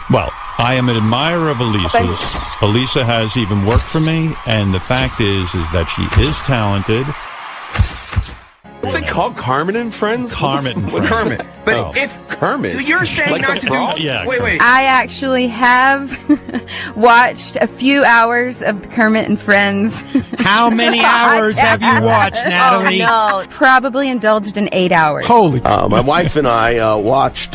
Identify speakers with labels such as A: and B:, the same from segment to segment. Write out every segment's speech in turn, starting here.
A: Well, I am an admirer of Elisa's. Elisa has even worked for me, and the fact is that she is talented.
B: What they call Carmen and Friends?
A: Kermit and Friends.
C: Kermit. But
B: It's Kermit.
C: you're saying
B: Like
C: not
B: the
C: to
B: frog?
C: do...
A: Yeah,
C: Wait.
D: I actually have watched a few hours of Kermit and Friends.
E: How many hours have you watched, Natalie?
D: Oh, no. Probably indulged in 8 hours.
E: Holy.
B: My wife and I watched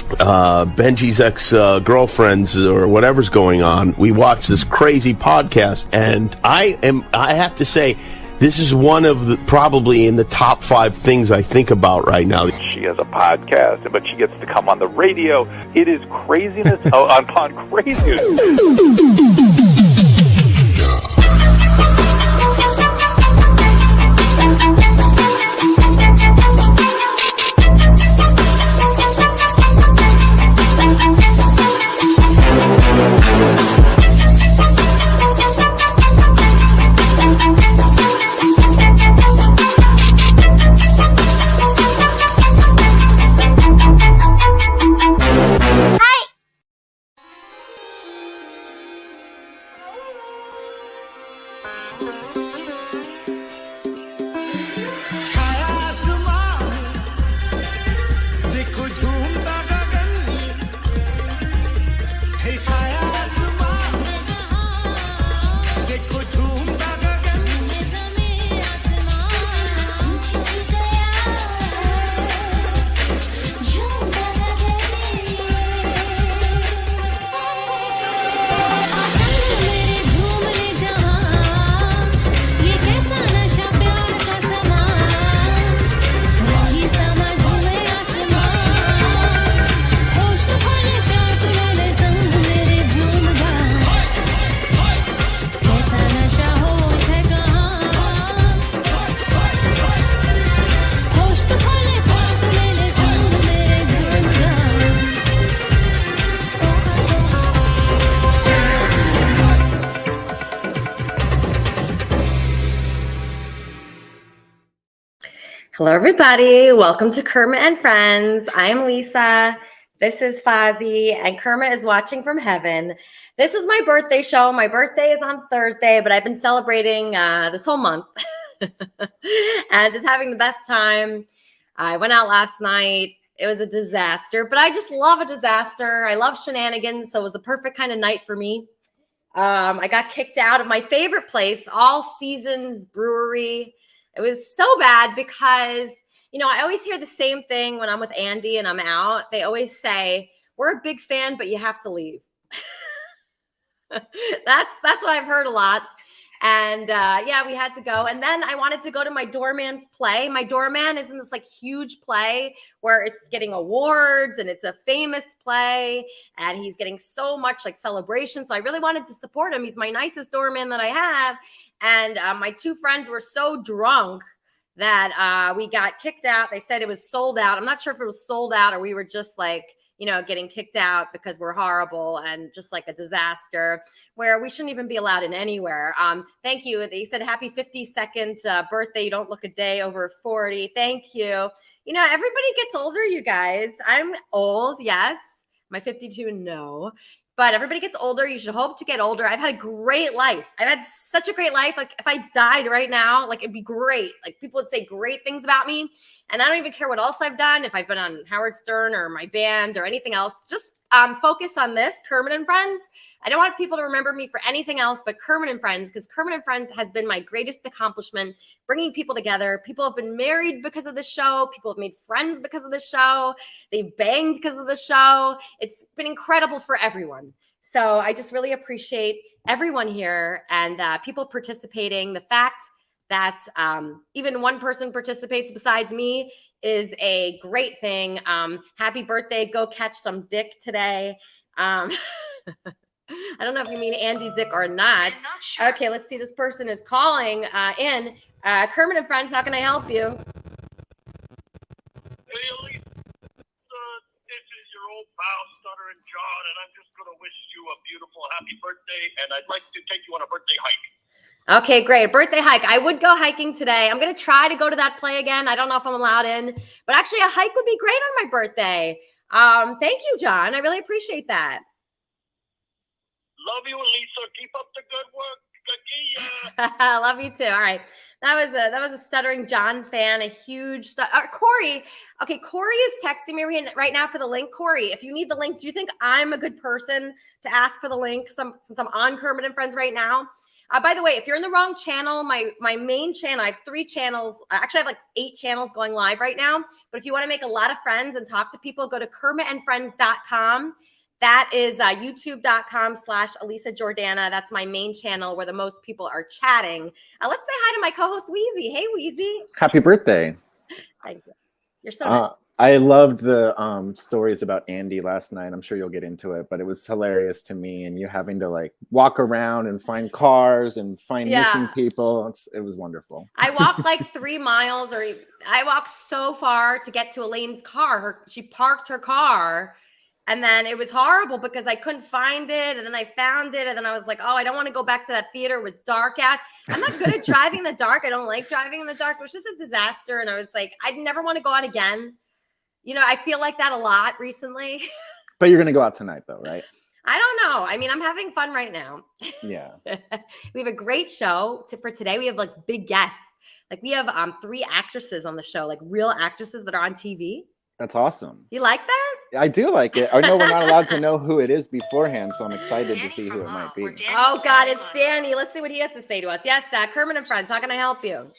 B: Benji's ex-girlfriends or whatever's going on. We watched this crazy podcast, and I have to say, this is one of the probably in the top 5 things I think about right now.
F: She has a podcast, but she gets to come on the radio. It is craziness upon craziness.
G: Hello, everybody. Welcome to Kermit and Friends. I'm Lisa. This is Fozzie, and Kermit is watching from heaven. This is my birthday show. My birthday is on Thursday, but I've been celebrating this whole month and just having the best time. I went out last night. It was a disaster, but I just love a disaster. I love shenanigans, so it was the perfect kind of night for me. I got kicked out of my favorite place, All Seasons Brewery. It was so bad because, you know, I always hear the same thing when I'm with Andy and I'm out. They always say, we're a big fan, but you have to leave. That's what I've heard a lot. And yeah, we had to go. And then I wanted to go to my doorman's play. My doorman is in this like huge play where it's getting awards and it's a famous play and he's getting so much like celebration. So I really wanted to support him. He's my nicest doorman that I have. And my 2 friends were so drunk that we got kicked out. They said it was sold out. I'm not sure if it was sold out or we were just like, you know, getting kicked out because we're horrible and just like a disaster where we shouldn't even be allowed in anywhere. Thank you. They said happy 52nd birthday. You don't look a day over 40. Thank you. You know, everybody gets older, you guys. I'm old. Yes. Am I 52? No. But everybody gets older. You should hope to get older. I've had a great life. I've had such a great life. Like if I died right now, like it'd be great. Like people would say great things about me. And I don't even care what else I've done. If I've been on Howard Stern or my band or anything else, just focus on this, Kermit and Friends. I don't want people to remember me for anything else but Kermit and Friends, because Kermit and Friends has been my greatest accomplishment, bringing people together. People have been married because of the show. People have made friends because of the show. They've banged because of the show. It's been incredible for everyone. So I just really appreciate everyone here and people participating. The fact that even one person participates besides me is a great thing. Happy birthday. Go catch some dick today. I don't know if you mean Andy Dick or not.
H: I'm not sure.
G: Okay, let's see. This person is calling in. Kermit and Friends, how can I help you?
H: Hey, Elisa, this is your old pal, Stuttering John, and I'm just going to wish you a beautiful happy birthday, and I'd like to take you on a birthday hike.
G: Okay, great. Birthday hike. I would go hiking today. I'm going to try to go to that play again. I don't know if I'm allowed in, but actually a hike would be great on my birthday. Thank you, John. I really appreciate that.
H: Love you, Elisa. Keep up the good work.
G: Love you too. All right. That was a stuttering John fan, a huge Corey. Okay, Corey is texting me right now for the link. Corey, if you need the link, do you think I'm a good person to ask for the link since I'm on Kermit and Friends right now? By the way, if you're in the wrong channel, my main channel, I have 3 channels. Actually, I have like 8 channels going live right now. But if you want to make a lot of friends and talk to people, go to KermitandFriends.com. That is youtube.com/Elisa Jordana. That's my main channel where the most people are chatting. Let's say hi to my co-host, Wheezy. Hey, Wheezy.
C: Happy birthday.
G: Thank you. You're so nice.
C: I loved the stories about Andy last night. I'm sure you'll get into it, but it was hilarious to me. And you having to like walk around and find cars and find missing people. It was wonderful.
G: I walked like 3 miles, or I walked so far to get to Elaine's car. She parked her car. And then it was horrible because I couldn't find it. And then I found it. And then I was like, oh, I don't want to go back to that theater. It was dark out. I'm not good at driving in the dark. I don't like driving in the dark. It was just a disaster. And I was like, I'd never want to go out again. You know, I feel like that a lot recently.
C: But you're going to go out tonight though, right?
G: I don't know. I mean, I'm having fun right now.
C: Yeah.
G: We have a great show for today. We have like big guests. Like we have 3 actresses on the show, like real actresses that are on TV.
C: That's awesome.
G: You like that?
C: I do like it. I know we're not allowed to know who it is beforehand, so I'm excited to see who it might be.
G: Oh, God, it's Danny. Let's see what he has to say to us. Yes, Kermit and Friends. How can I help you?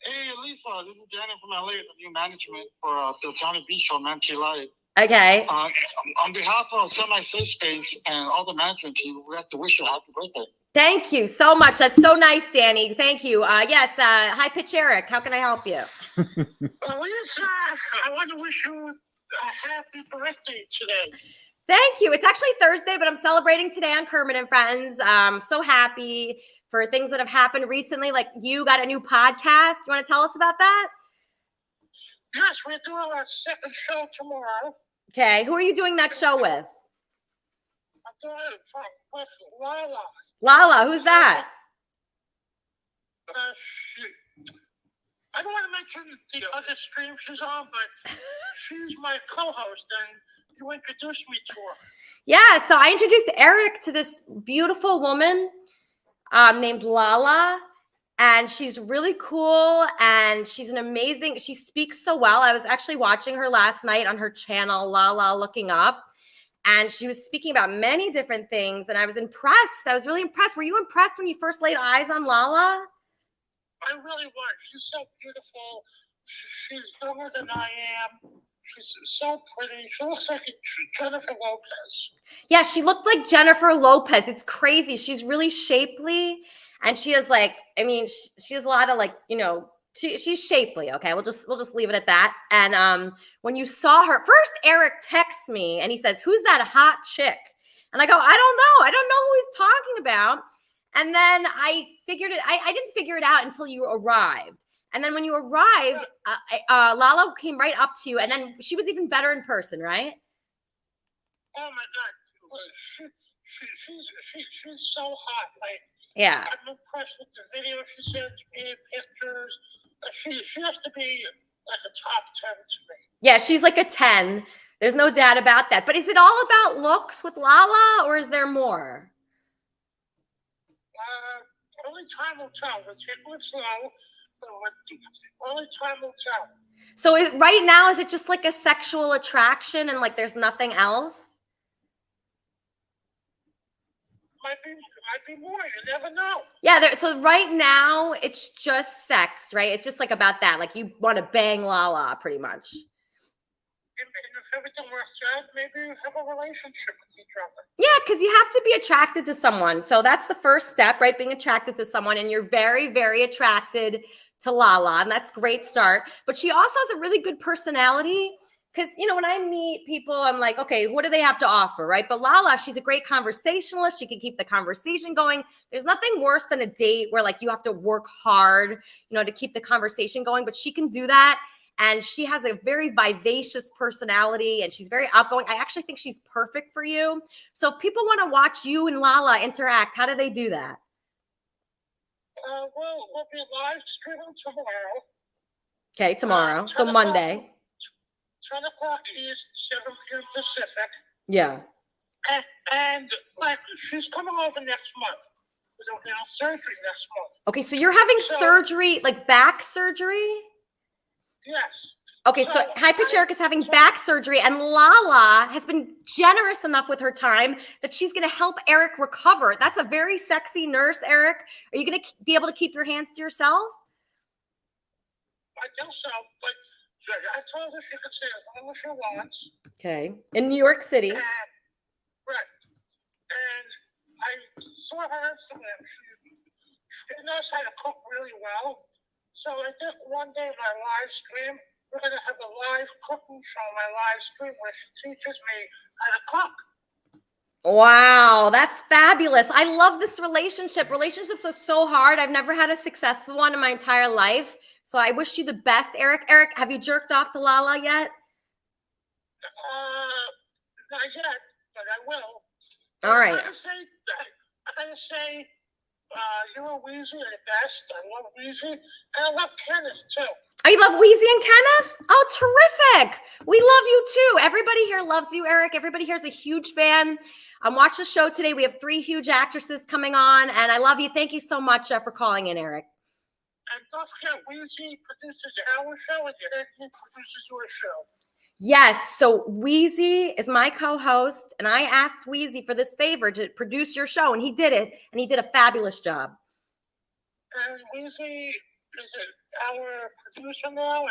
H: Hey, Elisa, this is Danny from LA, the new management for the Johnny B Show, Nancy Live.
G: Okay.
H: On behalf of Semi Safe Space and all the management team, we have to wish you a happy birthday.
G: Thank you so much. That's so nice, Danny. Thank you. Yes, High Pitch Eric. How can I help you?
H: Elisa, I want to wish you a happy birthday today.
G: Thank you. It's actually Thursday, but I'm celebrating today on Kermit and Friends. I'm so happy for things that have happened recently. Like you got a new podcast. You want to tell us about that?
H: Yes, we're doing our second show tomorrow.
G: Okay. Who are you doing that show with?
H: I'm doing it with Lala.
G: Lala, who's that?
H: I don't want to mention the other stream she's on, but she's my co-host, and you introduced me to her.
G: Yeah, so I introduced Eric to this beautiful woman named Lala, and she's really cool, and she's she speaks so well. I was actually watching her last night on her channel, Lala Looking Up, and she was speaking about many different things, and I was impressed. I was really impressed. Were you impressed when you first laid eyes on Lala?
H: I really was. She's so beautiful. She's younger than I am. She's so pretty. She looks like Jennifer Lopez.
G: Yeah, she looked like Jennifer Lopez. It's crazy. She's really shapely, and she has like, I mean, she has a lot of like, you know, she's shapely. Okay, we'll just leave it at that. And when you saw her first, Eric texts me and he says, "Who's that hot chick?" And I go, I don't know who he's talking about. And then I figured it. I didn't figure it out until you arrived. And then when you arrived, Lala came right up to you, and then she was even better in person, right?
H: Oh my God, she's so hot. Like,
G: yeah,
H: I'm impressed with the video she sent me, pictures. She has to be like a top 10 to me.
G: Yeah, she's like a 10. There's no doubt about that. But is it all about looks with Lala, or is there more?
H: Only time will tell. Let's get it slow. Only time will tell.
G: So right now, is it just like a sexual attraction and like there's nothing else?
H: Might be more. You never know.
G: Yeah. So right now, it's just sex, right? It's just like about that. Like you want to bang Lala, pretty much.
H: If everything works out, maybe have a relationship with each other.
G: Yeah, because you have to be attracted to someone. So that's the first step, right? Being attracted to someone, and you're very, very attracted to Lala, and that's a great start. But she also has a really good personality because, you know, when I meet people, I'm like, okay, what do they have to offer, right? But Lala, she's a great conversationalist. She can keep the conversation going. There's nothing worse than a date where like you have to work hard, you know, to keep the conversation going, but she can do that. And she has a very vivacious personality, and she's very outgoing. I actually think she's perfect for you. So if people want to watch you and Lala interact, how do they do that?
H: We'll be live streaming tomorrow.
G: Okay, tomorrow. So Monday.
H: 10 o'clock East, 7 p.m. Pacific.
G: Yeah.
H: And like, she's coming over next month. We're doing surgery next month.
G: Okay, so you're having surgery, like back surgery?
H: Yes.
G: Okay, so High Pitch Eric is having back surgery, and Lala has been generous enough with her time that she's going to help Eric recover. That's a very sexy nurse, Eric. Are you going to be able to keep your hands to yourself?
H: I think so, but I told her she could stay as long as she wants.
G: Okay, in New York City.
H: Right. And I saw her Instagram. She knows how to cook really well. So I think one day my live stream, we're going to have a live cooking show on my live stream where she teaches me how to cook.
G: Wow, that's fabulous. I love this relationship. Relationships are so hard. I've never had a successful one in my entire life. So I wish you the best, Eric. Eric, have you jerked off to Lala yet?
H: Not yet, but I will.
G: All right.
H: I gotta say, you and Weezy are the best. I love Weezy, and I love Kenneth too.
G: Oh, you love Weezy and Kenneth? Oh, terrific. We love you too. Everybody here loves you, Eric. Everybody here is a huge fan. Watch the show today. We have 3 huge actresses coming on, and I love you. Thank you so much for calling in, Eric.
H: And don't forget, Weezy produces our show, and your team produces your show.
G: Yes. So Weezy is my co-host, and I asked Weezy for this favor to produce your show, and he did it, and he did a fabulous job.
H: And Weezy is our producer now, and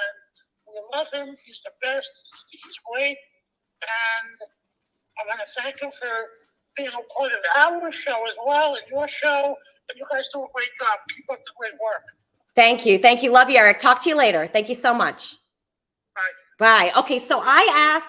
H: we love him. He's the best. He's great. And I want to thank him for being a part of our show as well, and your show. And you guys do a great job. Keep up the great work.
G: Thank you. Thank you. Love you, Eric. Talk to you later. Thank you so much.
H: Bye.
G: Bye. Okay, so I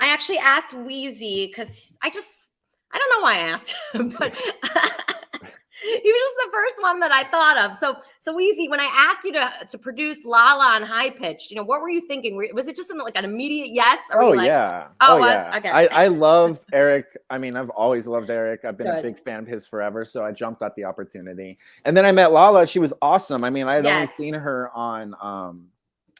G: actually asked Weezy because I don't know why I asked him, but he was just the first one that I thought of. So Weezy, when I asked you to produce Lala on High Pitch, what were you thinking? Was it just like an immediate yes? Or
C: yeah.
G: Yeah. Okay.
C: I love Eric. I mean, I've always loved Eric. I've been a big fan of his forever. So I jumped at the opportunity. And then I met Lala. She was awesome. I mean, I had only seen her on,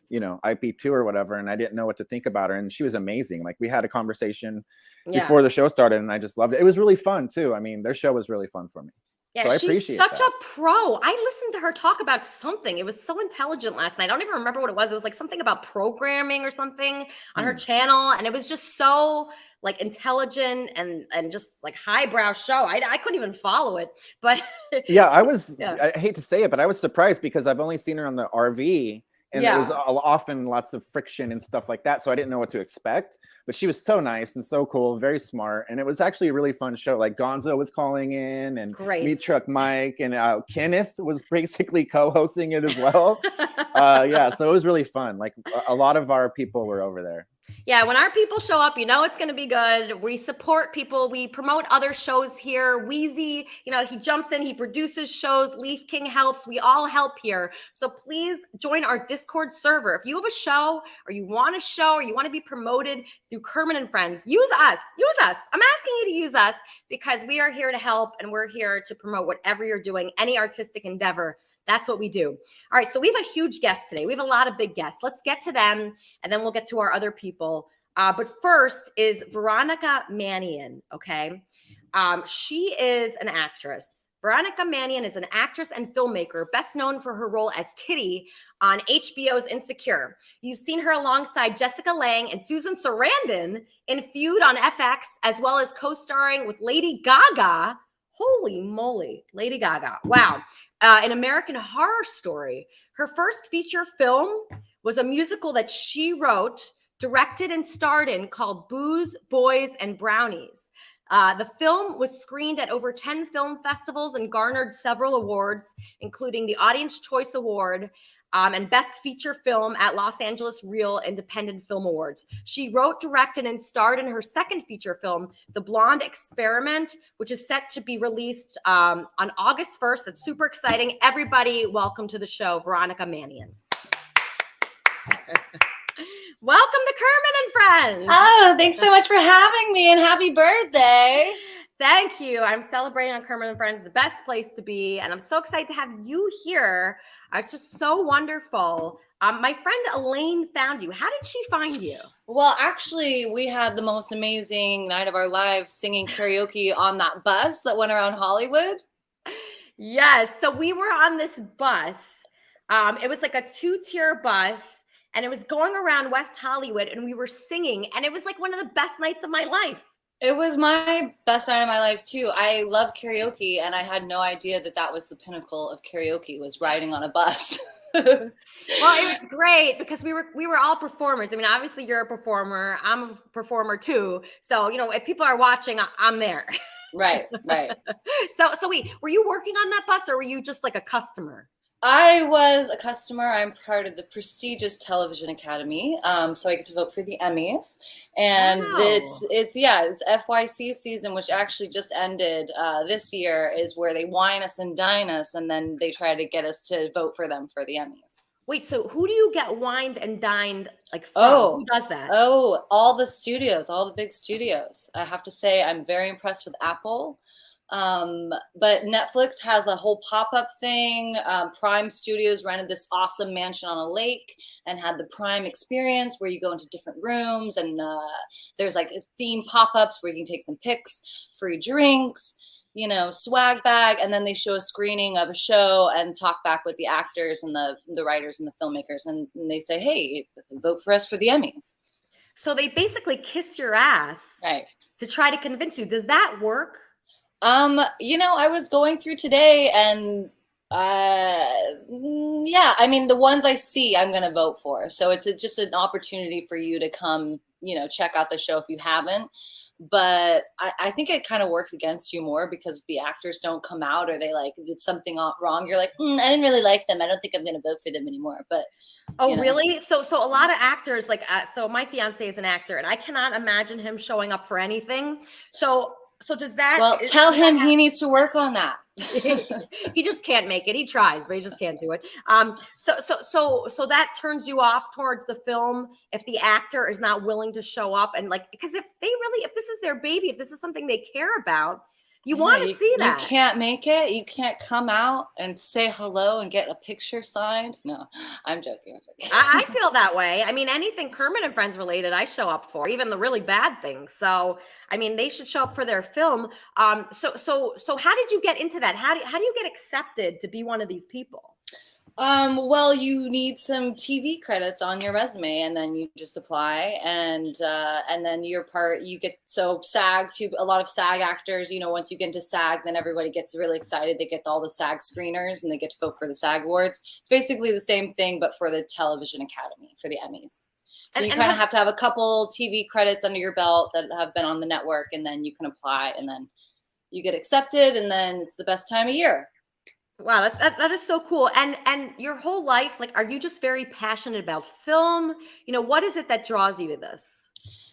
C: IP2 or whatever, and I didn't know what to think about her. And she was amazing. Like, we had a conversation before the show started, and I just loved it. It was really fun too. I mean, their show was really fun for me.
G: Yeah,
C: so
G: she's such a pro. I listened to her talk about something. It was so intelligent last night. I don't even remember what it was. It was like something about programming or something on her channel. And it was just so like intelligent and just like highbrow show. I couldn't even follow it. But
C: yeah, I hate to say it, but I was surprised because I've only seen her on the RV. And there was often lots of friction and stuff like that. So I didn't know what to expect. But she was so nice and so cool, very smart. And it was actually a really fun show. Like Gonzo was calling in and Meat Truck Mike and Kenneth was basically co-hosting it as well. So it was really fun. Like a lot of our people were over there.
G: Yeah, when our people show up, it's going to be good. We support people. We promote other shows here. Weezy, he jumps in, he produces shows. Leaf King helps. We all help here. So please join our Discord server. If you have a show or you want a show or you want to be promoted through Kermit and Friends, use us. Use us. I'm asking you to use us because we are here to help and we're here to promote whatever you're doing, any artistic endeavor. That's what we do. All right, so we have a huge guest today. We have a lot of big guests. Let's get to them, and then we'll get to our other people. But first is Veronica Mannion, okay? She is an actress. Veronica Mannion is an actress and filmmaker, best known for her role as Kitty on HBO's Insecure. You've seen her alongside Jessica Lange and Susan Sarandon in Feud on FX, as well as co-starring with Lady Gaga. Holy moly, Lady Gaga. Wow. An American Horror Story. Her first feature film was a musical that she wrote, directed, and starred in called Booze, Boys, and Brownies. The film was screened at over 10 film festivals and garnered several awards, including the Audience Choice Award and Best Feature Film at Los Angeles Real Independent Film Awards. She wrote, directed, and starred in her second feature film, The Blonde Experiment, which is set to be released on August 1st. It's super exciting. Everybody, welcome to the show, Veronica Mannion. Welcome to Kermit and Friends.
I: Oh, thanks so much for having me and happy birthday.
G: Thank you. I'm celebrating on Kermit and Friends, the best place to be. And I'm so excited to have you here. It's just so wonderful. My friend Elaine found you. How did she find you?
I: Well, actually, we had the most amazing night of our lives singing karaoke on that bus that went around Hollywood.
G: Yes. So we were on this bus. It was like a 2-tier bus. And it was going around West Hollywood. And we were singing. And it was like one of the best nights of my life.
I: It was my best night of my life too. I love karaoke, and I had no idea that was the pinnacle of karaoke, was riding on a bus.
G: Well, it was great because we were all performers. I mean, obviously you're a performer. I'm a performer too. So, if people are watching, I'm there.
I: Right.
G: So wait, were you working on that bus or were you just like a customer?
I: I was a customer. I'm part of the prestigious Television Academy, so I get to vote for the Emmys. And
G: Wow.
I: it's FYC season, which actually just ended this year, is where they wine us and dine us, and then they try to get us to vote for them for the Emmys.
G: Wait, so who do you get wined and dined from? Who does that?
I: All the studios, all the big studios. I have to say, I'm very impressed with Apple. But Netflix has a whole pop-up thing. Prime Studios rented this awesome mansion on a lake and had the Prime experience where you go into different rooms, and there's like theme pop-ups where you can take some pics, free drinks, swag bag, and then they show a screening of a show and talk back with the actors and the writers and the filmmakers, and they say, hey, vote for us for the Emmys.
G: So they basically kiss your ass,
I: right,
G: to try to convince you. Does that work?
I: I was going through today, and yeah, I mean, the ones I see, I'm going to vote for. So it's just an opportunity for you to come, check out the show if you haven't. But I think it kind of works against you more, because if the actors don't come out or they did something wrong, you're like, I didn't really like them. I don't think I'm going to vote for them anymore. But
G: really? So a lot of actors, so my fiance is an actor, and I cannot imagine him showing up for anything. So does that?
I: Well, tell him he needs to work on that.
G: He just can't make it. He tries, but he just can't do it. So that turns you off towards the film if the actor is not willing to show up, and because if this is their baby, if this is something they care about, you want to see that.
I: You can't make it. You can't come out and say hello and get a picture signed. No, I'm joking.
G: I feel that way. I mean, anything Kermit and Friends related, I show up for, even the really bad things. So, I mean, they should show up for their film. So how did you get into that? How do you get accepted to be one of these people?
I: Well, you need some TV credits on your resume, and then you just apply, and then you get, so SAG too, a lot of SAG actors, once you get into SAG, then everybody gets really excited. They get all the SAG screeners and they get to vote for the SAG Awards. It's basically the same thing, but for the Television Academy, for the Emmys. So you kind of have to have a couple TV credits under your belt that have been on the network, and then you can apply, and then you get accepted, and then it's the best time of year.
G: Wow, that is so cool. And your whole life, are you just very passionate about film? What is it that draws you to this?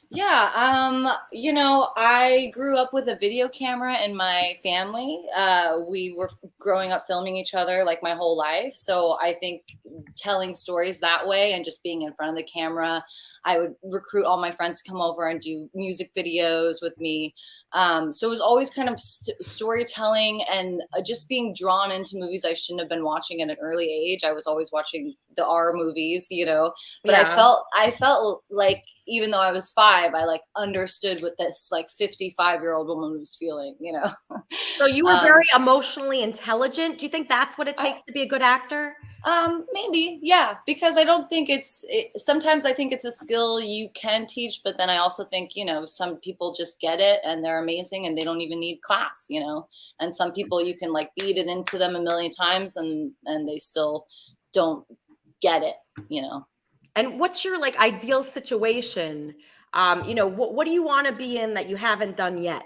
I: Yeah, I grew up with a video camera in my family. We were growing up filming each other my whole life. So I think telling stories that way and just being in front of the camera, I would recruit all my friends to come over and do music videos with me. So it was always kind of storytelling and just being drawn into movies I shouldn't have been watching at an early age. I was always watching the R movies, but yeah. I felt like, even though I was 5, I understood what this 55-year-old woman was feeling,
G: So you were very emotionally intelligent. Do you think that's what it takes to be a good actor?
I: Maybe, yeah, because I don't think sometimes I think it's a skill you can teach, but then I also think, some people just get it and they're amazing and they don't even need class, and some people you can beat it into them a million times and they still don't get it,
G: And what's your ideal situation? What do you want to be in that you haven't done yet?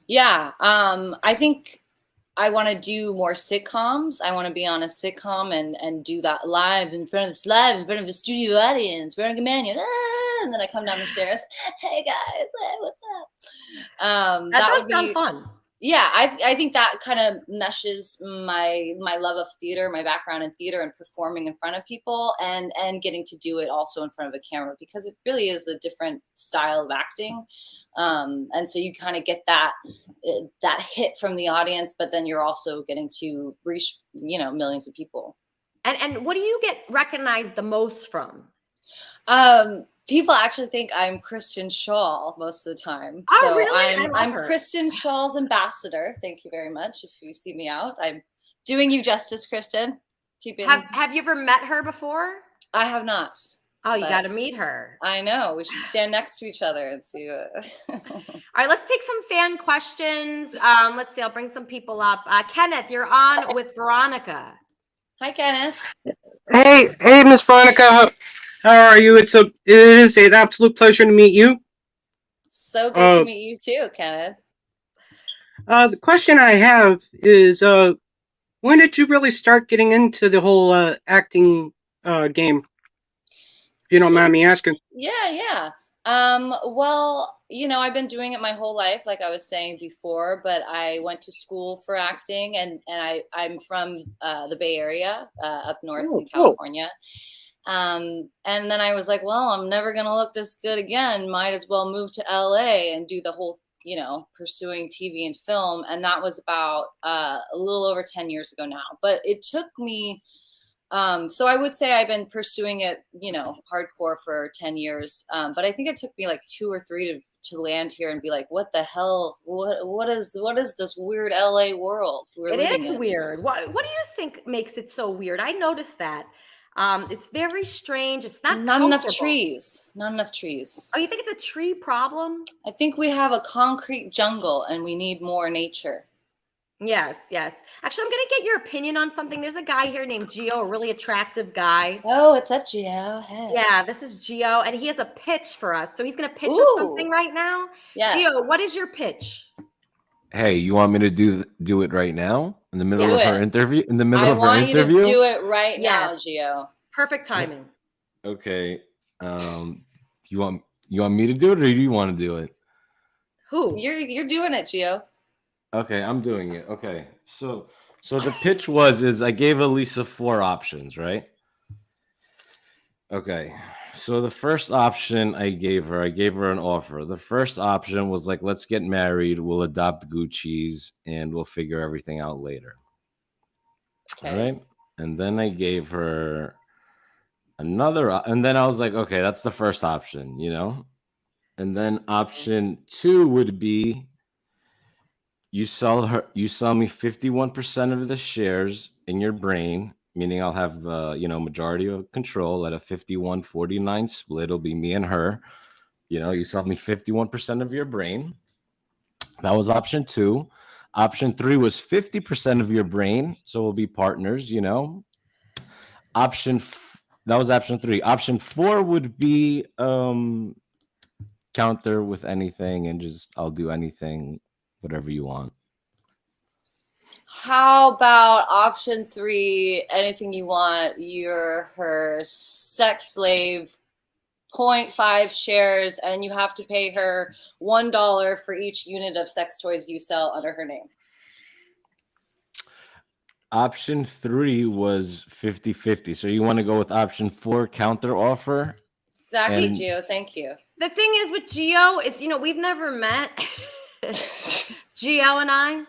I: Yeah, I think I want to do more sitcoms. I want to be on a sitcom and do that live in front of the studio audience. Veronica Mannion, and then I come down the stairs. Hey guys, hey, what's up?
G: That would sound fun.
I: Yeah, I think that kind of meshes my love of theater, my background in theater and performing in front of people, and getting to do it also in front of a camera, because it really is a different style of acting. And so you kind of get that hit from the audience, but then you're also getting to reach, millions of people.
G: And what do you get recognized the most from?
I: People actually think I'm Kristen Schaal most of the time.
G: Oh,
I: so
G: really?
I: I'm Kristen Schaal's ambassador. Thank you very much. If you see me out, I'm doing you justice, Kristen.
G: Have you ever met her before?
I: I have not.
G: Oh, you got to meet her.
I: I know. We should stand next to each other and see.
G: All right, let's take some fan questions. Let's see. I'll bring some people up. Kenneth, you're on with Veronica.
I: Hi, Kenneth.
J: Hey, Miss Veronica. How are you? It is an absolute pleasure to meet you.
I: So good to meet you too, Kenneth.
J: The question I have is, when did you really start getting into the whole acting game? If you don't mind me asking.
I: Yeah. Well, I've been doing it my whole life, like I was saying before, but I went to school for acting, and I'm from the Bay Area, up north in California. And then I was like, well, I'm never going to look this good again. Might as well move to LA and do the whole, pursuing TV and film. And that was about a little over 10 years ago now. But it took me, so I would say I've been pursuing it, hardcore for 10 years. But I think it took me like 2 or 3 to land here and be like, what the hell? What is this weird LA world we're living in?
G: It is weird. What do you think makes it so weird? I noticed that. It's very strange. It's not
I: enough trees. Not enough trees.
G: Oh, you think it's a tree problem?
I: I think we have a concrete jungle and we need more nature.
G: Yes. Actually, I'm going to get your opinion on something. There's a guy here named Gio, a really attractive guy.
I: Oh, what's up, Gio? Hey.
G: Yeah, this is Gio, and he has a pitch for us. So he's going to pitch us something right now.
I: Yes.
G: Gio, what is your pitch?
K: Hey, you want me to do it right now in the middle of her interview? In the middle of her
I: interview? I want you to do it right now, Gio.
G: Perfect timing.
K: Okay. You want me to do it, or do you want to do it?
G: Who?
I: You're doing it, Gio.
K: Okay, I'm doing it. Okay. So the pitch is I gave Elisa 4 options, right? Okay. So the first option I gave her an offer. The first option was like, let's get married, we'll adopt Gucci's, and we'll figure everything out later. Okay. All right. And then I gave her another, and then I was like, okay, that's the first option, And then option 2 would be you sell me 51% of the shares in your brain, meaning I'll have majority of control at a 51-49 split. It'll be me and her. You sell me 51% of your brain. That was option 2. Option 3 was 50% of your brain, so we'll be partners. That was option 3. Option 4 would be counter with anything, and just I'll do anything, whatever you want.
I: How about option 3? Anything you want. You're her sex slave, 0.5 shares, and you have to pay her $1 for each unit of sex toys you sell under her name.
K: Option 3 was 50-50. So you want to go with option 4, counter offer?
I: Exactly, Gio. Thank you.
G: The thing is with Gio is, we've never met. Gio and I.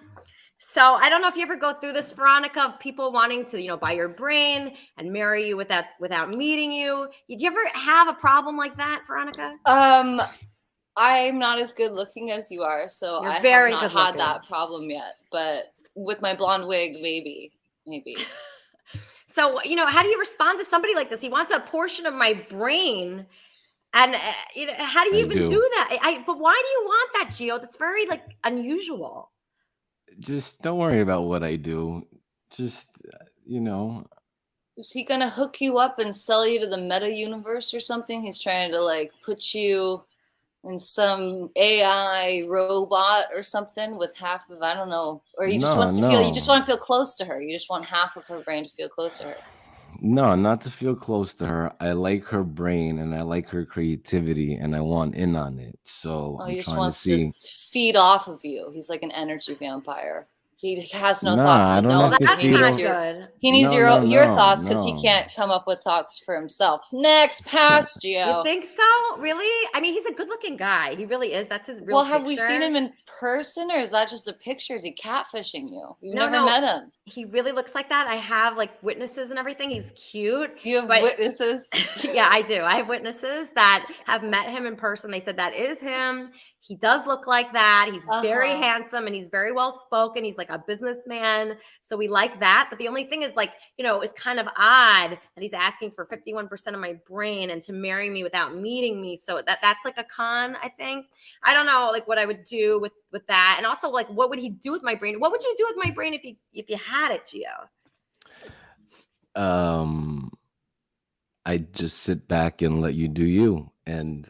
G: So I don't know if you ever go through this, Veronica, of people wanting to, buy your brain and marry you without meeting you. Did you ever have a problem like that, Veronica?
I: I'm not as good looking as you are, so I have not had that problem yet. But with my blonde wig, maybe.
G: So, how do you respond to somebody like this? He wants a portion of my brain. And, how do you even do that? But why do you want that, Gio? That's very, unusual.
K: Just don't worry about what I do. Just,
I: Is he going to hook you up and sell you to the meta universe or something? He's trying to, put you in some AI robot or something with half of, I don't know. Or he just wants to feel, you just want to feel close to her. You just want half of her brain to feel close to her.
K: No, not to feel close to her. I like her brain and I like her creativity and I want in on it. So
I: Oh,
K: I'm
I: he just
K: trying to
I: wants
K: see.
I: to feed off of you. He's like an energy vampire. He has no
K: Nah,
I: thoughts of
K: I
I: his
K: don't
I: own.
K: have to
I: So he
K: feed
I: needs
K: off-
G: Good.
I: He needs
K: No,
I: your
K: no,
I: thoughts because he
K: no.
I: can't come up with thoughts for himself. Next, pass, Gio.
G: You think so? Really? I mean, he's a good-looking guy. He really is. That's his real
I: Well, have we
G: picture.
I: seen him in person, or is that just a picture? Is he catfishing you? You've
G: No,
I: never
G: no.
I: met him.
G: He really looks like that. I have like witnesses and everything. He's cute.
I: You have
G: but-
I: witnesses?
G: Yeah, I do. I have witnesses that have met him in person. They said that is him. He does look like that. He's very handsome and he's very well spoken. He's like a businessman. So we like that. But the only thing is like, you know, it's kind of odd that he's asking for 51% of my brain and to marry me without meeting me. So that's like a con, I think. I don't know like what I would do with that. And also like what would he do with my brain? What would you do with my brain if you had it, Gio?
K: I'd just sit back and let you do you. And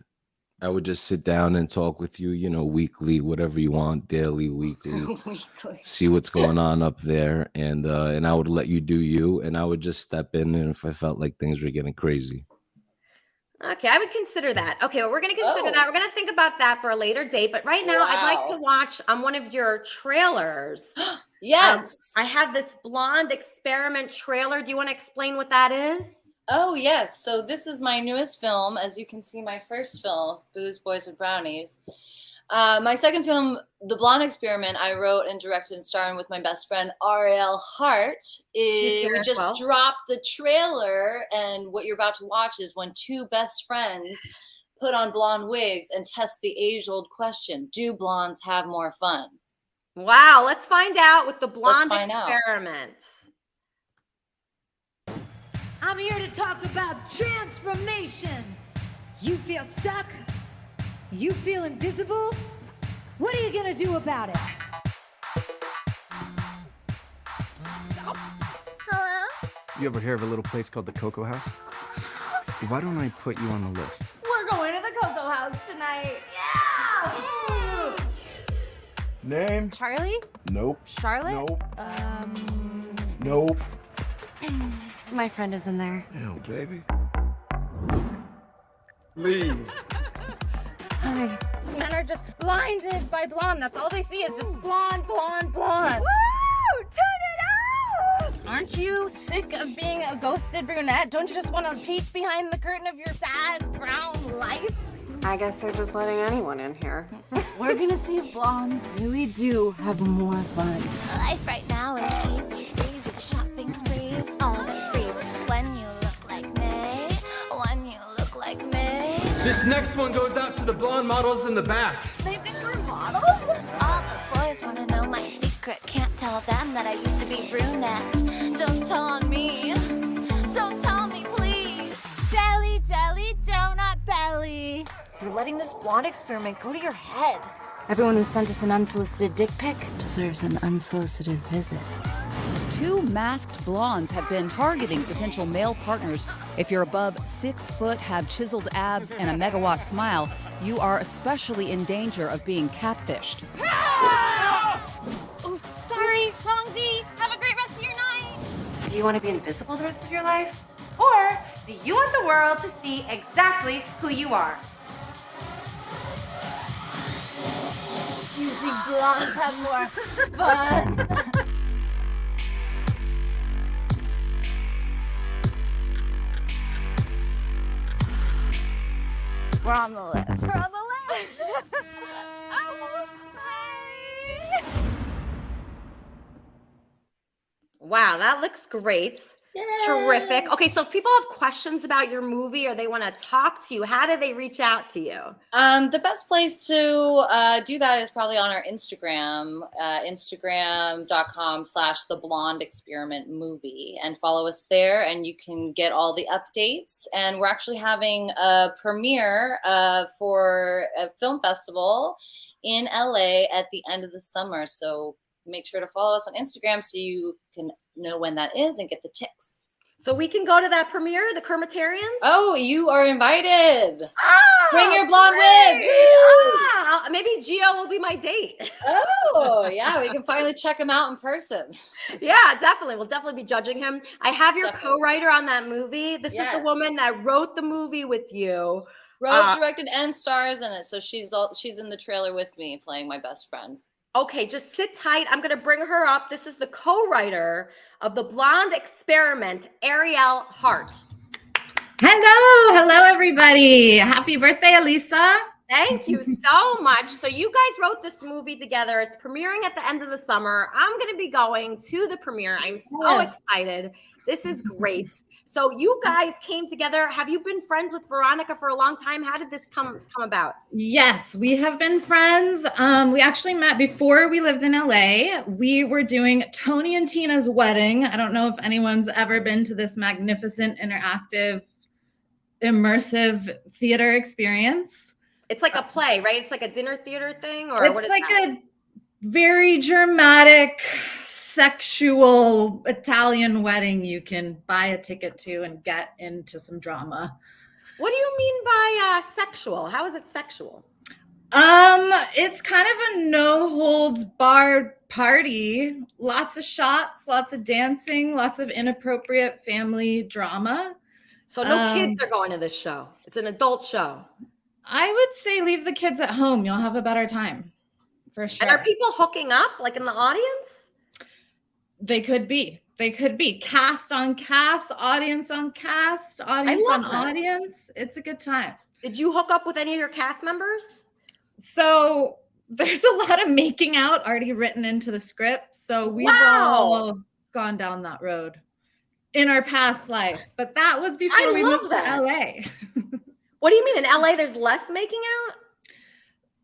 K: I would just sit down and talk with you, you know, weekly, whatever you want, daily, weekly.
I: Weekly.
K: See what's going on up there. And I would let you do you. And I would just step in and if I felt like things were getting crazy.
G: Okay, I would consider that. Okay, well, we're going to consider that. We're going to think about that for a later date. But right now, I'd like to watch one of your trailers.
I: Yes.
G: I have this blonde experiment trailer. Do you want to explain what that is?
I: Oh, yes. So this is my newest film. As you can see, my first film, Booze, Boys, and Brownies. My second film, The Blonde Experiment, I wrote and directed and starred with my best friend, Arielle Hart. We just dropped the trailer, and what you're about to watch is when two best friends put on blonde wigs and test the age-old question, do blondes have more fun?
G: Wow, let's find out with The Blonde Experiment.
L: I'm here to talk about transformation. You feel stuck? You feel invisible? What are you gonna do about it?
M: Hello? You ever hear of a little place called the Cocoa House? Why don't I put you on the list?
L: We're going to the Cocoa House tonight. Yeah!
N: Name?
L: Charlie?
N: Nope.
L: Charlotte?
N: Nope. Nope.
L: My friend is in there.
N: Ew, baby. Leave.
L: Hi.
O: Men are just blinded by blonde. That's all they see is just blonde, blonde, blonde.
L: Woo! Turn it up!
O: Aren't you sick of being a ghosted brunette? Don't you just want to peek behind the curtain of your sad brown life?
P: I guess they're just letting anyone in here.
O: We're gonna see if blondes really do have more fun.
Q: Life right now is easy breezy. Shopping sprees, all the freebies. When you look like me, when you look like me.
R: This next one goes out to the blonde models in the back.
Q: They think we're models? All the boys wanna know my secret. Can't tell them that I used to be brunette. Don't tell on me. Don't tell me, please.
L: Jelly, jelly, donut belly.
O: You're letting this blonde experiment go to your head. Everyone who sent us an unsolicited dick pic deserves an unsolicited visit.
S: Two masked blondes have been targeting potential male partners. If you're above 6 foot, have chiseled abs, and a megawatt smile, you are especially in danger of being catfished.
O: Oh, sorry, wrong D. Have a great rest of your night.
D: Do you want to be invisible the rest of your life? Or do you want the world to see exactly who you are?
O: You think blondes have more fun? We're on the list.
L: We're on the list.
O: Oh,
G: Wow, that looks great. Terrific. Okay, so if people have questions about your movie or they want to talk to you, how do they reach out to you?
I: The best place to do that is probably on our Instagram, instagram.com/theblondeexperimentmovie, and follow us there and you can get all the updates. And we're actually having a premiere for a film festival in LA at the end of the summer. So make sure to follow us on Instagram so you can know when that is and get the ticks.
G: So we can go to that premiere, the Kermitarians?
I: Oh, you are invited.
G: Ah,
I: bring your blonde wig.
G: Ah, maybe Maybe Gio will be my date.
I: Oh, yeah, we can finally check him out in person.
G: Yeah, definitely. We'll definitely be judging him. I have your co-writer on that movie. This is the woman that wrote the movie with you.
I: Wrote, directed, and stars in it. So she's in the trailer with me playing my best friend.
G: Okay, just sit tight. I'm going to bring her up. This is the co-writer of The Blonde Experiment, Arielle Hart.
T: Hello, everybody. Happy birthday, Elisa.
G: Thank you so much. So you guys wrote this movie together. It's premiering at the end of the summer. I'm going to be going to the premiere. I'm so excited. This is great. So you guys came together. Have you been friends with Veronica for a long time? How did this come about?
T: Yes, we have been friends. We actually met before we lived in LA. We were doing Tony and Tina's wedding. I don't know if anyone's ever been to this magnificent, interactive, immersive theater experience.
G: It's like a play, right? It's like a dinner theater thing, or
T: it's
G: what is
T: like
G: that?
T: a very dramatic, sexual Italian wedding you can buy a ticket to and get into some drama.
G: What do you mean by sexual? How is it sexual?
T: It's kind of a no holds barred party. Lots of shots, lots of dancing, lots of inappropriate family drama.
G: So no kids are going to this show. It's an adult show.
T: I would say leave the kids at home. You'll have a better time, for sure.
G: And are people hooking up, like in the audience?
T: They could be. They could be. Cast on cast, audience on cast, audience on audience. It's a good time.
G: Did you hook up with any of your cast members?
T: So there's a lot of making out already written into the script. So we've all gone down that road in our past life. But that was before we moved to LA.
G: What do you mean? In LA, there's less making out?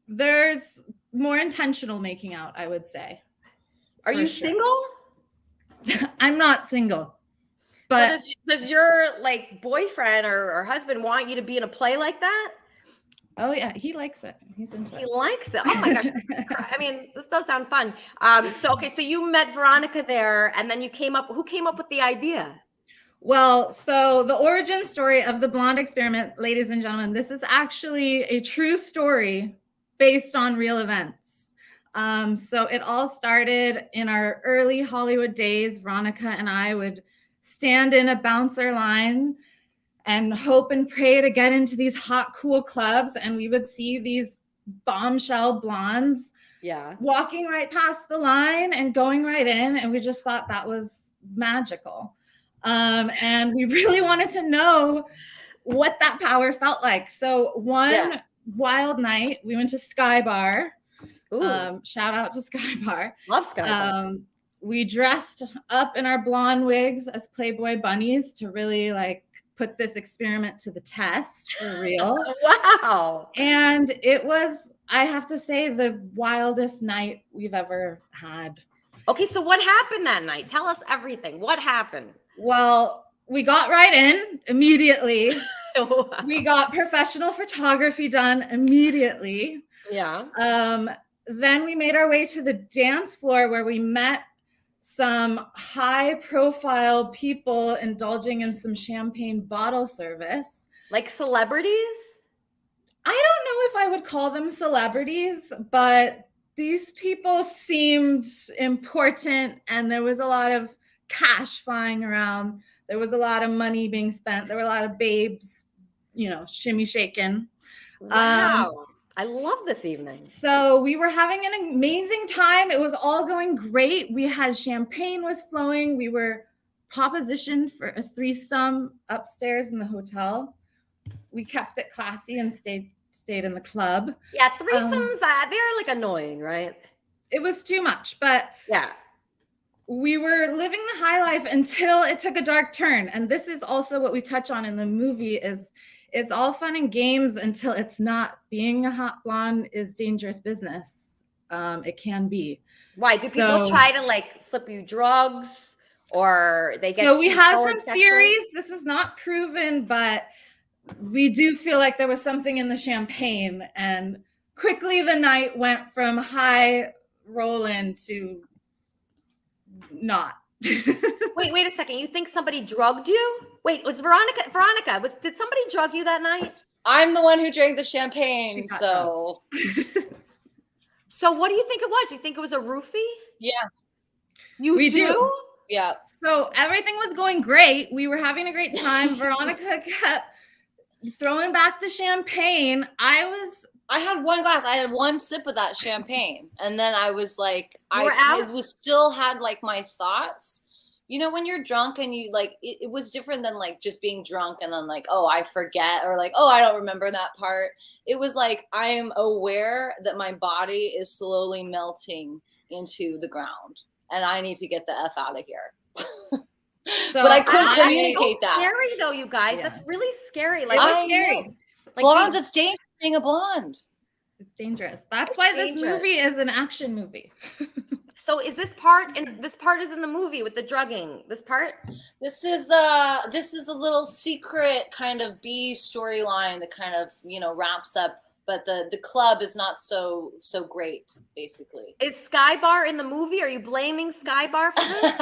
T: There's more intentional making out, I would say.
G: Are you single?
T: I'm not single. But
G: so does your like boyfriend or husband want you to be in a play like that?
T: Oh yeah, he likes it. He's into it.
G: He likes it. Oh my gosh. I mean, this does sound fun. So you met Veronica there, and then who came up with the idea?
T: Well, so the origin story of the Blonde Experiment, ladies and gentlemen, this is actually a true story based on real events. So it all started in our early Hollywood days. Veronica and I would stand in a bouncer line and hope and pray to get into these hot, cool clubs. And we would see these bombshell blondes walking right past the line and going right in. And we just thought that was magical. And we really wanted to know what that power felt like. So one wild night, we went to Sky Bar. Shout out to Sky Bar.
G: Love Sky Bar.
T: We dressed up in our blonde wigs as Playboy bunnies to really like put this experiment to the test for real.
G: Wow.
T: And it was, I have to say, the wildest night we've ever had.
G: Okay, so what happened that night? Tell us everything. What happened?
T: Well, we got right in immediately. We got professional photography done immediately.
G: Yeah.
T: Then we made our way to the dance floor where we met some high profile people indulging in some champagne bottle service.
G: Like celebrities?
T: I don't know if I would call them celebrities, but these people seemed important and there was a lot of cash flying around. There was a lot of money being spent. There were a lot of babes, shimmy shaking.
G: Wow. I love this evening.
T: So we were having an amazing time. It was all going great. We had champagne was flowing. We were propositioned for a threesome upstairs in the hotel. We kept it classy and stayed in the club.
G: Yeah, threesomes, they're like annoying, right?
T: It was too much, but we were living the high life until it took a dark turn. And this is also what we touch on in the movie is it's all fun and games until it's not. Being a hot blonde is dangerous business. It can be.
G: Why? Do people try to like slip you drugs or they get?
T: So we have some theories. This is not proven, but we do feel like there was something in the champagne. And quickly the night went from high rolling to not.
G: Wait a second. You think somebody drugged you? Wait, was Veronica, did somebody drug you that night?
I: I'm the one who drank the champagne, so.
G: So what do you think it was? You think it was a roofie?
I: Yeah.
G: We do?
I: Yeah.
T: So everything was going great. We were having a great time. Veronica kept throwing back the champagne. I
I: had one glass. I had one sip of that champagne. And then I was like,
G: I
I: was still had like my thoughts. You know, when you're drunk and you like, it was different than like just being drunk and then like, oh, I forget, or like, oh, I don't remember that part. It was like, I am aware that my body is slowly melting into the ground and I need to get the F out of here. But I couldn't communicate that.
G: Scary though, you guys. Yeah. That's really scary.
T: Like, it's scary.
G: Like
I: blondes, it's dangerous being a blonde.
T: It's dangerous. That's why this movie is an action movie.
G: So is this part is in the movie with the drugging? This part?
I: This is a little secret kind of B storyline that kind of, you know, wraps up, but the club is not so great, basically.
G: Is Sky Bar in the movie? Are you blaming Sky Bar for this?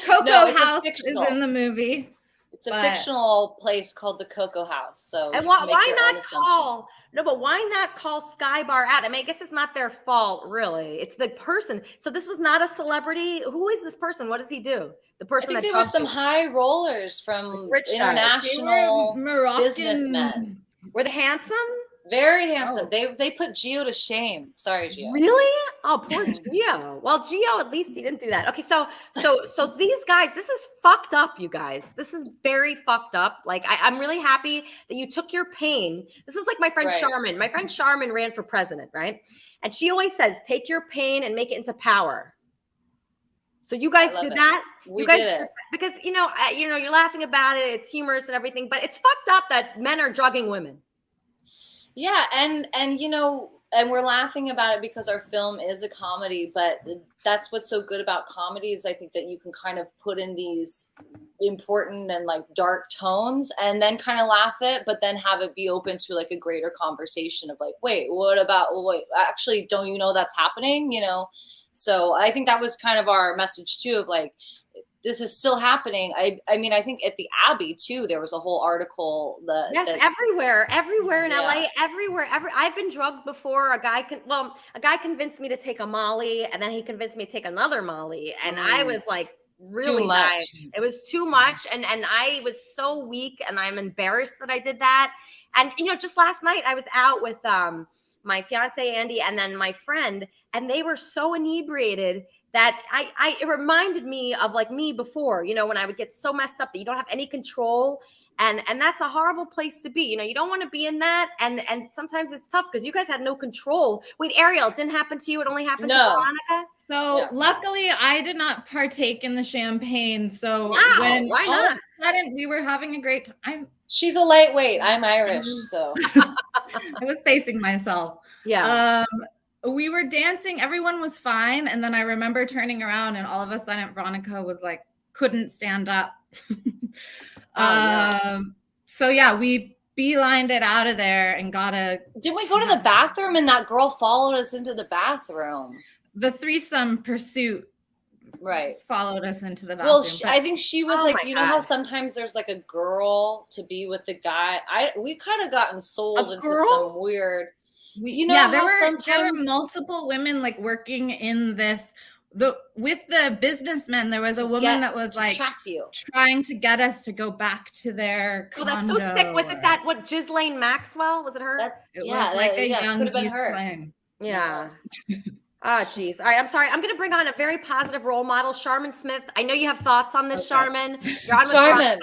T: Cocoa House is in the movie.
I: It's a fictional place called the Cocoa House. So
G: and why not call Sky Bar out? I mean, I guess it's not their fault, really. It's the person. So this was not a celebrity. Who is this person? What does he do? The person.
I: I think there were some high rollers from international businessmen.
G: Were they handsome?
I: Very handsome. They put Gio to shame. Sorry, Gio.
G: Really? Oh, poor Gio. Well, Gio, at least he didn't do that. Okay, so these guys, this is fucked up, you guys. This is very fucked up. Like, I'm really happy that you took your pain. This is like my friend Charmin. My friend Charmin ran for president, right? And she always says, take your pain and make it into power. So you guys did that?
I: We did it.
G: Because, you're laughing about it. It's humorous and everything, but it's fucked up that men are drugging women.
I: Yeah, and and we're laughing about it because our film is a comedy, but that's what's so good about comedy is I think that you can kind of put in these important and like dark tones and then kind of laugh it, but then have it be open to like a greater conversation of like, wait, actually, don't you know that's happening? You know? So I think that was kind of our message too of like, this is still happening. I mean, I think at the Abbey too, there was a whole article
G: everywhere in LA, everywhere. I've been drugged before. A guy convinced me to take a Molly, and then he convinced me to take another Molly, and I was like, really nice. It was too much, and I was so weak, and I'm embarrassed that I did that. And just last night I was out with my fiance Andy, and then my friend, and they were so inebriated that it reminded me of like me before, when I would get so messed up that you don't have any control. And that's a horrible place to be. You don't want to be in that. And sometimes it's tough because you guys had no control. Wait, Arielle, it didn't happen to you. It only happened to Veronica.
T: So luckily I did not partake in the champagne. So
G: why not?
T: All of a sudden we were having a great time.
I: She's a lightweight. I'm Irish. So
T: I was pacing myself.
G: Yeah.
T: We were dancing. Everyone was fine. And then I remember turning around and all of a sudden Veronica was like, couldn't stand up. So yeah, we beelined it out of there and
I: Did we go to the bathroom and that girl followed us into the bathroom?
T: The threesome pursuit.
I: Right.
T: Followed us into the bathroom.
I: Well, I think she was like, know how sometimes there's like a girl to be with the guy. We kind of gotten sold into some weird.
T: There were multiple women like working in this. With the businessmen, there was a woman that was like trying to get us to go back to their condo.
G: Oh, that's so sick. Was it Ghislaine Maxwell? Was it her?
T: It was like a young
I: could have been her.
T: Ghislaine.
G: Yeah. Geez. All right. I'm sorry. I'm going to bring on a very positive role model, Charmin Smith. I know you have thoughts on this, Charmin. You're on with
I: Charmin.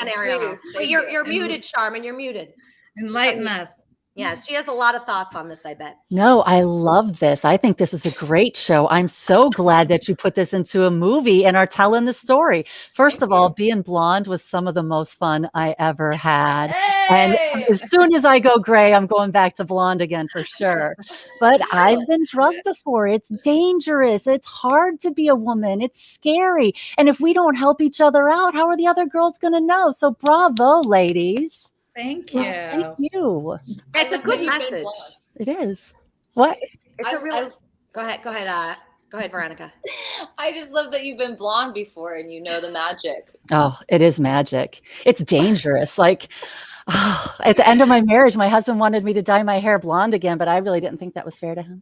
G: You're muted, Charmin. You're muted.
T: Enlighten us.
G: Yes, she has a lot of thoughts on this, I bet.
U: No, I love this. I think this is a great show. I'm so glad that you put this into a movie and are telling the story. First of all, being blonde was some of the most fun I ever had. And as soon as I go gray, I'm going back to blonde again for sure. But I've been drugged before. It's dangerous. It's hard to be a woman. It's scary. And if we don't help each other out, how are the other girls going to know? So bravo, ladies.
T: Thank you.
U: Thank you.
G: It's a good message.
U: It is. What?
G: It's a real. Go ahead. Go ahead, Veronica.
I: I just love that you've been blonde before and you know the magic.
U: Oh, it is magic. It's dangerous. Like at the end of my marriage, my husband wanted me to dye my hair blonde again, but I really didn't think that was fair to him.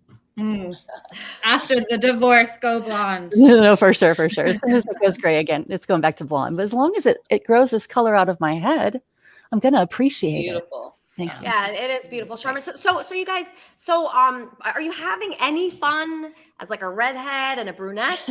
T: After the divorce, go blonde.
U: No, for sure, for sure. As soon as it goes gray again, it's going back to blonde. But as long as it grows this color out of my head, I'm gonna appreciate it.
I: Beautiful.
U: Thank you.
G: Yeah, it is beautiful, Charmin. So you guys, are you having any fun as like a redhead and a brunette?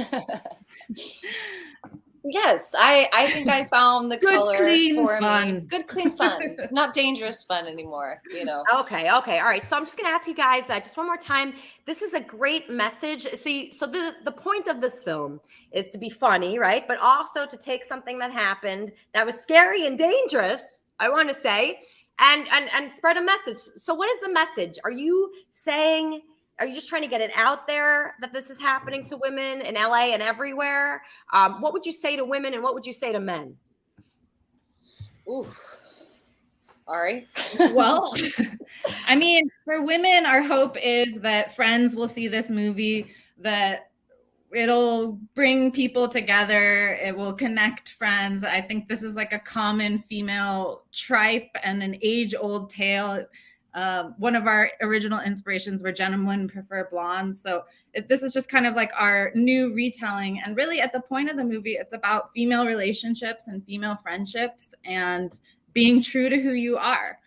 I: Yes, I think I found the
T: Good,
I: color
T: clean
I: for
T: fun.
I: me. Good, clean fun. Not dangerous fun anymore, you know.
G: Okay, all right. So I'm just gonna ask you guys just one more time. This is a great message. See, so the point of this film is to be funny, right? But also to take something that happened that was scary and dangerous, I want to say, and spread a message. So what is the message? Are you just trying to get it out there that this is happening to women in LA and everywhere? What would you say to women and what would you say to men?
I: Oof. Ari?
T: Well, I mean, for women, our hope is that friends will see this movie, that it'll bring people together. It will connect friends. I think this is like a common female tripe and an age-old tale. One of our original inspirations were gentlemen prefer blondes. So this is just kind of like our new retelling. And really at the point of the movie, it's about female relationships and female friendships and being true to who you are.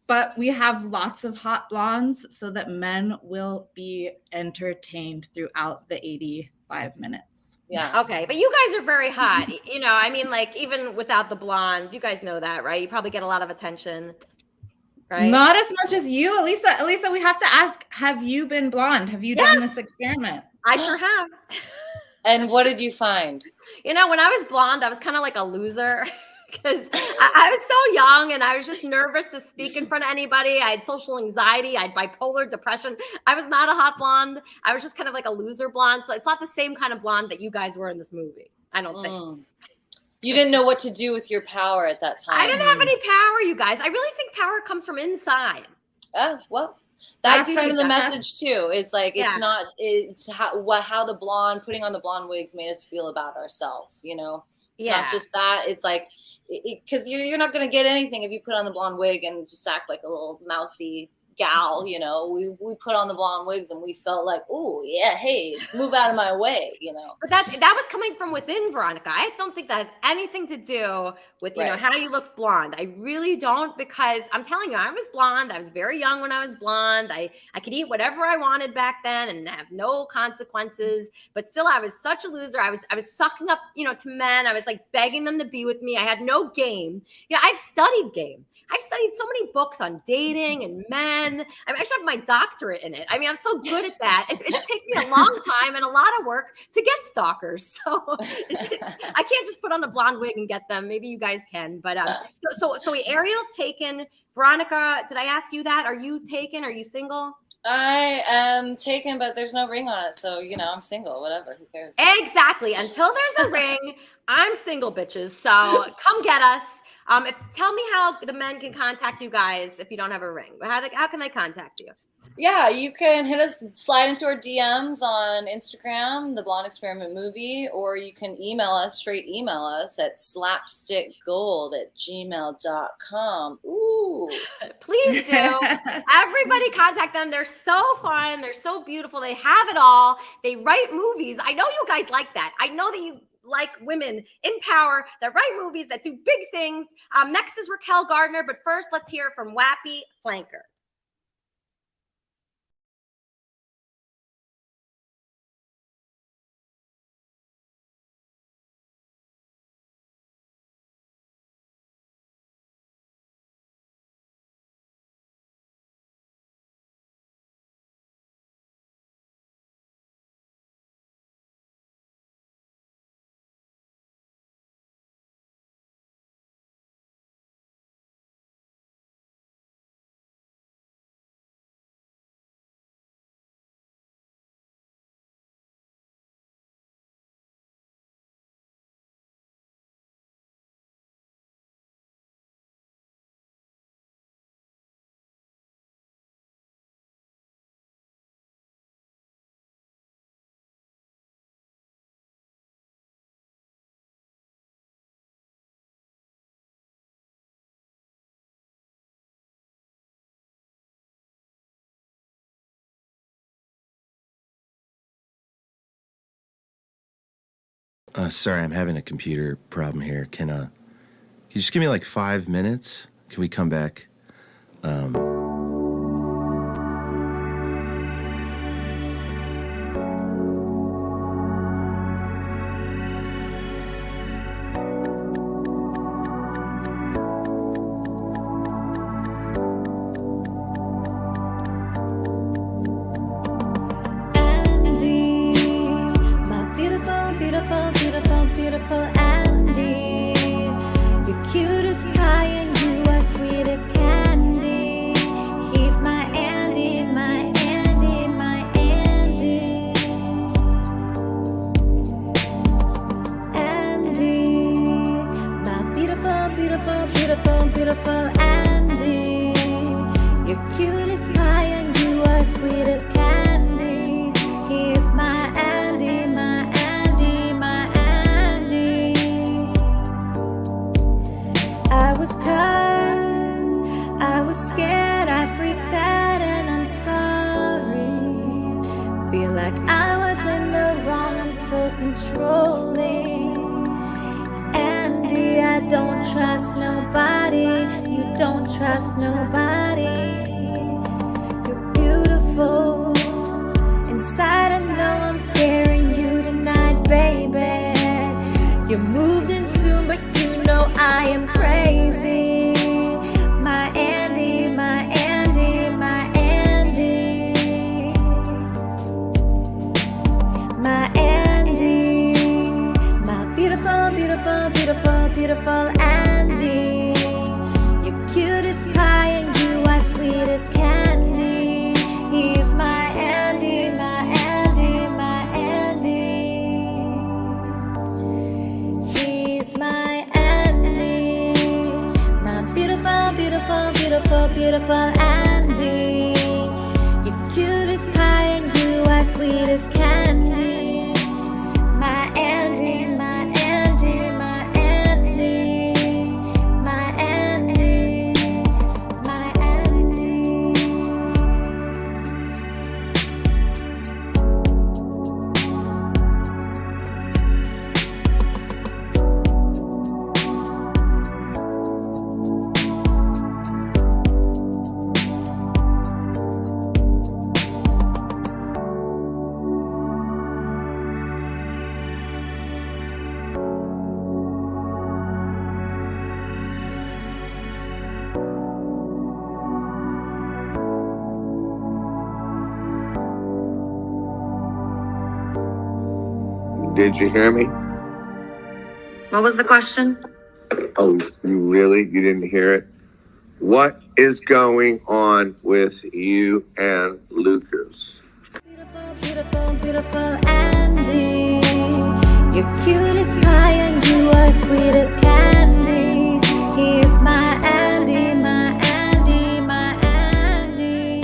T: But we have lots of hot blondes so that men will be entertained throughout the 85 minutes.
I: Yeah.
G: Okay, but you guys are very hot. You know, I mean, like even without the blonde, you guys know that, right? You probably get a lot of attention, right?
T: Not as much as you, Elisa. Elisa, we have to ask, have you been blonde? Have you done this experiment?
G: I sure have.
I: And what did you find?
G: You know, when I was blonde, I was kind of like a loser. Because I was so young and I was just nervous to speak in front of anybody. I had social anxiety. I had bipolar depression. I was not a hot blonde. I was just kind of like a loser blonde. So it's not the same kind of blonde that you guys were in this movie. I don't think.
I: You didn't know what to do with your power at that time.
G: I didn't have any power, you guys. I really think power comes from inside.
I: Oh, well. That's kind of the message too. It's like it's how the blonde, putting on the blonde wigs made us feel about ourselves, you know? It's not just that. It's like, because you're not going to get anything if you put on the blonde wig and just act like a little mousy gal, you know. We put on the blonde wigs and we felt like, oh yeah, hey, move out of my way, you know.
G: But that was coming from within, Veronica. I don't think that has anything to do with you know how you look blonde. I really don't, because I'm telling you, I was blonde. I was very young when I was blonde. I could eat whatever I wanted back then and have no consequences. But still, I was such a loser. I was sucking up, you know, to men. I was like begging them to be with me. I had no game. You know, I've studied game. I've studied so many books on dating and men. I mean, I should have my doctorate in it. I mean, I'm so good at that. It takes me a long time and a lot of work to get stalkers. So I can't just put on a blonde wig and get them. Maybe you guys can. But so Arielle's taken. Veronica, did I ask you that? Are you taken? Are you single?
I: I am taken, but there's no ring on it. So, you know, I'm single, whatever. Who cares?
G: Exactly. Until there's a ring, I'm single, bitches. So come get us. Tell me how the men can contact you guys if you don't have a ring. How can they contact you?
I: Yeah, you can slide into our DMs on Instagram, The Blonde Experiment Movie, or you can straight email us at slapstickgold@gmail.com. Ooh.
G: Please do. Everybody contact them. They're so fun. They're so beautiful. They have it all. They write movies. I know you guys like that. I know that you like women in power that write movies, that do big things. Next is Raquel Gardner, but first let's hear from Wappy Flanker.
A: Sorry, I'm having a computer problem here. Can you just give me like 5 minutes? Can we come back?
Q: Beautiful Andy, you're cute as pie and you are sweet as candy. He's my Andy, my Andy, my Andy. Andy, my beautiful, beautiful, beautiful, beautiful Andy. You're cute as pie and you are sweet as candy. He's my Andy, my Andy, my Andy. I was tired, I was scared, I freaked out and I'm sorry. Feel like I was in the wrong, I'm so controlling. Andy, I don't trust nobody, you don't trust nobody. You're beautiful, inside I know I'm scaring you tonight, baby. You moved in soon, but you know I am crazy. My Andy, my Andy, my Andy. My Andy, my beautiful, beautiful, beautiful, beautiful Andy. You're cute as pie and you are sweet as candy. He's my Andy, my Andy, my Andy. He's my Andy, my beautiful, beautiful, beautiful, beautiful Andy. You're cute as pie and you are sweet as candy. My Andy, my Andy, my Andy. My Andy, my Andy.
V: Did you hear me?
D: What was the question?
V: Oh, you didn't hear it? What is going on with you and Lucas?
Q: Beautiful, beautiful Andy. You're cute as pie and you are sweet as candy. He is my Andy, my Andy, my Andy.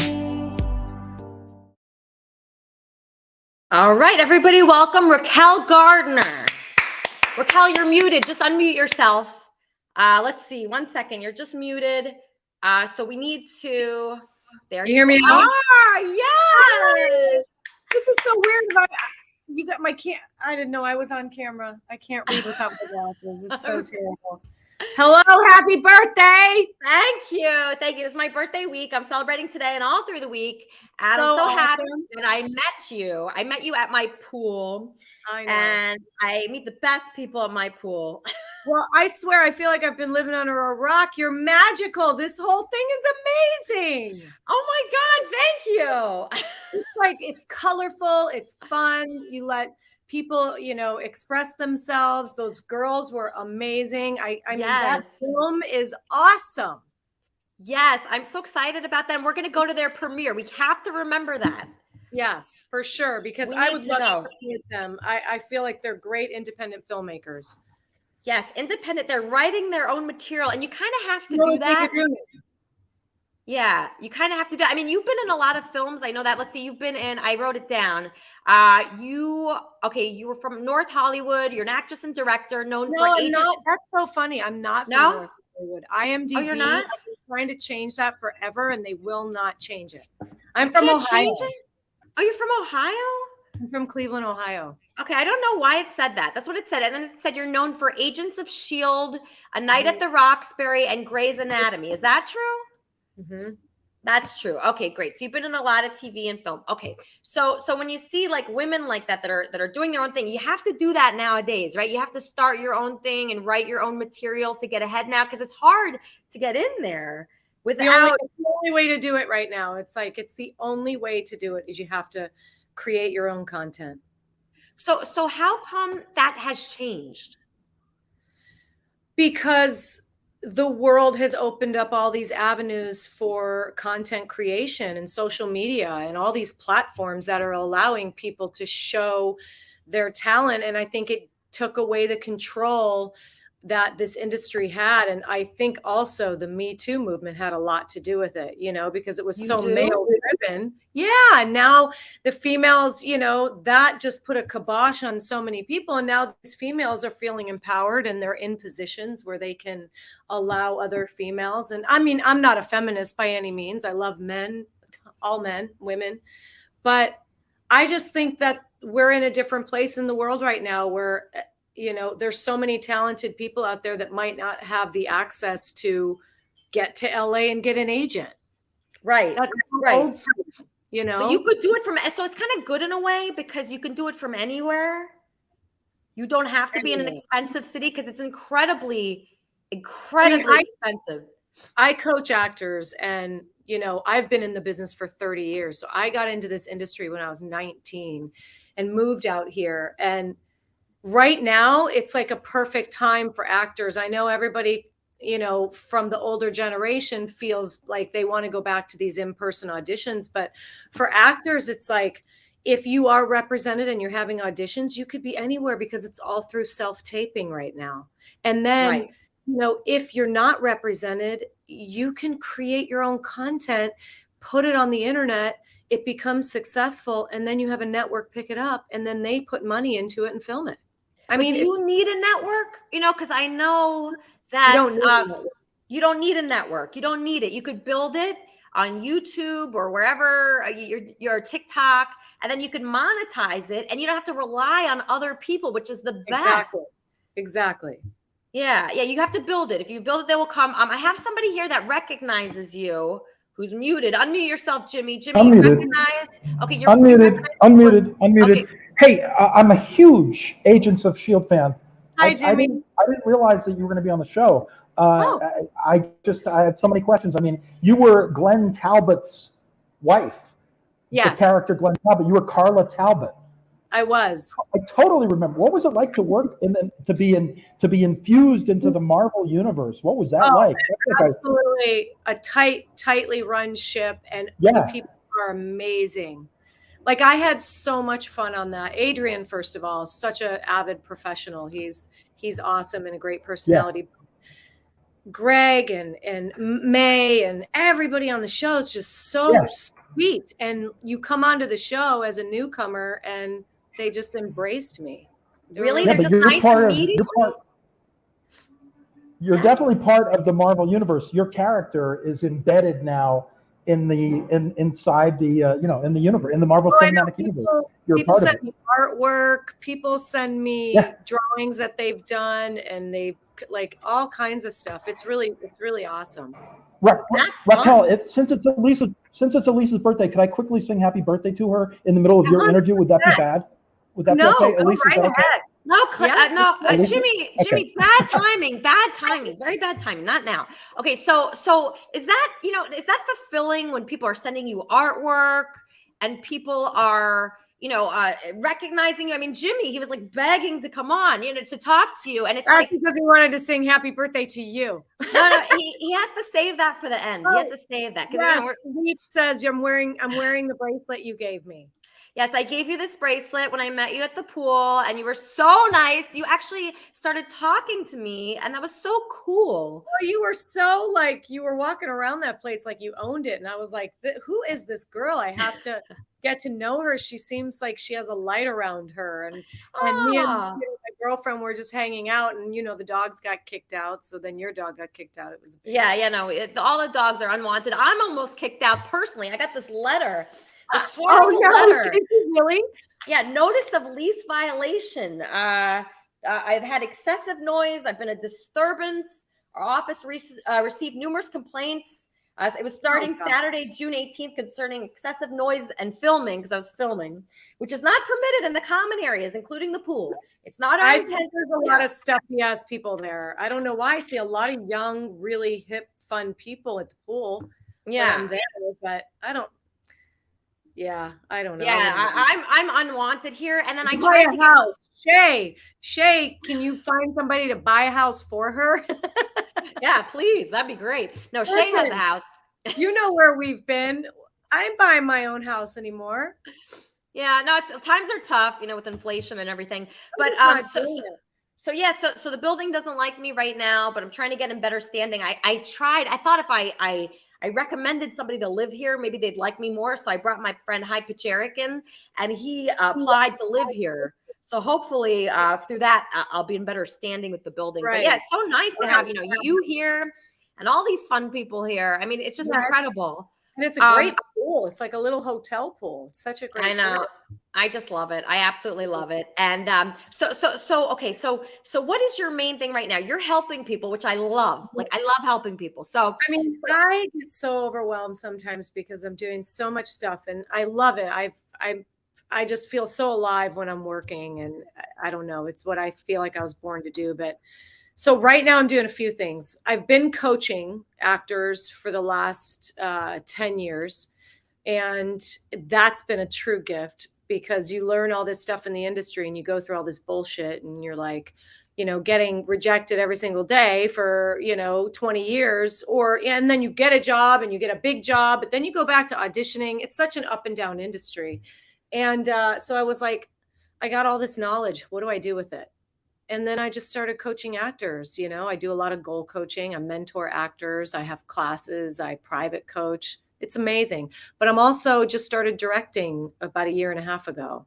G: All right, everybody, welcome Raquel Gardner. Raquel, you're muted. Just unmute yourself. Let's see. 1 second. You're just muted. So we need to. There
W: You hear me now?
G: Yes.
W: This is so weird. You got my I didn't know I was on camera. I can't read without my glasses. It's so terrible. Hello, happy birthday.
G: Thank you. Thank you. It's my birthday week. I'm celebrating today and all through the week. And
W: So
G: I'm so happy
W: awesome.
G: that I met you. I met you at my pool.
W: I know.
G: And I meet the best people at my pool.
W: Well, I swear, I feel like I've been living under a rock. You're magical. This whole thing is amazing.
G: Oh my God, thank you.
W: It's like, it's colorful. It's fun. You let people, express themselves. Those girls were amazing. I mean, that
G: Yes.
W: film is awesome.
G: Yes, I'm so excited about that. And we're going to go to their premiere. We have to remember that.
W: Yes, for sure. Because
G: We
W: I
G: need
W: would
G: to
W: love to
G: know.
W: support them. I feel like they're great independent filmmakers.
G: Yes, independent. They're writing their own material, and you kind of have to
W: No,
G: do
W: they
G: that.
W: could do it.
G: Yeah, you kind of have to do. I mean, you've been in a lot of films. I know that. Let's see, you've been in. I wrote it down. You were from North Hollywood. You're an actress and director, known
W: No,
G: for
W: I'm
G: Agent.
W: not. That's so funny. I'm not from
G: No?
W: North Hollywood. IMDb.
G: Oh, you're not?
W: I've been trying to change that forever, and they will not change it.
G: You
W: I'm from
G: can't
W: Ohio.
G: change it? Oh, you're from Ohio?
W: I'm from Cleveland, Ohio.
G: Okay, I don't know why it said that. That's what it said. And then it said you're known for Agents of S.H.I.E.L.D., A Night at the Roxbury, and Grey's Anatomy. Is that true?
W: Mm-hmm.
G: That's true. Okay, great. So you've been in a lot of TV and film. Okay. So when you see like women like that are doing their own thing, you have to do that nowadays, right? You have to start your own thing and write your own material to get ahead now, because it's hard to get in there without
W: the only way to do it right now. It's like it's the only way to do it is you have to create your own content.
G: So how come that has changed?
W: Because the world has opened up all these avenues for content creation and social media and all these platforms that are allowing people to show their talent. And I think it took away the control that this industry had. And I think also the Me Too movement had a lot to do with it, because it was male driven. Yeah. And now the females, that just put a kibosh on so many people. And now these females are feeling empowered and they're in positions where they can allow other females. And I mean, I'm not a feminist by any means. I love men, all men, women, but I just think that we're in a different place in the world right now where there's so many talented people out there that might not have the access to get to LA and get an agent.
G: Right.
W: That's
G: right.
W: Old school,
G: So you could do it so it's kind of good in a way because you can do it from anywhere. You don't have to be in an expensive city because it's incredibly expensive.
W: I coach actors and, I've been in the business for 30 years. So I got into this industry when I was 19 and moved out here. And right now, it's like a perfect time for actors. I know everybody, from the older generation feels like they want to go back to these in-person auditions. But for actors, it's like, if you are represented and you're having auditions, you could be anywhere because it's all through self-taping right now. And then, if you're not represented, you can create your own content, put it on the internet, it becomes successful, and then you have a network pick it up, and then they put money into it and film it.
G: I mean, you need a network, because I know that you don't need a network. You don't need it. You could build it on YouTube or wherever your TikTok, and then you can monetize it, and you don't have to rely on other people, which is the best.
W: Exactly.
G: Yeah. You have to build it. If you build it, they will come. I have somebody here that recognizes you. Who's muted? Unmute yourself, Jimmy. Jimmy, you recognize? Okay, you're
B: unmuted. Okay. Hey, I'm a huge Agents of S.H.I.E.L.D. fan.
W: Hi, Jimmy.
B: I didn't realize that you were going to be on the show. I had so many questions. I mean, you were Glenn Talbot's wife.
W: Yes.
B: The character Glenn Talbot. You were Carla Talbot.
W: I was.
B: I totally remember. What was it like to work to be infused into the Marvel universe? What was that like?
W: Absolutely a tightly run ship, and the people are amazing. Like I had so much fun on that. Adrian, first of all, such an avid professional. He's awesome and a great personality. Yeah. Greg and May and everybody on the show is just so sweet. And you come onto the show as a newcomer and they just embraced me.
G: Really? They're just nice and meeting?
B: You're definitely part of the Marvel universe. Your character is embedded now inside the in the universe, in the Marvel Cinematic Universe.
W: People send me artwork. People send me drawings that they've done, and they've like all kinds of stuff. It's really awesome.
B: Raquel, since it's Elisa's birthday, could I quickly sing happy birthday to her in the middle of your interview? Would that be bad? Would that be okay? Elisa,
W: right ahead.
G: No, Jimmy, bad timing, very bad timing, not now. Okay, so is that fulfilling when people are sending you artwork and people are, recognizing you? I mean, Jimmy, he was like begging to come on, to talk to you. And it's
W: that's because he wanted to sing happy birthday to you.
G: No, he has to save that for the end. He has to save that.
W: He says, I'm wearing the bracelet you gave me.
G: Yes, I gave you this bracelet when I met you at the pool, and you were so nice. You actually started talking to me, and that was so cool.
W: Well, you were so you were walking around that place like you owned it, and I was like, who is this girl? I have to get to know her. She seems like she has a light around her, and me and my girlfriend were just hanging out, and the dogs got kicked out, so then your dog got kicked out. It was
G: all the dogs are unwanted. I'm almost kicked out personally. I got this letter. This horrible letter.
W: Really?
G: Yeah, notice of lease violation. I've had excessive noise. I've been a disturbance. Our office received numerous complaints. It was starting Saturday, June 18th, concerning excessive noise and filming, because I was filming, which is not permitted in the common areas, including the pool. It's not our intent.
W: There's a lot of stuffy ass people there. I don't know why. I see a lot of young, really hip, fun people at the pool.
G: Yeah.
W: I'm there, but I don't. Yeah, I don't know.
G: Yeah, I'm unwanted here, and then I
W: buy
G: tried
W: a
G: to
W: house. Shay, can you find somebody to buy a house for her?
G: Yeah, please, that'd be great. No, Shay has a house.
W: You know where we've been. I ain't buying my own house anymore.
G: Yeah, no, times are tough, with inflation and everything. But so the building doesn't like me right now, but I'm trying to get in better standing. I thought if I recommended somebody to live here, maybe they'd like me more. So I brought my friend Hy Pacherican, and he applied to live here. So hopefully through that, I'll be in better standing with the building.
W: Right.
G: But yeah, it's so nice to have, you here and all these fun people here. I mean, it's just incredible.
W: And it's a great pool. It's like a little hotel pool. It's such a great
G: I know.
W: pool.
G: I just love it. I absolutely love it. And so what is your main thing right now? You're helping people, which I love. Like, I love helping people. So
W: I mean, I get so overwhelmed sometimes because I'm doing so much stuff, and I love it. I just feel so alive when I'm working, and I don't know. It's what I feel like I was born to do. But so right now I'm doing a few things. I've been coaching actors for the last 10 years, and that's been a true gift, because you learn all this stuff in the industry and you go through all this bullshit, and you're like, getting rejected every single day for, 20 years, and then you get a job and you get a big job, but then you go back to auditioning. It's such an up and down industry. And so I was like, I got all this knowledge. What do I do with it? And then I just started coaching actors. I do a lot of goal coaching. I mentor actors. I have classes. I private coach. It's amazing. But I'm also just started directing about 1.5 years ago.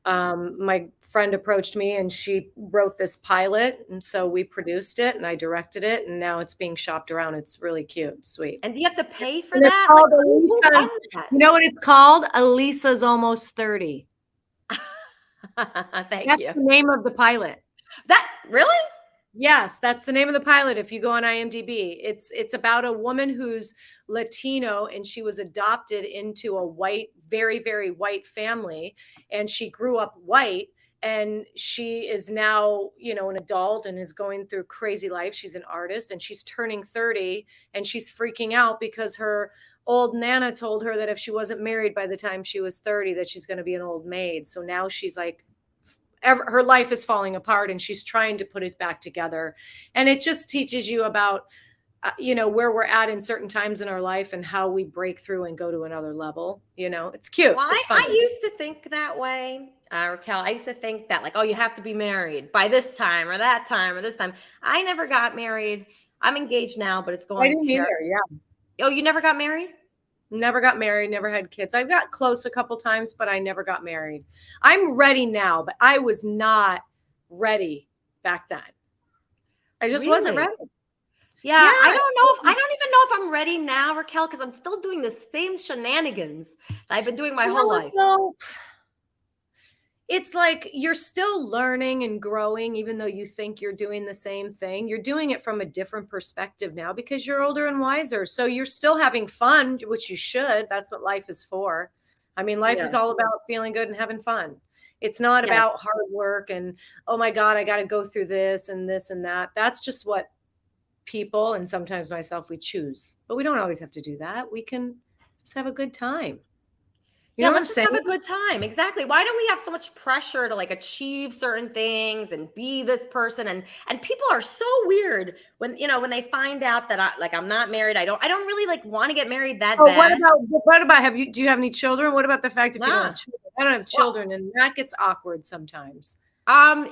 W: My friend approached me and she wrote this pilot. And so we produced it and I directed it. And now it's being shopped around. It's really cute, sweet.
G: And do you have to pay for
W: And
G: that? Who runs that?
W: You know what it's called? Elisa's Almost 30.
G: Thank
W: That's
G: you.
W: the name of the pilot.
G: That really?
W: Yes, that's the name of the pilot. If you go on IMDb, it's about a woman who's Latino and she was adopted into a white, very, very white family. And she grew up white, and she is now, an adult and is going through crazy life. She's an artist and she's turning 30, and she's freaking out because her old Nana told her that if she wasn't married by the time she was 30, that she's going to be an old maid. So now she's like, her life is falling apart and she's trying to put it back together. And it just teaches you about, where we're at in certain times in our life and how we break through and go to another level. It's cute.
G: Well,
W: It's fun.
G: I used to think that way, Raquel. I used to think that, like, oh, you have to be married by this time or that time or this time. I never got married. I'm engaged now, but it's going.
W: I didn't either. Yeah.
G: Oh, you never got married?
W: Never got married, never had kids. I've got close a couple times, but I never got married. I'm ready now, but I was not ready back then. I just wasn't ready.
G: Yeah, I don't even know if I'm ready now, Raquel, because I'm still doing the same shenanigans that I've been doing my whole life.
W: It's like you're still learning and growing, even though you think you're doing the same thing. You're doing it from a different perspective now because you're older and wiser. So you're still having fun, which you should. That's what life is for. I mean, life is all about feeling good and having fun. It's not about hard work and, oh my God, I got to go through this and that. That's just what people, and sometimes myself, we choose. But we don't always have to do that. We can just have a good time. You know,
G: let's just have a good time. Exactly. Why do we have so much pressure to like achieve certain things and be this person? And people are so weird when they find out that I'm not married. I don't really like want to get married that bad.
W: What about do you have any children? What about the fact if you don't have children? I don't have children, and that gets awkward sometimes.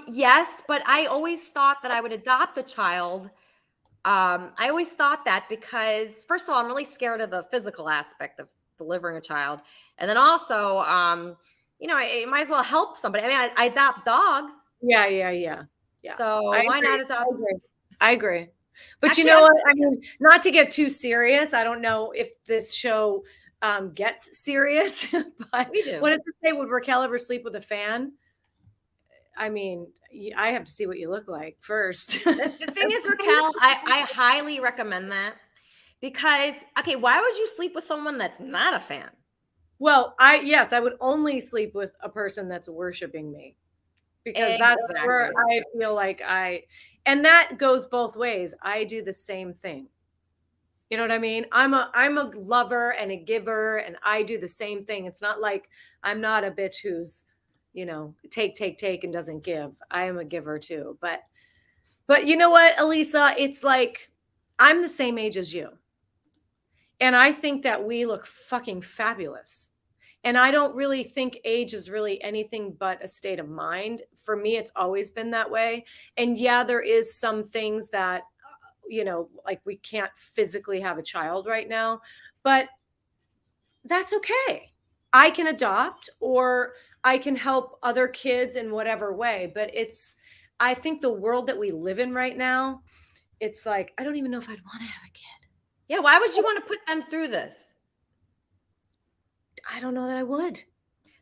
G: Yes, but I always thought that I would adopt a child. I always thought that because first of all, I'm really scared of the physical aspect of delivering a child. And then also, I might as well help somebody. I mean, I adopt dogs.
W: Yeah.
G: So why not adopt?
W: I agree. But
G: Actually,
W: you know what? I mean, not to get too serious. I don't know if this show gets serious. But
G: We do.
W: what does it say? Would Raquel ever sleep with a fan? I mean, I have to see what you look like first.
G: The thing is, Raquel, I highly recommend that because, okay, why would you sleep with someone that's not a fan?
W: Well, yes, I would only sleep with a person that's worshiping me, because that's where I feel like and that goes both ways. I do the same thing. You know what I mean? I'm a lover and a giver, and I do the same thing. It's not like I'm not a bitch who's, take and doesn't give. I am a giver too. But you know what, Elisa? It's like I'm the same age as you. And I think that we look fucking fabulous. And I don't really think age is really anything but a state of mind. For me, it's always been that way. And yeah, there is some things that, like we can't physically have a child right now, but that's okay. I can adopt, or I can help other kids in whatever way. But I think the world that we live in right now, it's like, I don't even know if I'd want to have a kid.
G: Yeah, why would you want to put them through this?
W: I don't know that I would.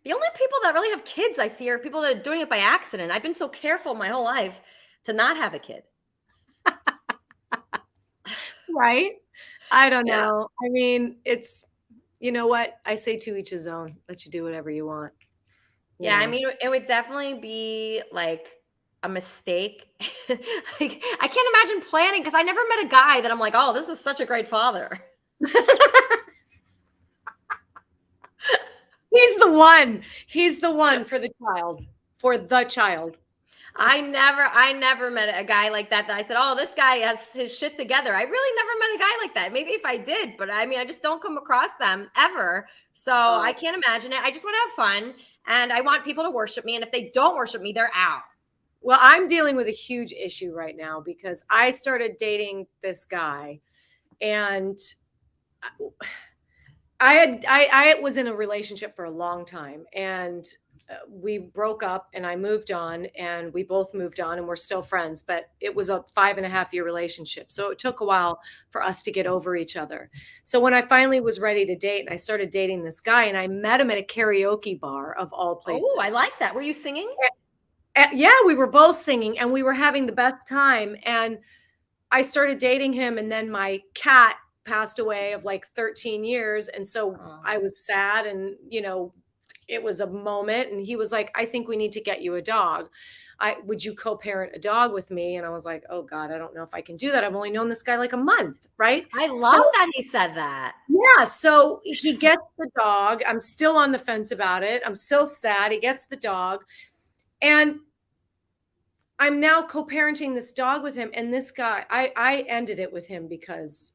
G: The only people that really have kids I see are people that are doing it by accident. I've been so careful my whole life to not have a kid.
W: Right? I don't know. I mean, it's, you know what? I say to each his own. Let you do whatever you want.
G: Yeah, I mean, it would definitely be like a mistake. Like, I can't imagine planning, because I never met a guy that I'm like, oh, this is such a great father.
W: He's the one. He's the one for the child. For the child.
G: I never met a guy like that I said, oh, this guy has his shit together. I really never met a guy like that. Maybe if I did, but I mean, I just don't come across them ever. So I can't imagine it. I just want to have fun, and I want people to worship me. And if they don't worship me, they're out.
W: Well, I'm dealing with a huge issue right now, because I started dating this guy, and I was in a relationship for a long time, and we broke up, and I moved on, and we both moved on, and we're still friends, but it was a 5.5-year relationship. So it took a while for us to get over each other. So when I finally was ready to date, and I started dating this guy, and I met him at a karaoke bar of all places.
G: Oh, I like that. Were you singing?
W: Yeah, we were both singing, and we were having the best time. And I started dating him, and then my cat passed away of like 13 years. And so I was sad, and, it was a moment, and he was like, I think we need to get you a dog. Would you co-parent a dog with me? And I was like, oh God, I don't know if I can do that. I've only known this guy like a month, right?
G: I love that he said that.
W: Yeah. So he gets the dog. I'm still on the fence about it. I'm still sad. He gets the dog. And I'm now co-parenting this dog with him. And this guy, I ended it with him because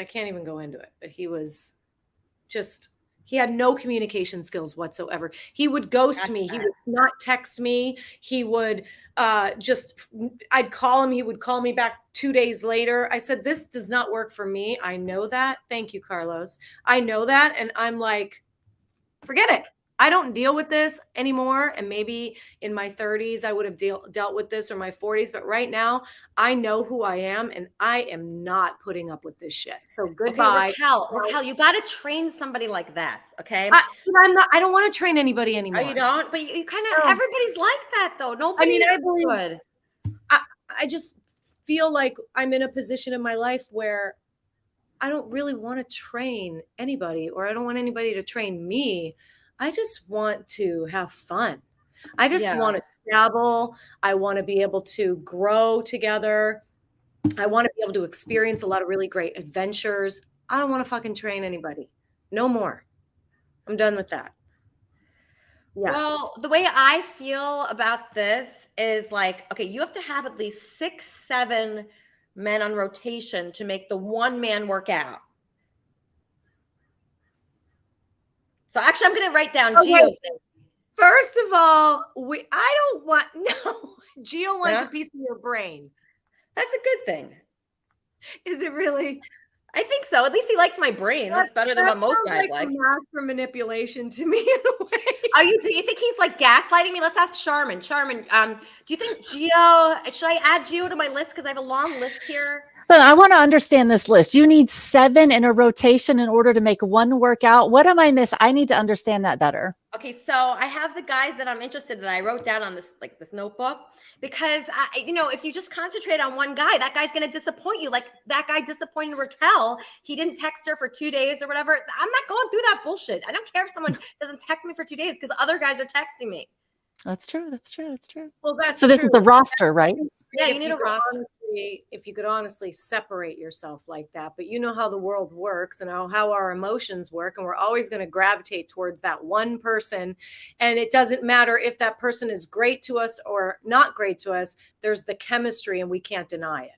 W: I can't even go into it, but he was just, he had no communication skills whatsoever. He would ghost me. He would not text me. He would I'd call him. He would call me back 2 days later. I said, this does not work for me. I know that. Thank you, Carlos. I know that. And I'm like, forget it. I don't deal with this anymore. And maybe in my 30s, I would have dealt with this, or my 40s. But right now, I know who I am, and I am not putting up with this shit. So goodbye.
G: Okay, Raquel, you got to train somebody like that. Okay.
W: I don't want to train anybody anymore.
G: Oh, you don't? But you kind of, everybody's like that though. Nobody's good.
W: I just feel like I'm in a position in my life where I don't really want to train anybody, or I don't want anybody to train me. I just want to have fun. I just want to travel. I want to be able to grow together. I want to be able to experience a lot of really great adventures. I don't want to fucking train anybody. No more. I'm done with that.
G: Yes. Well, the way I feel about this is like, okay, you have to have at least 6, 7 men on rotation to make the one man work out. So actually, I'm going to write down Gio.
W: First of all, I don't want, no, Gio wants a piece of your brain.
G: That's a good thing.
W: Is it really?
G: I think so. At least he likes my brain. That's better than what most guys like.
W: For manipulation to me in a way.
G: Oh, do you think he's like gaslighting me? Let's ask Charmin. Charmin, do you think Gio, should I add Gio to my list? Because I have a long list here
U: So I want to understand this list. You need 7 in a rotation in order to make one workout. What am I missing? I need to understand that better.
G: Okay, so I have the guys that I'm interested in that I wrote down on this this notebook because if you just concentrate on one guy, that guy's gonna disappoint you. Like that guy disappointed Raquel. He didn't text her for 2 days or whatever. I'm not going through that bullshit. I don't care if someone doesn't text me for 2 days because other guys are texting me.
U: That's true. That's true. That's true.
W: Well, that's
U: so. This
W: true.
U: is the roster, right?
G: Yeah, you need a roster.
W: If you could honestly separate yourself like that, but you know how the world works and how our emotions work, and we're always going to gravitate towards that one person. And it doesn't matter if that person is great to us or not great to us. There's the chemistry, and we can't deny it.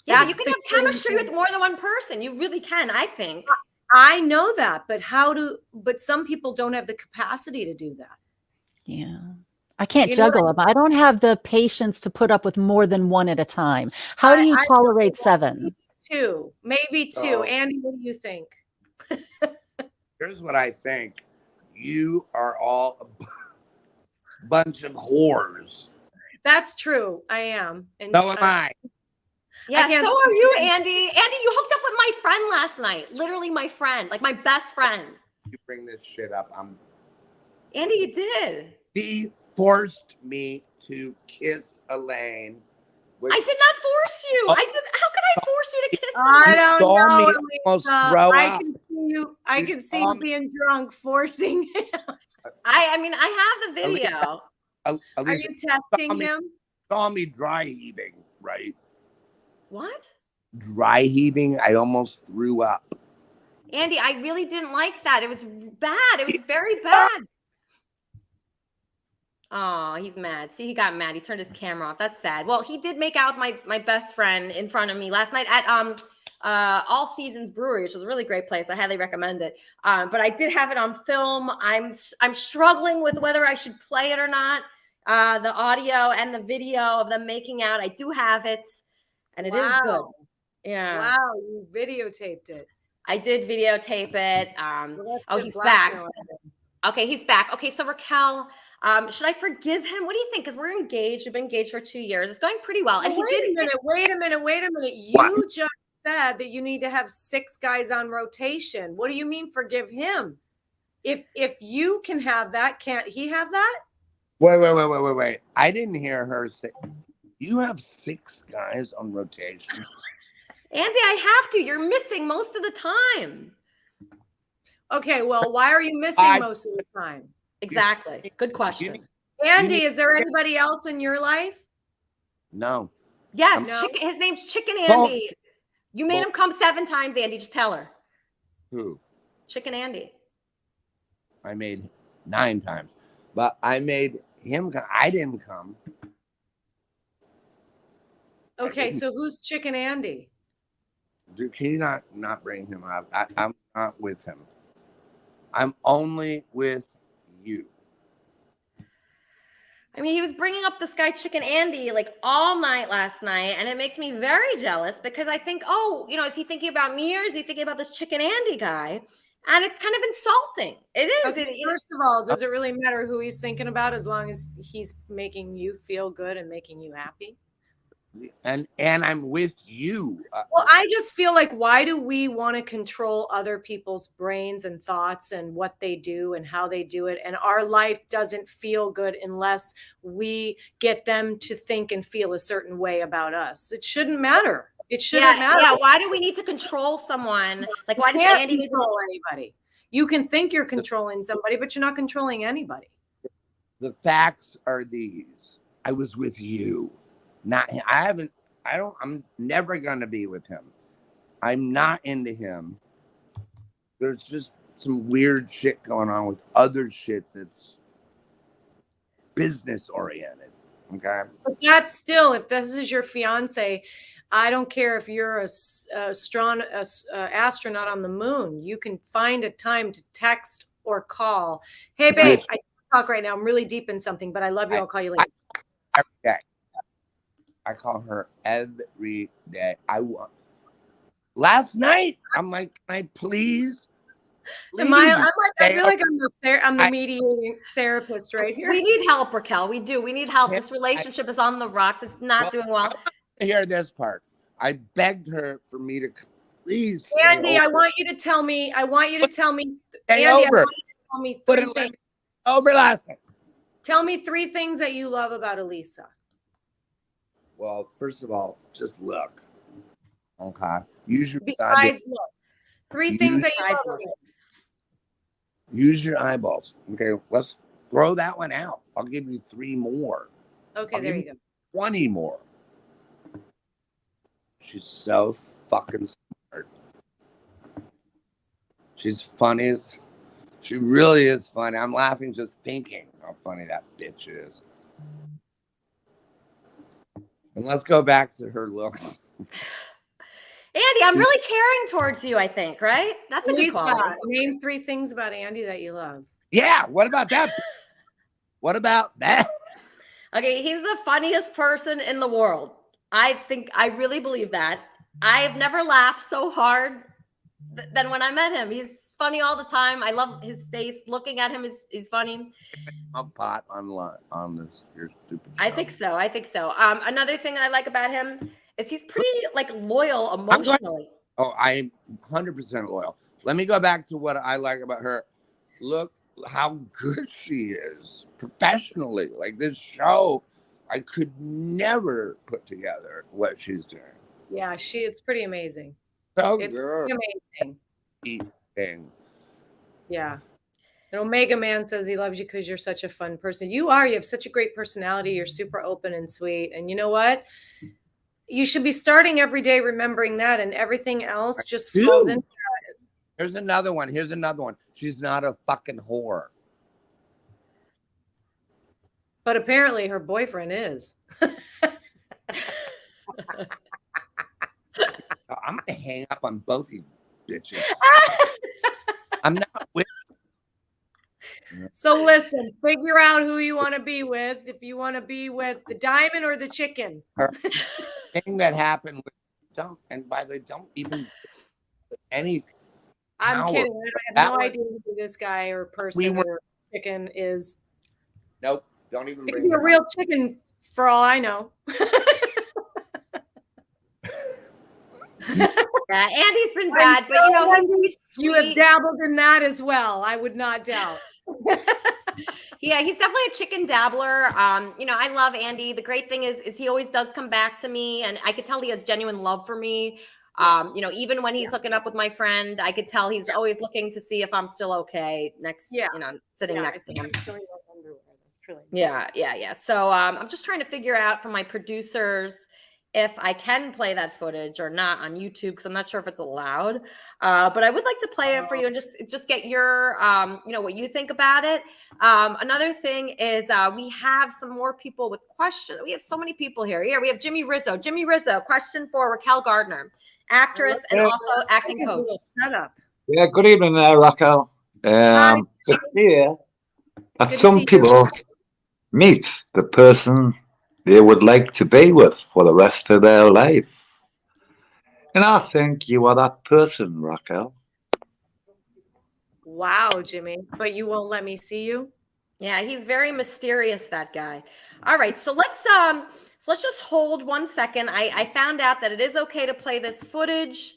G: Yeah, but you can have chemistry with more than one person. You really can, I think.
W: I know that, but some people don't have the capacity to do that.
U: Yeah. I can't juggle them. I don't have the patience to put up with more than one at a time. How do you tolerate 7?
W: Maybe two. Andy, what do you think?
V: Here's what I think. You are all a bunch of whores.
W: That's true. I am. And
V: so am I.
G: Yeah, so are you, Andy. Andy, you hooked up with my friend last night. Literally my friend, like my best friend.
V: You bring this shit up.
G: Andy, you did.
V: He forced me to kiss Elaine.
G: I did not force you. How could I force you to kiss him?
W: I don't know.
V: Me almost throw up.
W: I can see you being drunk, forcing him.
G: I have the video.
W: Are you testing him?
V: Saw me dry heaving, right?
G: What?
V: Dry heaving. I almost threw up.
G: Andy, I really didn't like that. It was bad. It was very bad. Oh, he's mad. See, he got mad. He turned his camera off. That's sad. Well, he did make out with my best friend in front of me last night at All Seasons Brewery, which was a really great place. I highly recommend it. But I did have it on film. I'm struggling with whether I should play it or not. The audio and the video of them making out. I do have it, and it is good. Yeah.
W: Wow, you videotaped it.
G: I did videotape it. He's back. Okay, he's back. Okay, so Raquel, should I forgive him? What do you think? Because we're engaged. We've been engaged for 2 years. It's going pretty well. And
W: Wait a minute. You just said that you need to have 6 guys on rotation. What do you mean forgive him? If you can have that, can't he have that?
V: Wait. I didn't hear her say you have 6 guys on rotation.
G: Andy, I have to. You're missing most of the time.
W: Okay, well, why are you missing most of the time?
G: Exactly. Good question.
W: Andy, is there anybody else in your life?
V: No.
G: Yes, his name's Chicken Andy. You made him come 7 times, Andy. Just tell her.
V: Who?
G: Chicken Andy.
V: I made 9 times, but I made him come. I didn't come.
W: Okay, so who's Chicken Andy?
V: Dude, can you not bring him up? I'm not with him. I'm only with you.
G: I mean, he was bringing up this guy Chicken Andy like all night last night, and it makes me very jealous because I think, is he thinking about me or is he thinking about this Chicken Andy guy? And it's kind of insulting. It is.
W: Okay, first of all, does it really matter who he's thinking about as long as he's making you feel good and making you happy?
V: And I'm with you.
W: Well, I just feel like, why do we want to control other people's brains and thoughts and what they do and how they do it? And our life doesn't feel good unless we get them to think and feel a certain way about us. It shouldn't matter. It shouldn't matter.
G: Yeah. Why do we need to control someone? Like, why does Andy need to
W: control anybody? You can think you're controlling somebody, but you're not controlling anybody.
V: The facts are these. I was with you. Not him. I'm never gonna be with him. I'm not into him. There's just some weird shit going on with other shit that's business oriented. Okay.
W: But that's still, if this is your fiance, I don't care if you're a astronaut on the moon. You can find a time to text or call. Hey, babe, I can't talk right now. I'm really deep in something, but I love you. I'll call you later.
V: Okay. I call her every day. Last night, I'm like, can I please?
W: I feel like I'm the mediating therapist right here.
G: We need help, Raquel. We do. We need help. This relationship is on the rocks. It's not doing well.
V: Hear this part. I begged her for me to please stay
W: Andy,
V: over.
W: I want you to tell me.
V: Stay
W: Andy,
V: over.
W: I want you to tell me three things.
V: Over last night.
W: Tell me 3 things that you love about Elisa.
V: Well, first of all, just look. Okay. Use your
W: Besides looks. 3 things that you love about Elisa.
V: Use your eyeballs. Okay, let's throw that one out. I'll give you 3 more.
W: Okay, there you go.
V: 20 more. She's so fucking smart. She's funny as... She really is funny. I'm laughing just thinking how funny that bitch is. And let's go back to her look.
G: Andy, I'm really caring towards you, I think, right? That's a good
W: Elisa,
G: quality.
W: name 3 things about Andy that you love.
V: Yeah, what about that? What about that?
G: Okay, he's the funniest person in the world. I really believe that. I've never laughed so hard than when I met him. He's funny all the time. I love his face. Looking at him is funny.
V: A pot on this your stupid show.
G: I think so. Another thing I like about him is he's pretty like loyal emotionally.
V: I'm 100% loyal. Let me go back to what I like about her. Look how good she is professionally. Like this show, I could never put together what she's doing.
W: Yeah, it's pretty amazing.
V: It's
W: pretty amazing.
V: Thing.
W: Yeah. And Omega Man says he loves you because you're such a fun person. You are. You have such a great personality. You're super open and sweet. And you know what? You should be starting every day remembering that, and everything else just falls into that.
V: Here's another one. She's not a fucking whore.
W: But apparently her boyfriend is.
V: I'm gonna hang up on both you bitches. I'm not with.
W: So listen, figure out who you want to be with. If you want to be with the diamond or the chicken.
V: Her thing that happened with don't even any.
W: I'm kidding. I have no idea who this guy or person or chicken is.
V: Nope. Don't even
W: It
V: bring
W: could be a real chicken for all I know.
G: Yeah, Andy's been bad, but you know,
W: you have dabbled in that as well. I would not doubt.
G: Yeah, he's definitely a chicken dabbler. You know, I love Andy. The great thing is he always does come back to me, and I could tell he has genuine love for me. You know, even when he's hooking up with my friend, I could tell he's always looking to see if I'm still okay you know, sitting next to him. Yeah. So I'm just trying to figure out from my producers if I can play that footage or not on YouTube, because I'm not sure if it's allowed. But I would like to play it for you and just get your, you know, what you think about it. Another thing is we have some more people with questions. We have so many people here. Here we have Jimmy Rizzo. Jimmy Rizzo, question for Raquel Gardner, actress and also acting coach.
W: Setup.
E: Yeah, good evening there, Raquel. Just here, that some people meet the person they would like to be with for the rest of their life. And I think you are that person, Raquel.
W: Wow, Jimmy. But you won't let me see you?
G: Yeah, he's very mysterious, that guy. All right, so let's just hold 1 second. I found out that it is okay to play this footage.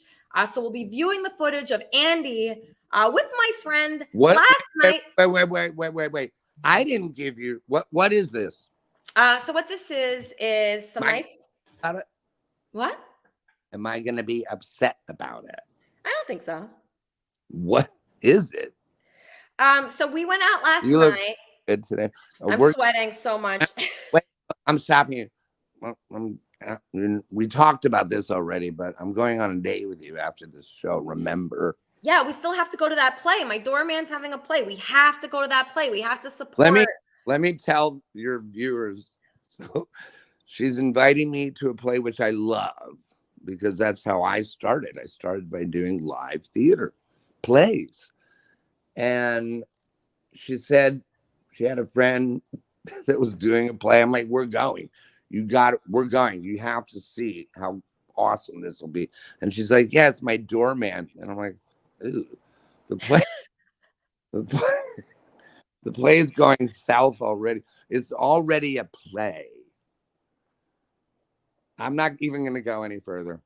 G: So we'll be viewing the footage of Andy with my friend last night.
V: Wait. I didn't give you what is this?
G: So what this is some nice. What?
V: Am I going to be upset about it?
G: I don't think so.
V: What is it?
G: So we went out last
V: You look
G: night.
V: good today.
G: I'm sweating so much.
V: Wait, I'm stopping you. We talked about this already, but I'm going on a date with you after this show. Remember?
G: Yeah, we still have to go to that play. My doorman's having a play. We have to go to that play. We have to support.
V: Let me tell your viewers. So she's inviting me to a play which I love because that's how I started. I started by doing live theater plays. And she said she had a friend that was doing a play. I'm like, we're going. We're going. You have to see how awesome this will be. And she's like, yeah, it's my doorman. And I'm like, ooh, the play is going south already. It's already a play. I'm not even going to go any further.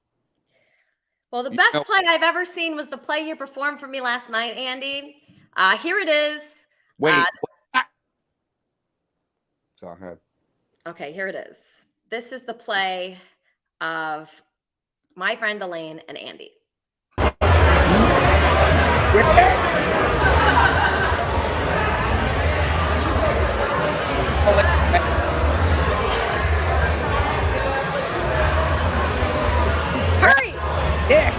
G: Well, the
V: You
G: best
V: know-
G: play I've ever seen was the play you performed for me last night, Andy. Here it is.
V: Wait. Go ahead.
G: Okay, here it is. This is the play of my friend Elaine and Andy. Hurry!
V: Yeah.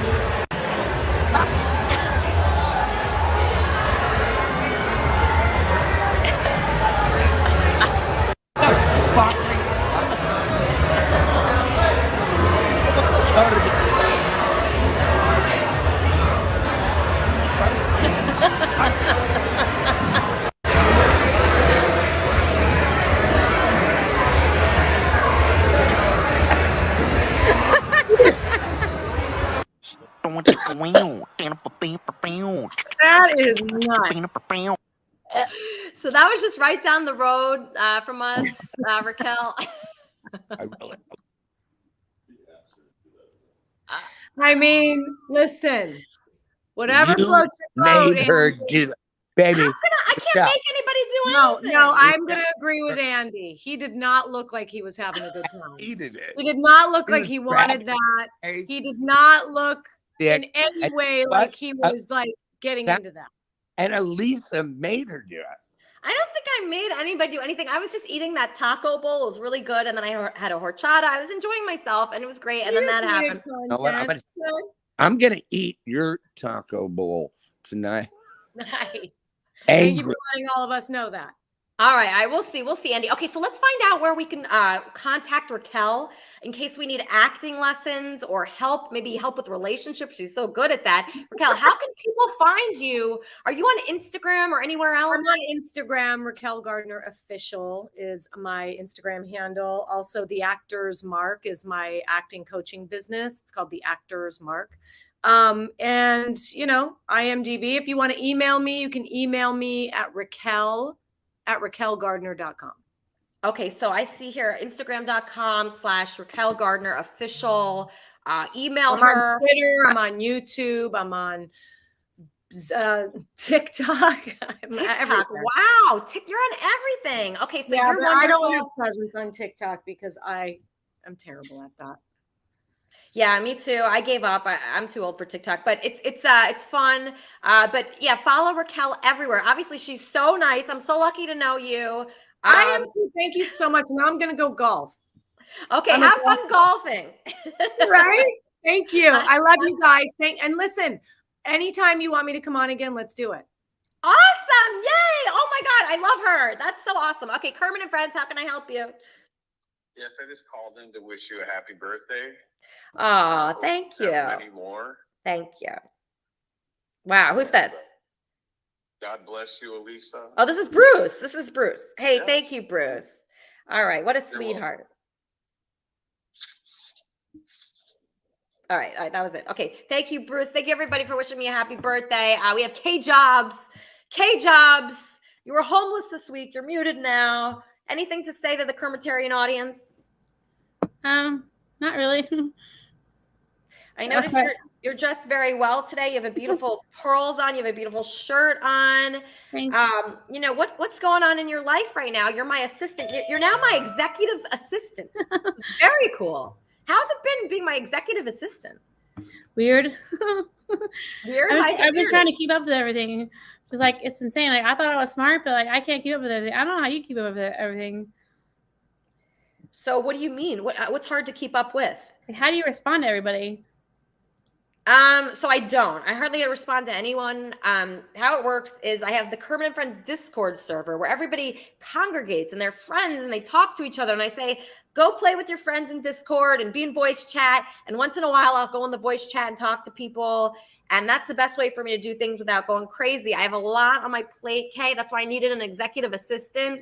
W: That is nuts.
G: So that was just right down the road from us, Raquel.
W: I mean, listen, whatever
V: You
W: floats your boat.
V: made her
W: Andy.
V: do that. Baby.
G: I can't make anybody do anything.
W: No, I'm going to agree with Andy. He did not look like he was having a good time.
V: He did it.
W: He did not look
V: He
W: like
V: was
W: he wanted
V: grabbing
W: that.
V: his face.
W: He did not look
V: Yeah,
W: in any
V: and
W: way
V: what?
W: like he was like getting into that.
V: And Elisa made her do it.
G: I don't think I made anybody do anything. I was just eating that taco bowl. It was really good. And then I had a horchata. I was enjoying myself and it was great. And then that happened.
V: You know what? I'm gonna eat your taco bowl tonight.
W: Nice. Thank you
V: Angry.
W: for letting all of us know that.
G: All right, we'll see. We'll see, Andy. Okay, so let's find out where we can contact Raquel in case we need acting lessons or help, maybe help with relationships. She's so good at that. Raquel, how can people find you? Are you on Instagram or anywhere else?
W: I'm on Instagram. Raquel Gardner Official is my Instagram handle. Also, The Actor's Mark is my acting coaching business. It's called The Actor's Mark. And, you know, IMDb. If you want to email me, you can email me at raquelgardner.com.
G: Okay, so I see here Instagram.com/Raquel Gardner Official. Email
W: I'm
G: her.
W: on Twitter. I'm on YouTube. I'm on TikTok.
G: TikTok. Wow, you're on everything. Okay, so
W: yeah,
G: you're
W: but I don't have
G: wonderful.
W: presence on TikTok because I am terrible at that.
G: Yeah, me too. I gave up. I'm too old for TikTok, but it's fun. But yeah, follow Raquel everywhere. Obviously, she's so nice. I'm so lucky to know you.
W: I am too. Thank you so much. Now I'm going to go golf.
G: Okay,
W: I'm
G: have fun golfing.
W: Right? Thank you. I love you guys. And listen, anytime you want me to come on again, let's do it.
G: Awesome. Yay. Oh my God. I love her. That's so awesome. Okay, Kermit and friends, how can I help you?
C: Yes, I just called in to wish you a happy birthday.
G: Oh, thank you.
C: Many more.
G: Thank you. Wow, who's this?
C: God bless you, Elisa.
G: Oh, this is Bruce. This is Bruce. Hey, thank you, Bruce. All right, what a sweetheart. All right, that was it. Okay, thank you, Bruce. Thank you, everybody, for wishing me a happy birthday. We have K-Jobs. K-Jobs, you were homeless this week. You're muted now. Anything to say to the Kermitarian audience?
F: Not really.
G: I noticed you're dressed very well today. You have a beautiful pearls on. You have a beautiful shirt on.
F: Thanks.
G: You know what's going on in your life right now? You're my assistant. You're now my executive assistant. It's very cool. How's it been being my executive assistant?
F: Weird.
G: Weird.
F: I've been trying to keep up with everything. It's like it's insane. Like I thought I was smart, but like I can't keep up with everything. I don't know how you keep up with everything.
G: So what do you mean? What's hard to keep up with?
F: Like, how do you respond to everybody?
G: So I don't. I hardly respond to anyone. How it works is I have the Kermit and Friends Discord server where everybody congregates and they're friends and they talk to each other. And I say, go play with your friends in Discord and be in voice chat. And once in a while, I'll go in the voice chat and talk to people. And that's the best way for me to do things without going crazy. I have a lot on my plate, Kay. That's why I needed an executive assistant.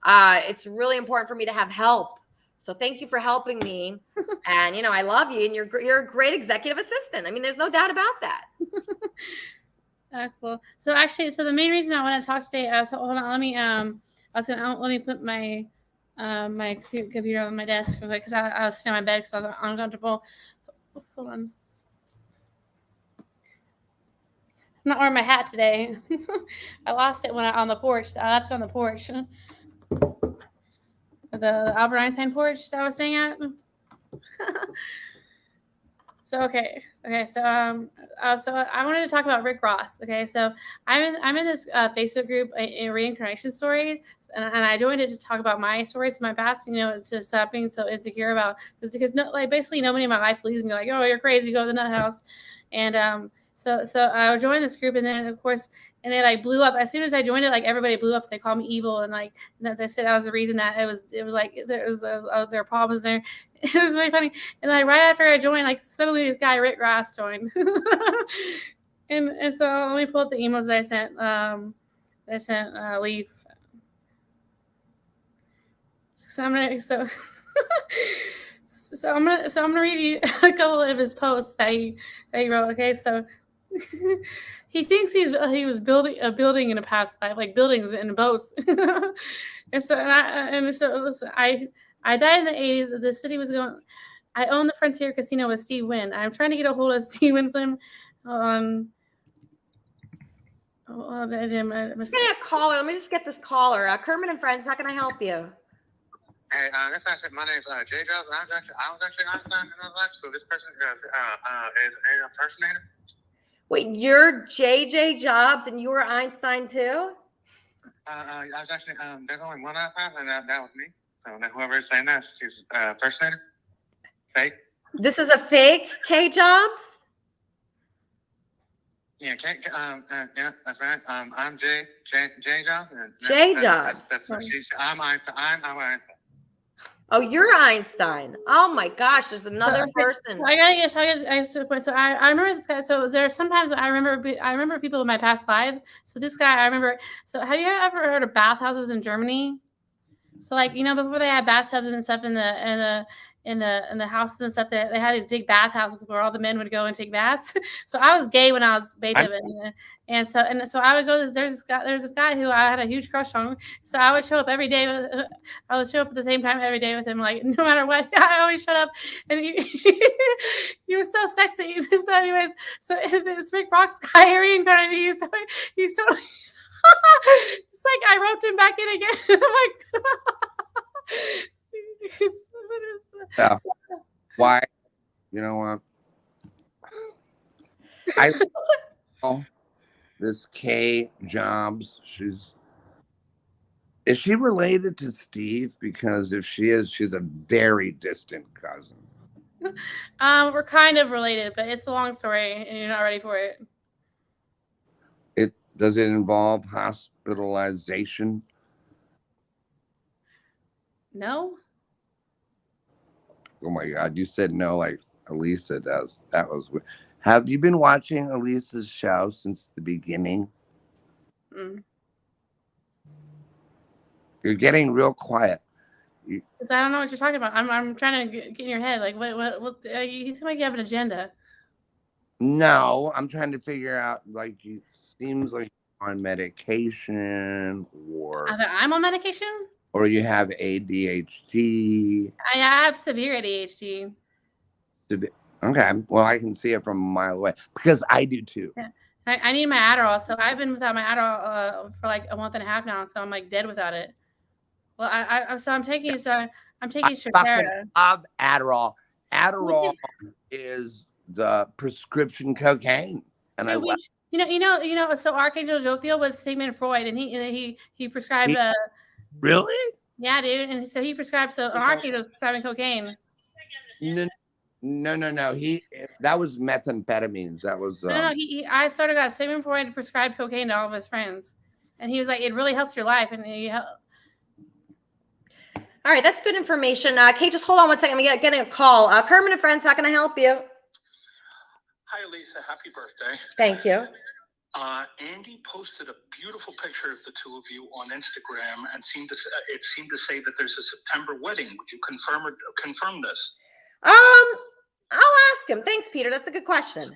G: It's really important for me to have help. So thank you for helping me. And, you know, I love you and you're a great executive assistant. I mean, there's no doubt about that.
F: Cool. So actually, the main reason I want to talk today is, hold on, let me put my my computer on my desk real quick because I was sitting on my bed because I was uncomfortable. Hold on. not wearing my hat today. I lost it when on the porch. I left it on the porch. The Albert Einstein porch that I was staying at. So so I wanted to talk about Rick Ross. Okay, so I'm in this Facebook group in reincarnation stories, and I joined it to talk about my stories in my past. To stop being so insecure about because basically nobody in my life believes me. Like, oh, you're crazy, go to the nut house, and so I joined this group, and then of course. And they blew up as soon as I joined it. Everybody blew up. They called me evil, and they said I was the reason that it was there were problems there. It was really funny. And right after I joined, suddenly this guy Rick Ross joined. and so let me pull up the emails that I sent. Leaf. So I'm gonna read you a couple of his posts that he wrote. Okay, so. He thinks he was building a building in a past life, like buildings and boats. So listen, I died in the 80s. The city was going. I owned the Frontier Casino with Steve Wynn. I'm trying to get a hold of Steve Wynn from.
G: Let's get a caller. Let me just get this caller. Kermit and Friends, how can I help you?
C: Hey, that's actually my name's J Jobs. I was actually Einstein in real life, so this person is an impersonator.
G: Wait, you're JJ Jobs and you were Einstein too?
C: I was actually there's only one Einstein, and that was me. So whoever is saying that, she's impersonator. Fake.
G: This is a fake K Jobs?
C: Yeah, yeah, that's right. I'm J Jobs.
G: J Jobs.
C: I'm Einstein. I'm Einstein.
G: Oh, you're Einstein. Oh my gosh, there's another person.
F: I gotta get to the point. So I remember this guy. So there are sometimes I remember people in my past lives. So this guy I remember. So have you ever heard of bathhouses in Germany? So before they had bathtubs and stuff in the houses and stuff, they had these big bathhouses where all the men would go and take baths. So I was gay when I was Beethoven, and so I would go. There's this guy who I had a huge crush on. So I would show up every day. I would show up at the same time every day with him. No matter what, I always showed up, and he was so sexy. So anyways, so this Rick Ross guy reincarnated. He's totally. It's like I roped him back in again.
V: Yeah. Why? You know what? I this K Jobs. Is she related to Steve? Because if she is, she's a very distant cousin.
F: We're kind of related, but it's a long story, and you're not ready for it.
V: Does it involve hospitalization?
F: No.
V: Oh my God, you said no like Elisa does. That was weird. Have you been watching Elisa's show since the beginning? You're getting real quiet.
F: Because I don't know what you're talking about. I'm trying to get in your head. What you seem like you have an agenda.
V: No, I'm trying to figure out, it seems like you're on medication or...
F: Either I'm on medication?
V: Or you have ADHD.
F: I have severe ADHD.
V: Okay, well, I can see it from a mile away. Because I do too.
F: Yeah. I need my Adderall. So I've been without my Adderall for a month and a half now. So I'm dead without it. Well, I'm taking Strattera.
V: I love Adderall. Adderall is the prescription cocaine, and I love.
F: So Archangel Jovial was Sigmund Freud, and he prescribed.
V: Really?
F: Yeah, dude, and so he prescribed. So Archangel was prescribing cocaine.
V: No. That was methamphetamines. That was.
F: No. I sort of got Sigmund Freud prescribed cocaine to all of his friends, and he was like, "It really helps your life," and
G: All right, that's good information. Kate, just hold on one second. I'm getting a call. Kermit and Friends, how can I help you?
H: Hi, Elisa. Happy birthday.
G: Thank you.
H: Andy posted a beautiful picture of the two of you on Instagram and seemed to say that there's a September wedding. Would you confirm this?
G: I'll ask him. Thanks, Peter. That's a good question.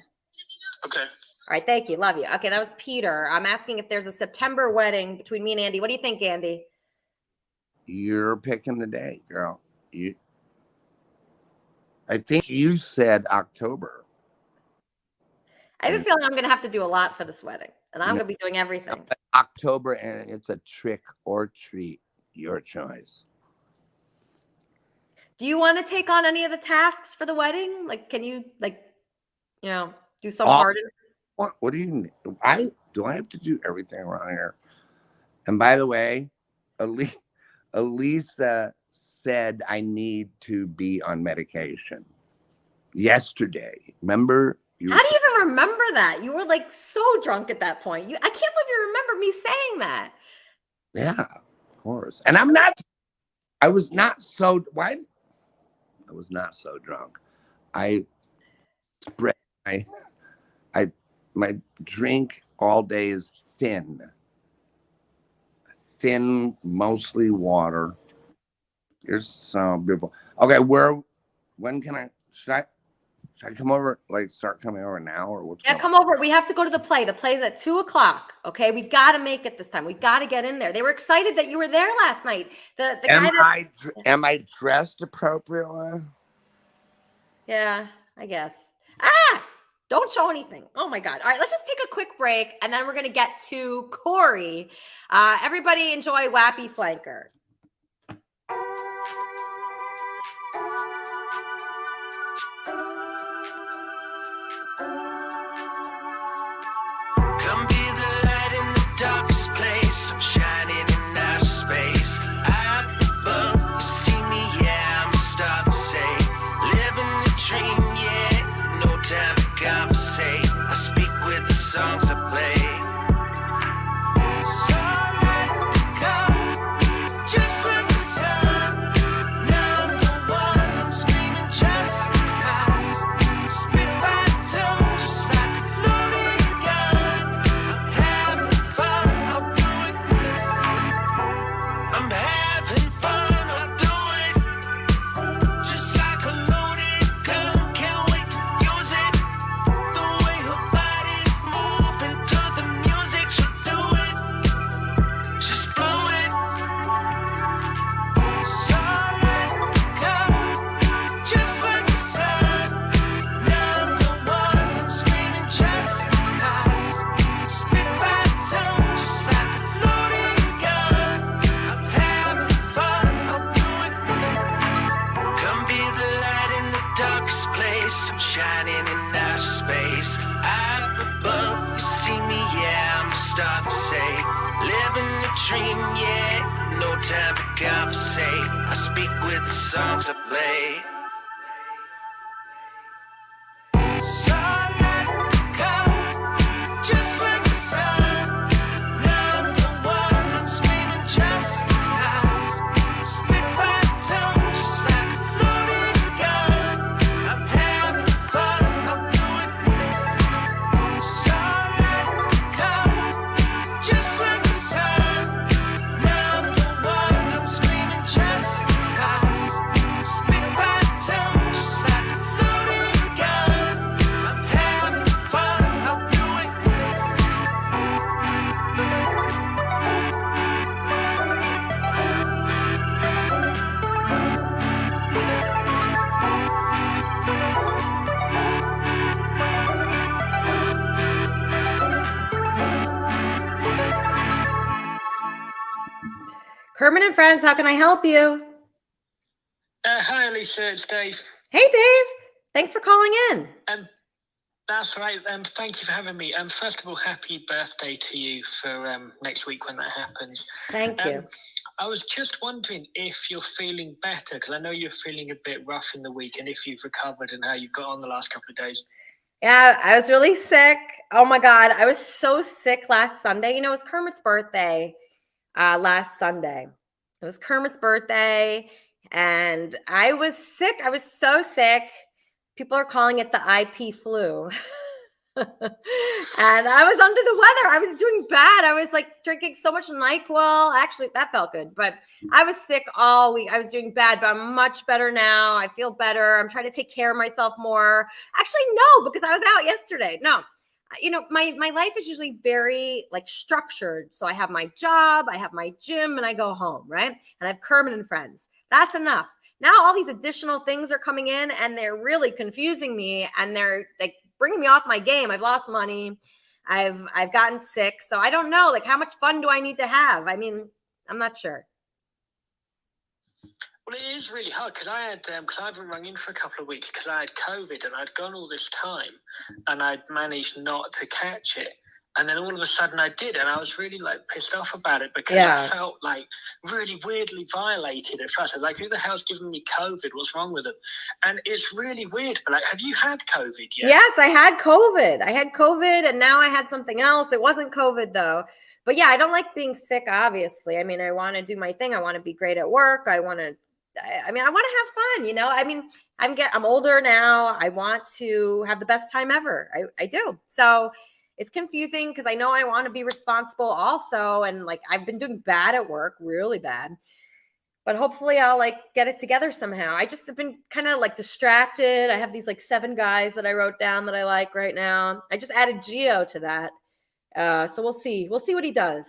H: Okay.
G: All right, thank you. Love you. Okay, that was Peter. I'm asking if there's a September wedding between me and Andy. What do you think, Andy?
V: You're picking the day, girl. I think you said October.
G: I have a feeling I'm going to have to do a lot for this wedding, and I'm
V: No.
G: going to be doing everything.
V: October, and it's a trick or treat. Your choice.
G: Do you want to take on any of the tasks for the wedding? Like, can you, like, you know, do some part in?
V: What do you need? Do I have to do everything around here? And by the way, Elisa said I need to be on medication yesterday. Remember?
G: How do you even remember that? You were like so drunk at that point. I can't believe you remember me saying that.
V: Yeah, of course. And I was not so drunk. I spread my drink all day is thin, mostly water. You're so beautiful. Okay, when can should I come over, like start coming over now or what's
G: Yeah, come over. We have to go to the play. The play's at 2:00. Okay, we got to make it this time. We got to get in there. They were excited that you were there last night. The guy
V: am I dressed appropriately?
G: Yeah, I guess. Don't show anything. Oh my God. All right, let's just take a quick break and then we're going to get to Corey. Everybody enjoy Wappy Flanker.
J: Come be the light in the darkest place. I'm shining in outer space. Up above, you see me, yeah, I'm a star to say. Living the dream, yeah, no time to conversate. I speak with the songs I play. Starlight come, just like the sun. Number one, I'm screaming just because. Spit my tongue, just like a loaded gun. I'm having fun, I'll do it. I'm having fun, I'll do it. Just like a loaded gun, can't wait to use it. The way her body's moving to the music, she'll do it. She's flowing. Starlight come, just like the sun. Number one, I'm screaming just because. Spit my tongue, just like a loaded gun. I'm having fun, I'll do it. Come be the light in the darkest place. I'm shining in outer space. Up above, you see me, yeah, I'm a star to say. Living the dream, yeah, no time to conversate. I speak with the songs I play. Starlight come, just like the sun. Number one, I'm screaming just because. Spit my tongue, just like a loaded gun. I'm having fun, I'll do it. Starlight come, just like the sun. Number one, I'm screaming just because. Spit my tongue, just like a loaded gun. I'm having fun, I'll do it.
G: Kermit and Friends, how can I help you?
H: Hi, Elisa. It's Dave.
G: Hey, Dave. Thanks for calling in.
H: That's right. Thank you for having me. First of all, happy birthday to you for next week when that happens.
G: Thank you.
H: I was just wondering if you're feeling better, because I know you're feeling a bit rough in the week, and if you've recovered and how you've got on the last couple of days.
G: Yeah, I was really sick. Oh my God. I was so sick last Sunday. You know, it was Kermit's birthday last Sunday. It was Kermit's birthday and I was sick. I was so sick. People are calling it the IP flu. And I was under the weather. I was doing bad. I was like drinking so much NyQuil. Actually, that felt good, but I was sick all week. I was doing bad, but I'm much better now. I feel better. I'm trying to take care of myself more. Actually, no, because I was out yesterday. No, you know, my life is usually very like structured. So I have my job, I have my gym, and I go home, right? And I have Kermit and Friends. That's enough. Now all these additional things are coming in and they're really confusing me and they're like bringing me off my game. I've lost money. I've gotten sick. So I don't know, like, how much fun do I need to have? I mean, I'm not sure.
H: Well, it is really hard because I haven't rung in for a couple of weeks because I had COVID and I'd gone all this time and I'd managed not to catch it. And then all of a sudden I did, and I was really like pissed off about it because I felt like really weirdly violated at first. I was like, who the hell's giving me COVID? What's wrong with them? And it's really weird. But like, have you had COVID yet?
G: Yes, I had COVID and now I had something else. It wasn't COVID though. But yeah, I don't like being sick, obviously. I mean, I want to do my thing. I want to be great at work. I want to have fun, you know? I mean, I'm older now. I want to have the best time ever. I do. So it's confusing because I know I want to be responsible also. And like, I've been doing bad at work, really bad, but hopefully I'll like get it together somehow. I just have been kind of like distracted. I have these like 7 guys that I wrote down that I like right now. I just added Gio to that. So we'll see what he does.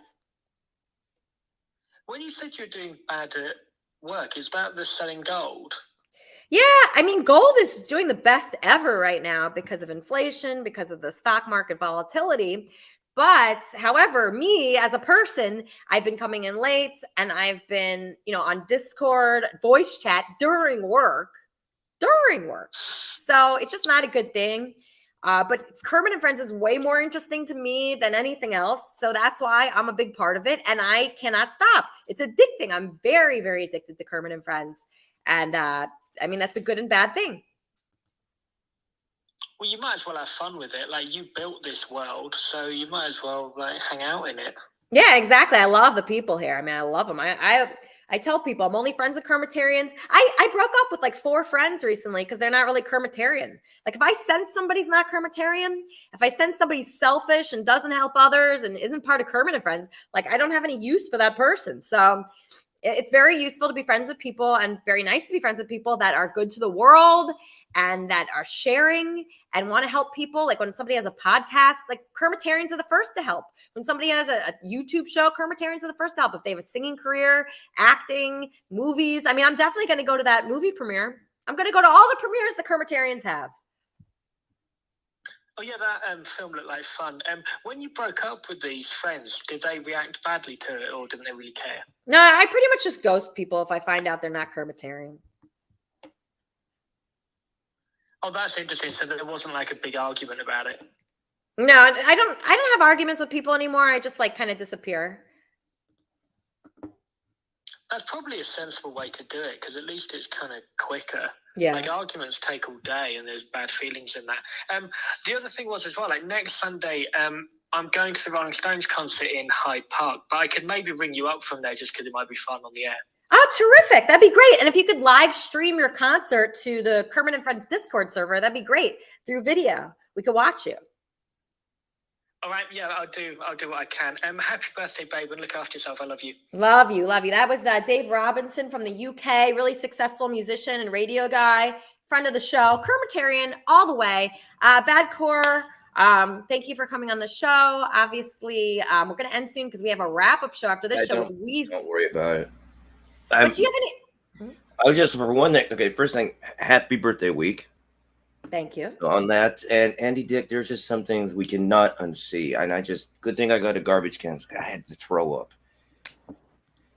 H: When you said you're doing bad at work, is that the selling gold?
G: Yeah, I mean, gold is doing the best ever right now because of inflation, because of the stock market volatility. But however, me as a person, I've been coming in late and I've been, on Discord, voice chat during work. So it's just not a good thing. But Kermit and Friends is way more interesting to me than anything else. So that's why I'm a big part of it. And I cannot stop. It's addicting. I'm very, very addicted to Kermit and Friends. And I mean, that's a good and bad thing.
H: Well, you might as well have fun with it. Like, you built this world, so you might as well like hang out in it.
G: Yeah, exactly. I love the people here. I mean, I love them. I tell people I'm only friends with Kermitarians. I broke up with like 4 friends recently because they're not really Kermitarian. Like, if I sense somebody's not Kermitarian, if I sense somebody's selfish and doesn't help others and isn't part of Kermit and Friends, like, I don't have any use for that person. So it's very useful to be friends with people and very nice to be friends with people that are good to the world and that are sharing and want to help people. Like, when somebody has a podcast, like, Kermitarians are the first to help. When somebody has a YouTube show, Kermitarians are the first to help. If they have a singing career, acting, movies. I mean, I'm definitely going to go to that movie premiere. I'm going to go to all the premieres the Kermitarians have.
H: Oh yeah, that film looked like fun. When you broke up with these friends, did they react badly to it, or didn't they really care?
G: No, I pretty much just ghost people if I find out they're not Kermitarian.
H: Oh, that's interesting. So there wasn't like a big argument about it.
G: No, I don't have arguments with people anymore. I just like kind of disappear.
H: That's probably a sensible way to do it because at least it's kind of quicker.
G: Yeah.
H: Like, arguments take all day and there's bad feelings in that. The other thing was as well, like, next Sunday, I'm going to the Rolling Stones concert in Hyde Park, but I could maybe ring you up from there just because it might be fun on the air.
G: Oh, terrific. That'd be great. And if you could live stream your concert to the Kermit and Friends Discord server, that'd be great. Through video. We could watch you.
H: All right, yeah, I'll do what I can. Happy birthday, babe, and look after yourself. I love you.
G: Love you. That was Dave Robinson from the UK, really successful musician and radio guy, friend of the show, Kermitarian all the way. Badcore, thank you for coming on the show. Obviously, we're going to end soon because we have a wrap-up show after this show with Weezy.
K: Don't worry about it.
G: But do you have any...
K: I was just, for one thing, okay, first thing, happy birthday week.
G: Thank you.
K: On that, and Andy Dick, there's just some things we cannot unsee, and good thing I got a garbage can. I had to throw up.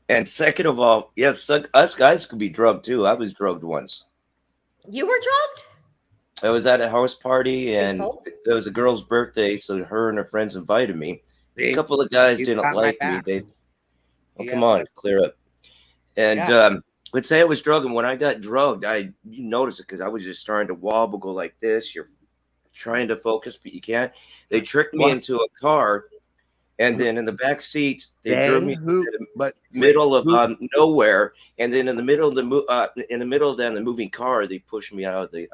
K: And second of all, yes, us guys could be drugged too. I was drugged once.
G: You were drugged?
K: I was at a house party, and it was a girl's birthday, so her and her friends invited me. A couple of guys didn't like me. Come on, clear up. And would say I was drugged, and when I got drugged, you notice it because I was just starting to wobble, go like this. You're trying to focus, but you can't. They tricked me into a car, and then in the back seat, they drove me to the middle of nowhere, and then in the middle of the moving car, they pushed me out of the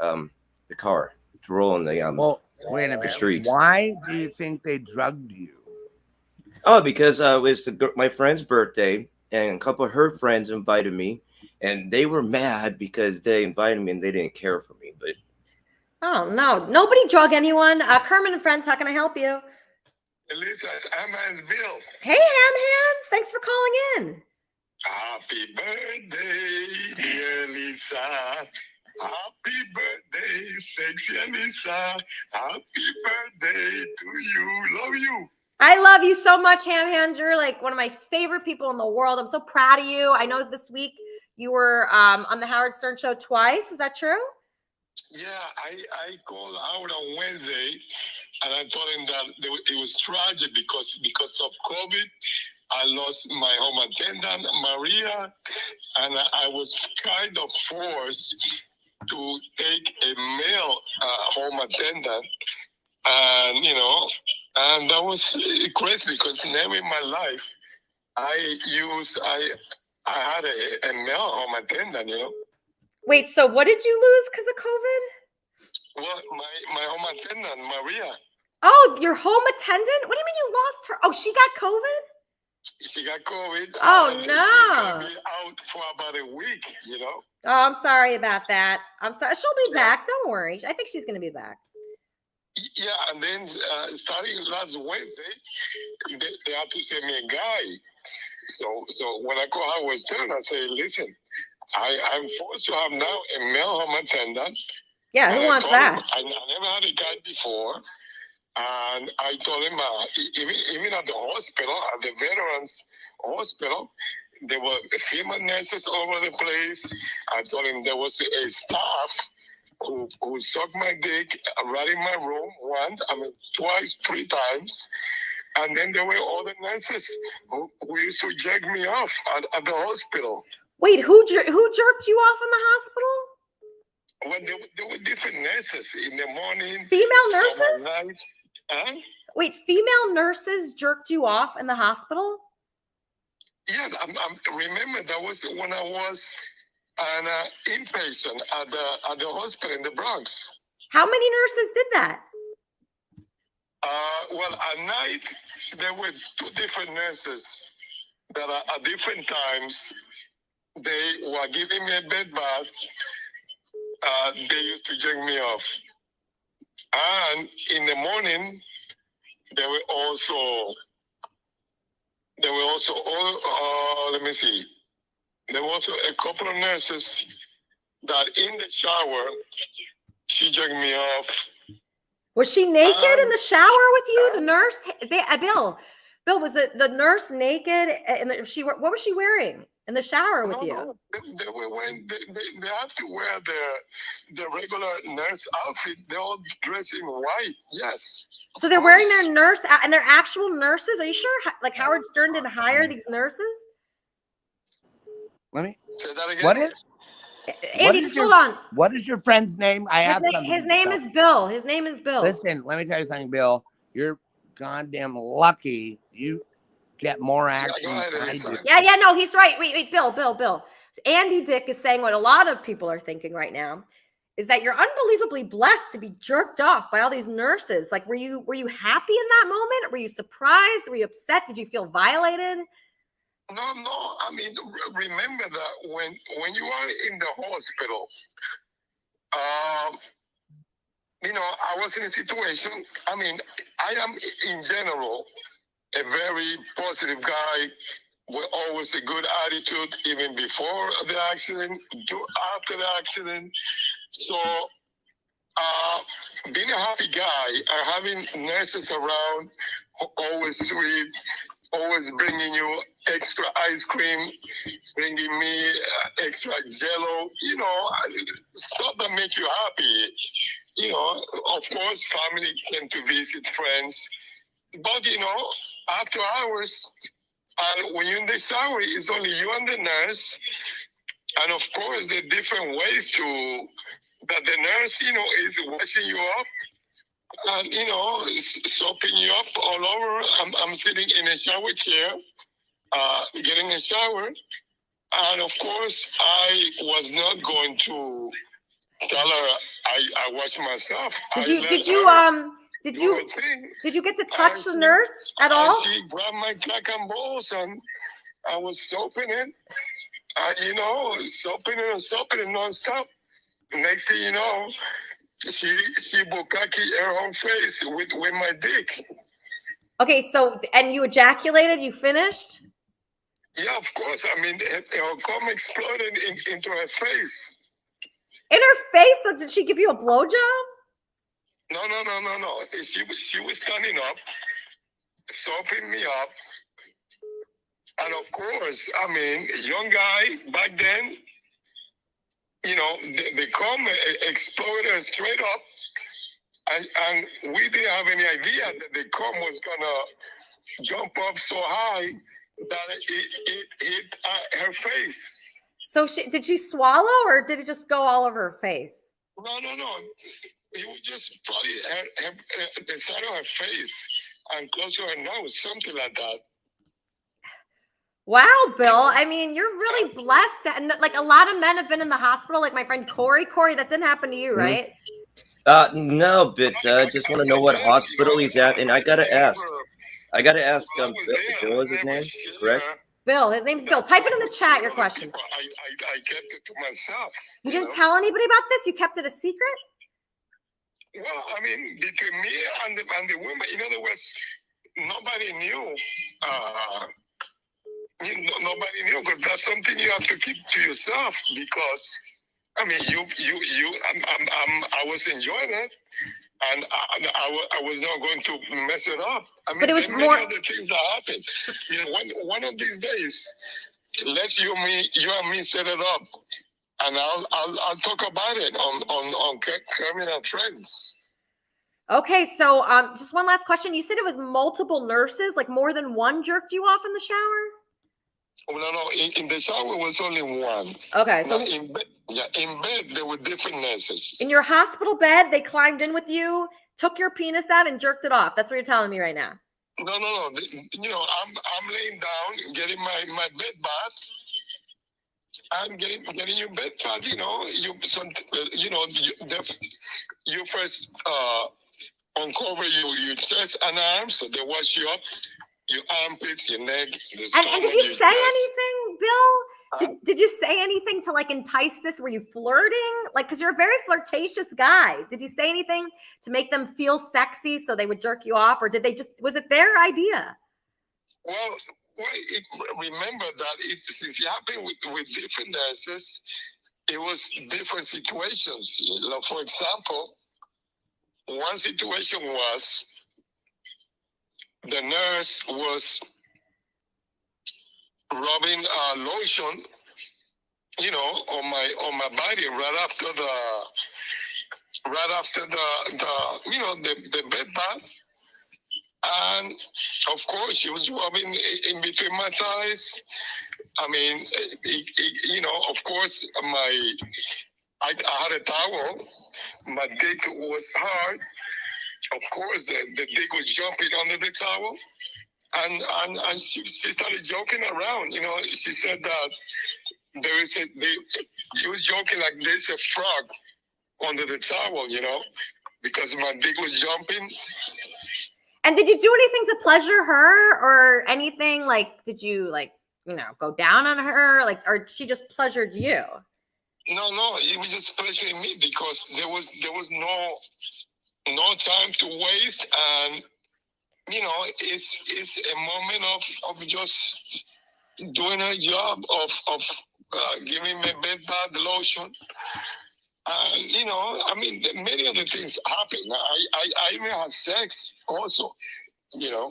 K: car to roll on the
V: wait a minute.
K: street.
V: Why do you think they drugged you?
K: Oh, because it was my friend's birthday, and a couple of her friends invited me. And they were mad because they invited me and they didn't care for me. But
G: oh no, nobody drug anyone. Kermit and Friends, how can I help you?
C: Elisa, it's Ham-Hands Bill.
G: Hey, Ham-Hands, thanks for calling in.
C: Happy birthday, dear Lisa. Happy birthday
M: birthday, sexy Elisa. Happy birthday to you. Love you.
G: I love you so much, Ham Hand. You're like one of my favorite people in the world. I'm so proud of you. I know this week you were on the Howard Stern show twice. Is that true?
M: Yeah, I called Howard on Wednesday, and I told him that it was tragic because of COVID. I lost my home attendant, Maria, and I was kind of forced to take a male home attendant, and and that was crazy because never in my life I had a male home attendant,
G: Wait, so what did you lose because of COVID?
M: Well, my home attendant, Maria.
G: Oh, your home attendant? What do you mean you lost her? Oh, she got COVID?
M: She got COVID.
G: Oh,
M: and
G: no.
M: She's going to be out for about a week,
G: Oh, I'm sorry about that. I'm sorry. She'll be back. Don't worry. I think she's going to be back.
M: Yeah, and then starting last Wednesday, they had to send me a guy. So when I call Howard Stern, I say, listen, I'm forced to have now a male home attendant.
G: Yeah, who wants that?
M: I never had a guy before. And I told him, even at the hospital, at the Veterans Hospital, there were female nurses all over the place. I told him there was a staff who sucked my dick right in my room twice, 3 times. And then there were other nurses who used to jerk me off at the hospital.
G: Wait, who jerked you off in the hospital?
M: Well, there were different nurses in the morning.
G: Female nurses?
M: At night. Huh?
G: Wait, female nurses jerked you off in the hospital?
M: Yeah, remember that was when I was an inpatient at the hospital in the Bronx.
G: How many nurses did that?
M: Well, at night there were 2 different nurses that at different times they were giving me a bed bath. They used to jerk me off. And in the morning, there were also let me see. There were also a couple of nurses that in the shower, she jerked me off.
G: Was she naked in the shower with you? The nurse, Bill, was it the nurse naked? And what was she wearing in the shower with you?
M: No, they were wearing. They have to wear the regular nurse outfit. They're all dressed in white. Yes.
G: So they're wearing their nurse and they're actual nurses. Are you sure? Like Howard Stern didn't hire these nurses?
V: Let me
M: say that again.
V: What is?
G: Andy, just hold on.
V: What is your friend's name?
G: His name is Bill. His name is Bill.
V: Listen, let me tell you something, Bill. You're goddamn lucky. You get more action than I do.
G: Yeah, no, he's right. Wait, Bill. Andy Dick is saying what a lot of people are thinking right now is that you're unbelievably blessed to be jerked off by all these nurses. Like, were you happy in that moment? Were you surprised? Were you upset? Did you feel violated?
M: No. I mean, remember that when you are in the hospital, I was in a situation. I mean, I am in general a very positive guy with always a good attitude, even before the accident, after the accident. So, being a happy guy and having nurses around, always sweet, always bringing you extra ice cream, bringing me extra Jello, stuff that make you happy. Of course, family came to visit, friends, but after hours, and when you're in the shower, it's only you and the nurse, and of course, there are different ways that the nurse, is washing you up. And, soaping you up all over. I'm sitting in a shower chair, getting a shower. And of course, I was not going to tell her I wash myself.
G: Did you get to touch the nurse at all?
M: She grabbed my cock and balls and I was soaping it. Soaping it nonstop. Next thing you know, she bukkake her whole face with my dick.
G: Okay, so and you ejaculated? You finished?
M: Yeah, of course. I mean, her cum exploded into her face.
G: In her face? So did she give you a blowjob?
M: No. She was standing up, soaping me up. And of course, I mean, young guy back then, you know, they come exploded straight up. And we didn't have any idea that the cum was gonna jump up so high that it hit her face.
G: So did she swallow or did it just go all over her face?
M: No. It was just probably the side of her face and close to her nose, something like that.
G: Wow, Bill. I mean, you're really blessed. And like a lot of men have been in the hospital, like my friend Corey. Corey, that didn't happen to you, right?
K: No, but I just want to know what hospital he's at, and I gotta ask. Bill is his name, correct?
G: Bill, his name's Bill. Type it in the chat, your question.
M: I kept it to myself.
G: You didn't tell anybody about this? You kept it a secret?
M: Well, I mean, between me and the woman, in other words, nobody knew. Nobody knew, because that's something you have to keep to yourself. Because I mean, I was enjoying it, and I was not going to mess it up. I mean,
G: but it was
M: there are
G: more
M: many other things that happened. You know, one of these days, let's you and me set it up, and I'll talk about it on Kermit and Friends.
G: Okay, so just one last question. You said it was multiple nurses, like more than one jerked you off in the shower?
M: No. In the shower was only one.
G: Okay, so
M: in bed there were different nurses.
G: In your hospital bed, they climbed in with you, took your penis out, and jerked it off. That's what you're telling me right now.
M: No. You know, I'm laying down, getting my bed bath. I'm getting your bed bath. You know, you first uncover your chest and arms, so they wash you up. Your armpits, your neck.
G: And did you say anything, Bill? Did you say anything to like entice this? Were you flirting? Like, because you're a very flirtatious guy. Did you say anything to make them feel sexy so they would jerk you off? Or was it their idea?
M: Well, remember that it happened with different nurses. It was different situations. You know, for example, one situation was the nurse was rubbing lotion, you know, on my body right after the bed bath, and of course she was rubbing in between my thighs. I mean, you know, of course I had a towel. My dick was hard. Of course, the dick was jumping under the towel, and she started joking around. You know, she said that she was joking like there's a frog under the towel. You know, because my dick was jumping.
G: And did you do anything to pleasure her, or anything? Like, did you go down on her, or she just pleasured you?
M: No, it was just pleasuring me because there was no time to waste, and you know, it's a moment of just doing her job of giving me bed bath lotion, and you know, I mean, many other things happen. I even had sex also, you know.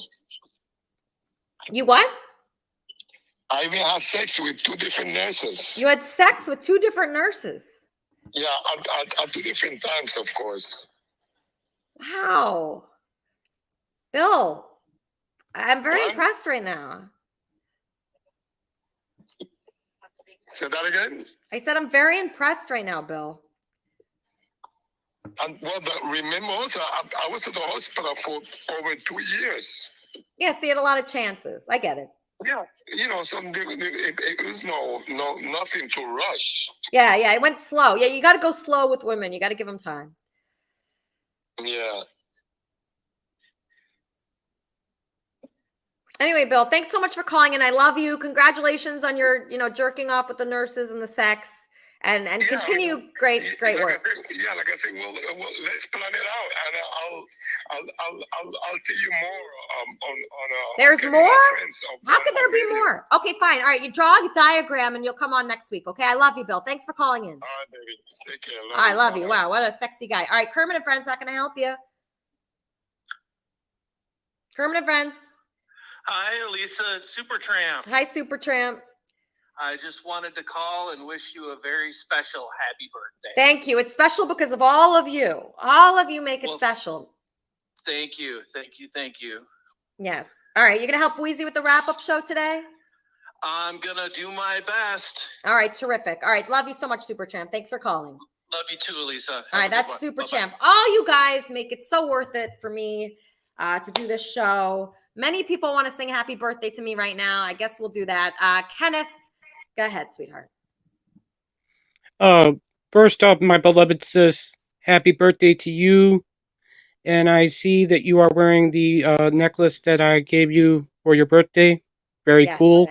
G: You what?
M: I even had sex with two different nurses.
G: You had sex with two different nurses?
M: Yeah, at two different times, of course.
G: Wow. Bill, I'm very impressed right now.
M: Say that again?
G: I said I'm very impressed right now, Bill.
M: And well, remember also, I was at the hospital for over 2 years.
G: Yeah, so you had a lot of chances. I get it.
M: Yeah, you know, so it was nothing to rush.
G: Yeah, it went slow. Yeah, you got to go slow with women. You got to give them time.
M: Yeah.
G: Anyway, Bill, thanks so much for calling in. I love you. Congratulations on your, jerking off with the nurses and the sex. and continue great work.
M: Like I said, well, let's plan it out, and I'll tell you more.
G: There's
M: getting
G: more?
M: my friends
G: How could there be more? Okay, fine. All right, you draw a diagram and you'll come on next week. Okay, I love you, Bill. Thanks for calling in.
M: All right, baby. Take care.
G: I love you. Wow, what a sexy guy. All right, Kermit and Friends, how can I help you? Kermit and Friends.
N: Hi, Elisa. It's Supertramp.
G: Hi, Supertramp.
N: I just wanted to call and wish you a very special happy birthday.
G: Thank you. It's special because of all of you. All of you make it special.
N: Thank you. Thank you. Thank you.
G: Yes. All right, you're going to help Wheezy with the wrap-up show today?
N: I'm going to do my best.
G: All right, terrific. All right, love you so much, Supertramp. Thanks for calling.
N: Love you too, Elisa.
G: All right, that's Supertramp. All you guys make it so worth it for me to do this show. Many people want to sing happy birthday to me right now. I guess we'll do that. Kenneth, go ahead, sweetheart.
P: First up, my beloved sis, happy birthday to you. And I see that you are wearing the necklace that I gave you for your birthday. Very cool.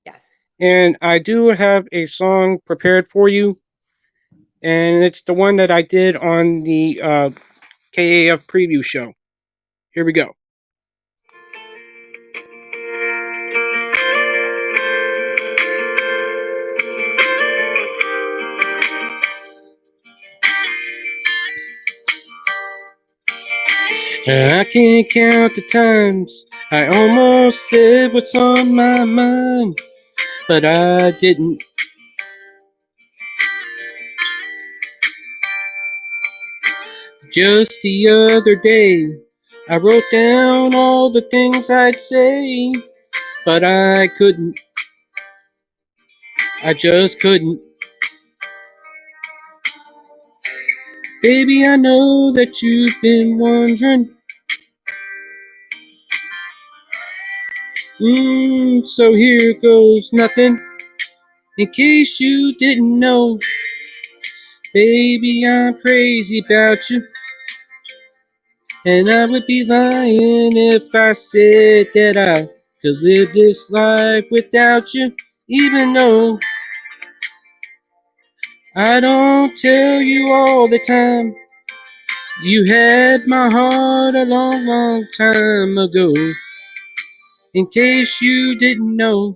G: Yes.
P: And I do have a song prepared for you. And it's the one that I did on the KAF preview show. Here we go. I can't count the times I almost said what's on my mind, but I didn't. Just the other day, I wrote down all the things I'd say, but I couldn't. I just couldn't. Baby, I know that you've been wondering. So here goes nothing. In case you didn't know, baby, I'm crazy about you. And I would be lying if I said that I could live this life without you, even though I don't tell you all the time. You had my heart a long, long time ago. In case you didn't know.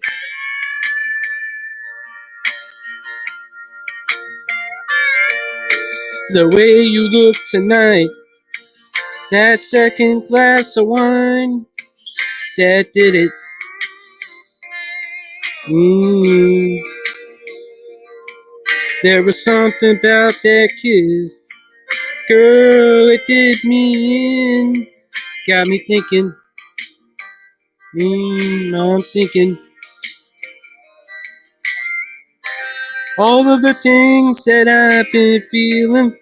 P: The way you look tonight, that second glass of wine, that did it. There was something about that kiss, girl, it did me in. Got me thinking, I'm thinking all of the things that I've been feeling.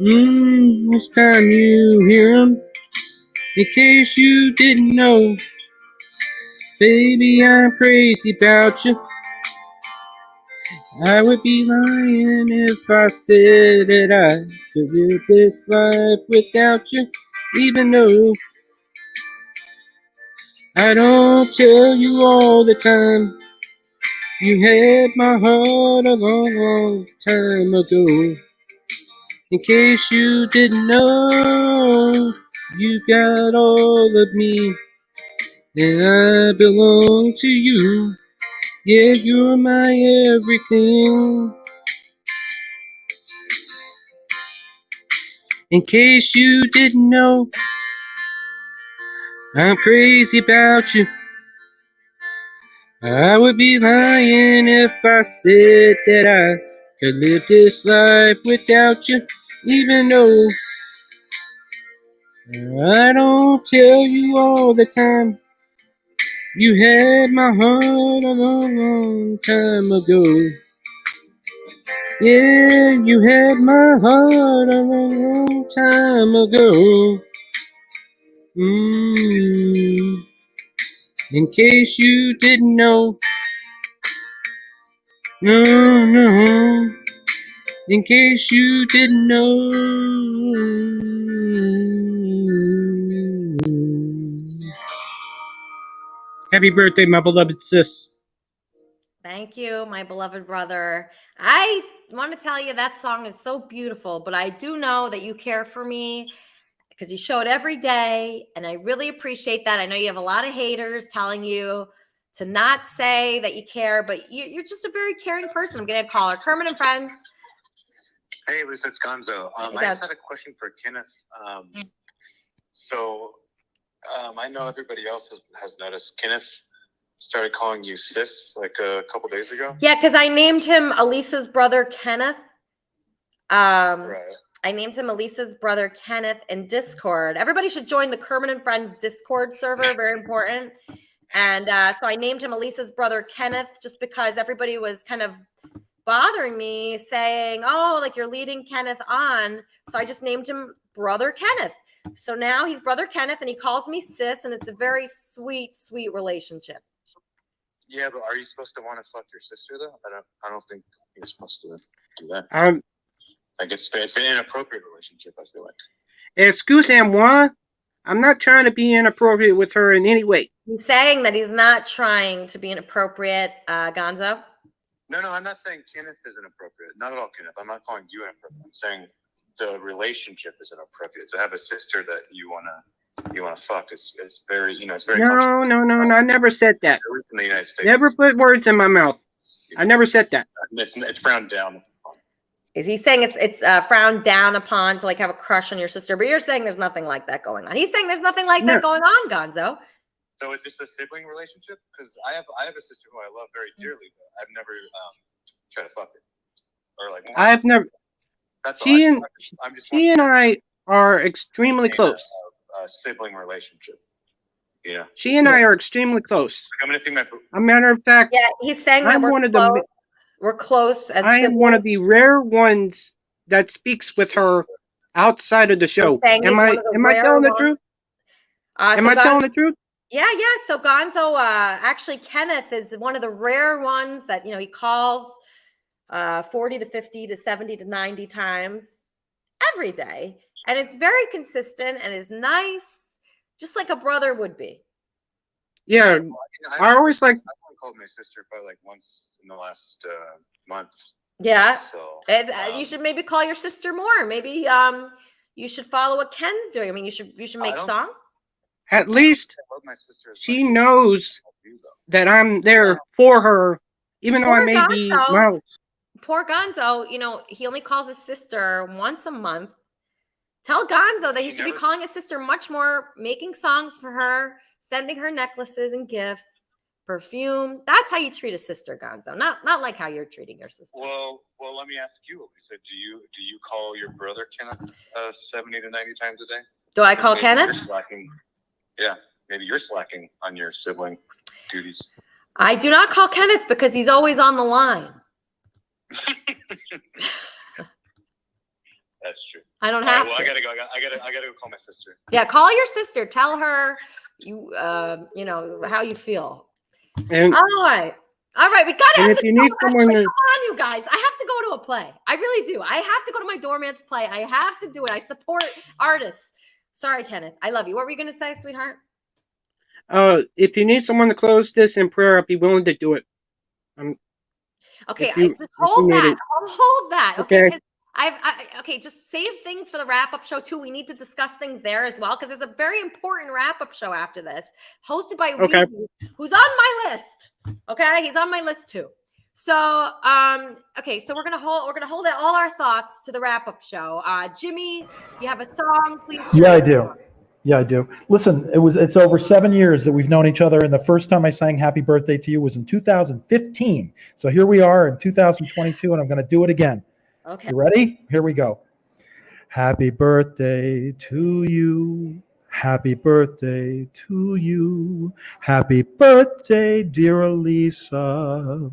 P: It's time you hear 'em. In case you didn't know, baby, I'm crazy about you. I would be lying if I said that I could live this life without you, even though I don't tell you all the time. You had my heart a long, long time ago. In case you didn't know, you got all of me, and I belong to you. Yeah, you're my everything. In case you didn't know, I'm crazy about you. I would be lying if I said that I could live this life without you, even though I don't tell you all the time. You had my heart a long, long time ago. Yeah, you had my heart a long, long time ago. In case you didn't know. No. In case you didn't know. Happy birthday, my beloved sis.
G: Thank you, my beloved brother. I want to tell you that song is so beautiful, but I do know that you care for me because you show it every day, and I really appreciate that. I know you have a lot of haters telling you to not say that you care, but you're just a very caring person. I'm going to call her Kermit and Friends.
C: Hey, Lisa, it's Gonzo. I just had a question for Kenneth. I know everybody else has noticed. Kenneth started calling you sis like a couple days ago.
G: Yeah, because I named him Elisa's brother Kenneth.
C: Right.
G: I named him Elisa's brother Kenneth in Discord. Everybody should join the Kermit and Friends Discord server. Very important. And so I named him Elisa's brother Kenneth just because everybody was kind of bothering me saying, oh, like you're leading Kenneth on. So I just named him Brother Kenneth. So now he's Brother Kenneth and he calls me sis, and it's a very sweet, sweet relationship.
C: Yeah, but are you supposed to want to fuck your sister though? I don't think you're supposed to do that. Like it's been an inappropriate relationship, I feel like.
P: Excusez-moi. I'm not trying to be inappropriate with her in any way.
G: He's saying that he's not trying to be inappropriate, Gonzo.
C: No, I'm not saying Kenneth is inappropriate. Not at all, Kenneth. I'm not calling you inappropriate. I'm saying the relationship is inappropriate. To have a sister that you wanna fuck it's very, it's very.
P: No. I never said that.
C: In the United States.
P: Never put words in my mouth. I never said that.
C: It's frowned down.
G: Is he saying it's frowned down upon to like have a crush on your sister? But you're saying there's nothing like that going on. He's saying there's nothing like that going on, Gonzo.
C: So it's just a sibling relationship? Because I have a sister who I love very dearly, but I've never tried to fuck her. Or like
P: I've never.
C: That's
P: She and I are extremely
C: a
P: close.
C: Sibling relationship. Yeah.
P: She and I are extremely close.
C: I'm gonna see my.
P: A matter of fact,
G: yeah, he's saying that we're close. As
P: I am one of the rare ones that speaks with her outside of the show. Am I telling the truth? Am I telling the truth?
G: Yeah. So Gonzo, actually, Kenneth is one of the rare ones that he calls 40 to 50 to 70 to 90 times every day, and it's very consistent and is nice, just like a brother would be.
P: Yeah, I always like.
C: I've only called my sister probably like once in the last month.
G: Yeah.
C: So
G: you should maybe call your sister more. Maybe you should follow what Ken's doing. I mean, you should make songs.
P: At least she knows that I'm there for her, even though I may be mild.
G: Poor Gonzo, he only calls his sister once a month. Tell Gonzo that he should be calling his sister much more, making songs for her, sending her necklaces and gifts, perfume. That's how you treat a sister, Gonzo. Not like how you're treating your sister.
C: Well, let me ask you, Elisa. Do you call your brother Kenneth 70 to 90 times a day?
G: Do I call Kenneth?
C: You're slacking. Yeah, maybe you're slacking on your sibling duties.
G: I do not call Kenneth because he's always on the line.
C: That's true.
G: I don't have
C: to. I gotta go. I gotta go call my sister.
G: Yeah, call your sister. Tell her how you feel.
P: And,
G: all right. We got it.
P: If you need someone
G: come on, you guys. I have to go to a play. I really do. I have to go to my doorman's play. I have to do it. I support artists. Sorry, Kenneth. I love you. What were you going to say, sweetheart?
P: If you need someone to close this in prayer, I'd be willing to do it.
G: Okay, just hold that. Hold that. Okay. Okay, just save things for the wrap-up show too. We need to discuss things there as well because there's a very important wrap-up show after this, hosted by Weezy, who's on my list. Okay, he's on my list too. So, so we're gonna hold all our thoughts to the wrap-up show. Jimmy, you have a song, please.
B: Yeah, I do. Listen, it's over 7 years that we've known each other, and the first time I sang "Happy Birthday" to you was in 2015. So here we are in 2022, and I'm gonna do it again.
G: Okay.
B: You ready? Here we go. Happy birthday to you. Happy birthday to you. Happy birthday, dear Elisa.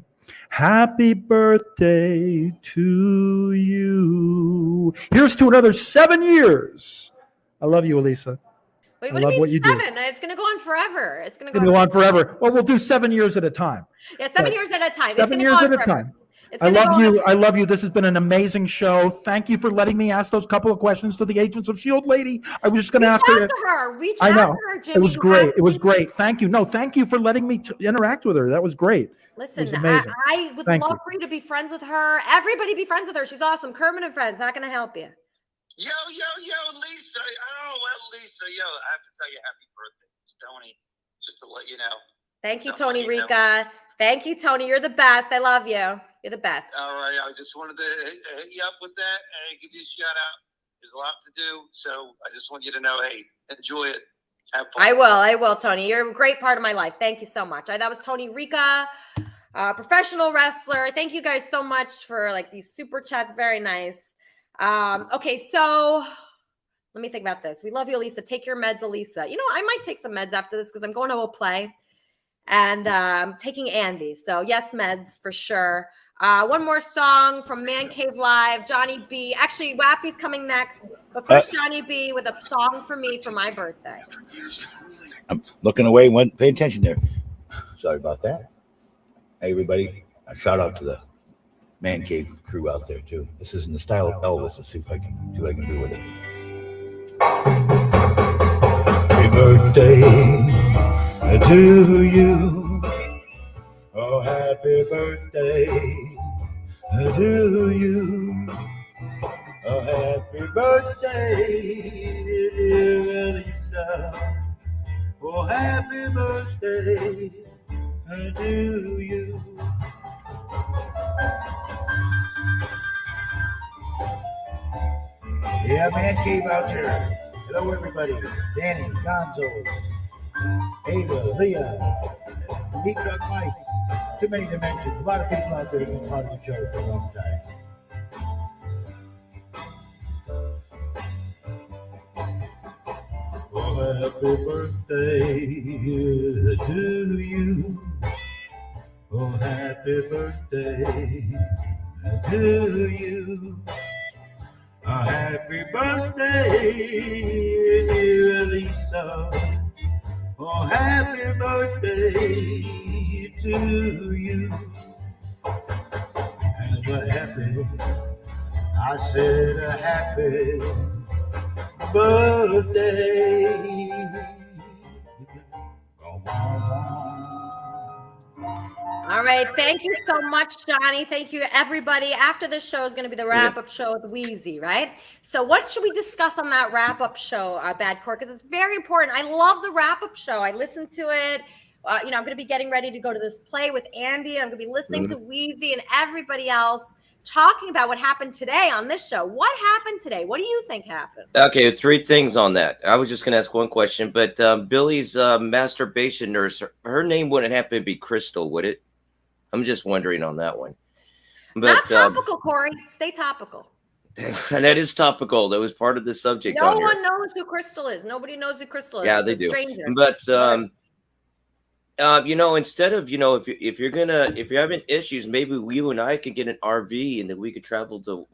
B: Happy birthday to you. Here's to another 7 years. I love you, Elisa.
G: Wait,
B: I love what you do.
G: It's going to go on forever. It's going to
B: go on forever. Well, we'll do 7 years at a time.
G: Yeah, 7 years at a time.
B: It's 7 years at a time.
G: It's
B: I
G: gonna
B: love
G: go
B: you. I love you. This has been an amazing show. Thank you for letting me ask those couple of questions to the Agents of S.H.I.E.L.D. lady. I was just going to ask her.
G: Reach
B: I
G: out
B: know.
G: to her, Jimmy.
B: It was
G: You
B: great.
G: have
B: It was
G: to.
B: great. Thank you. No, thank you for letting me interact with her. That was great. It was
G: Listen,
B: amazing.
G: I would
B: Thank
G: love
B: you.
G: for you to be friends with her. Everybody be friends with her. She's awesome. Kermit and Friends. How can I help you?
N: Yo, Lisa. Oh, well, Lisa, I have to tell you happy birthday. It's Tony, just to let you know.
G: Thank you, Tony Rica. Thank you, Tony. You're the best. I love you. You're the best.
N: All right, I just wanted to hit you up with that and give you a shout out. There's a lot to do, so I just want you to know, hey, enjoy it. Have fun.
G: I will, Tony. You're a great part of my life. Thank you so much. That was Tony Rica, professional wrestler. Thank you guys so much for like these super chats. Very nice. Okay, so let me think about this. We love you, Elisa. Take your meds, Elisa. You know, I might take some meds after this because I'm going to a play and I'm taking Andy. So yes, meds for sure. One more song from Man Cave Live, Johnny B. Actually, Wappy's coming next. But first, Johnny B with a song for me for my birthday.
L: I'm looking away. Pay attention there. Sorry about that. Hey, everybody. A shout out to the Man Cave crew out there, too. This is in the style of Elvis. Let's see what I can do with it. Happy birthday to you. Oh, happy birthday to you. Oh, happy birthday, dear Elisa. Oh, happy birthday to you. Yeah, Man Cave out there. Hello, everybody. Danny, Gonzo, Ava, Leah, Meat Truck Mike. Too many dimensions. A lot of people out there have been part of the show for a long time. Oh, happy birthday to you. Oh, happy birthday to you. A happy birthday, dear Elisa. Oh, happy birthday to you. And a happy, I said a happy birthday.
G: All right. Thank you so much, Johnny. Thank you, everybody. After this show is going to be the wrap-up show with Wheezy, right? So what should we discuss on that wrap-up show, Bad Court? Because it's very important. I love the wrap-up show. I listen to it. I'm going to be getting ready to go to this play with Andy. I'm going to be listening to Wheezy and everybody else talking about what happened today on this show. What happened today? What do you think happened?
K: Okay, 3 things on that. I was just going to ask one question, but Billy's masturbation nurse, her name wouldn't happen to be Crystal, would it? I'm just wondering on that one. But,
G: not topical, Corey. Stay topical.
K: And that is topical. That was part of the subject.
G: No
K: on
G: one
K: here.
G: knows who Crystal is. Nobody knows who Crystal is.
K: Yeah,
G: It's
K: they
G: a
K: do.
G: stranger.
K: But instead of if you're having issues, maybe you and I can get an RV and then we could travel to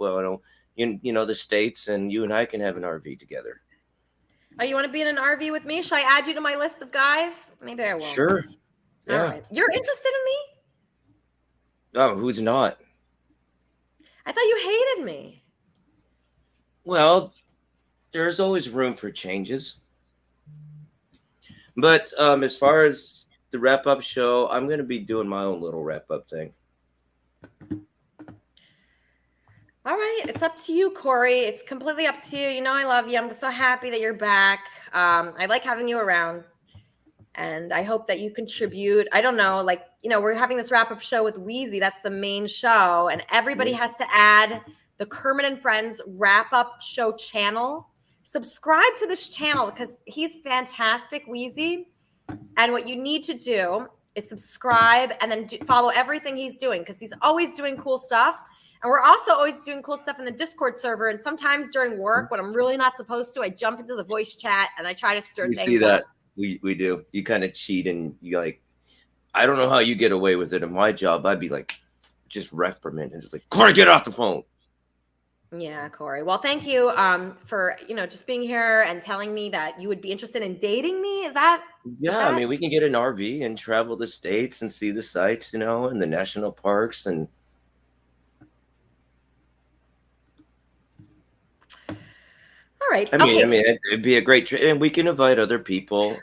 K: the States and you and I can have an RV together.
G: Oh, you want to be in an RV with me? Should I add you to my list of guys? Maybe I will.
K: Sure. Yeah.
G: All right. You're interested in me?
K: Oh, who's not?
G: I thought you hated me.
K: Well, there's always room for changes. But as far as the wrap-up show, I'm going to be doing my own little wrap-up thing.
G: All right. It's up to you, Corey. It's completely up to you. You know I love you. I'm so happy that you're back. I like having you around. And I hope that you contribute. I don't know, we're having this wrap-up show with Wheezy. That's the main show. And everybody has to add the Kermit and Friends wrap-up show channel. Subscribe to this channel because he's fantastic, Wheezy. And what you need to do is subscribe and then follow everything he's doing because he's always doing cool stuff. And we're also always doing cool stuff in the Discord server. And sometimes during work, when I'm really not supposed to, I jump into the voice chat and I try to stir
K: You
G: things
K: see that?
G: up.
K: We do. You kind of cheat and you I don't know how you get away with it. In my job, I'd be just reprimanding. Just Corey, get off the phone.
G: Yeah, Corey. Well, thank you for, just being here and telling me that you would be interested in dating me. Is that?
K: Yeah, I mean, we can get an RV and travel the States and see the sights, and the national parks. And
G: right.
K: I mean,
G: Okay.
K: it'd be a great trip, and we can invite other people.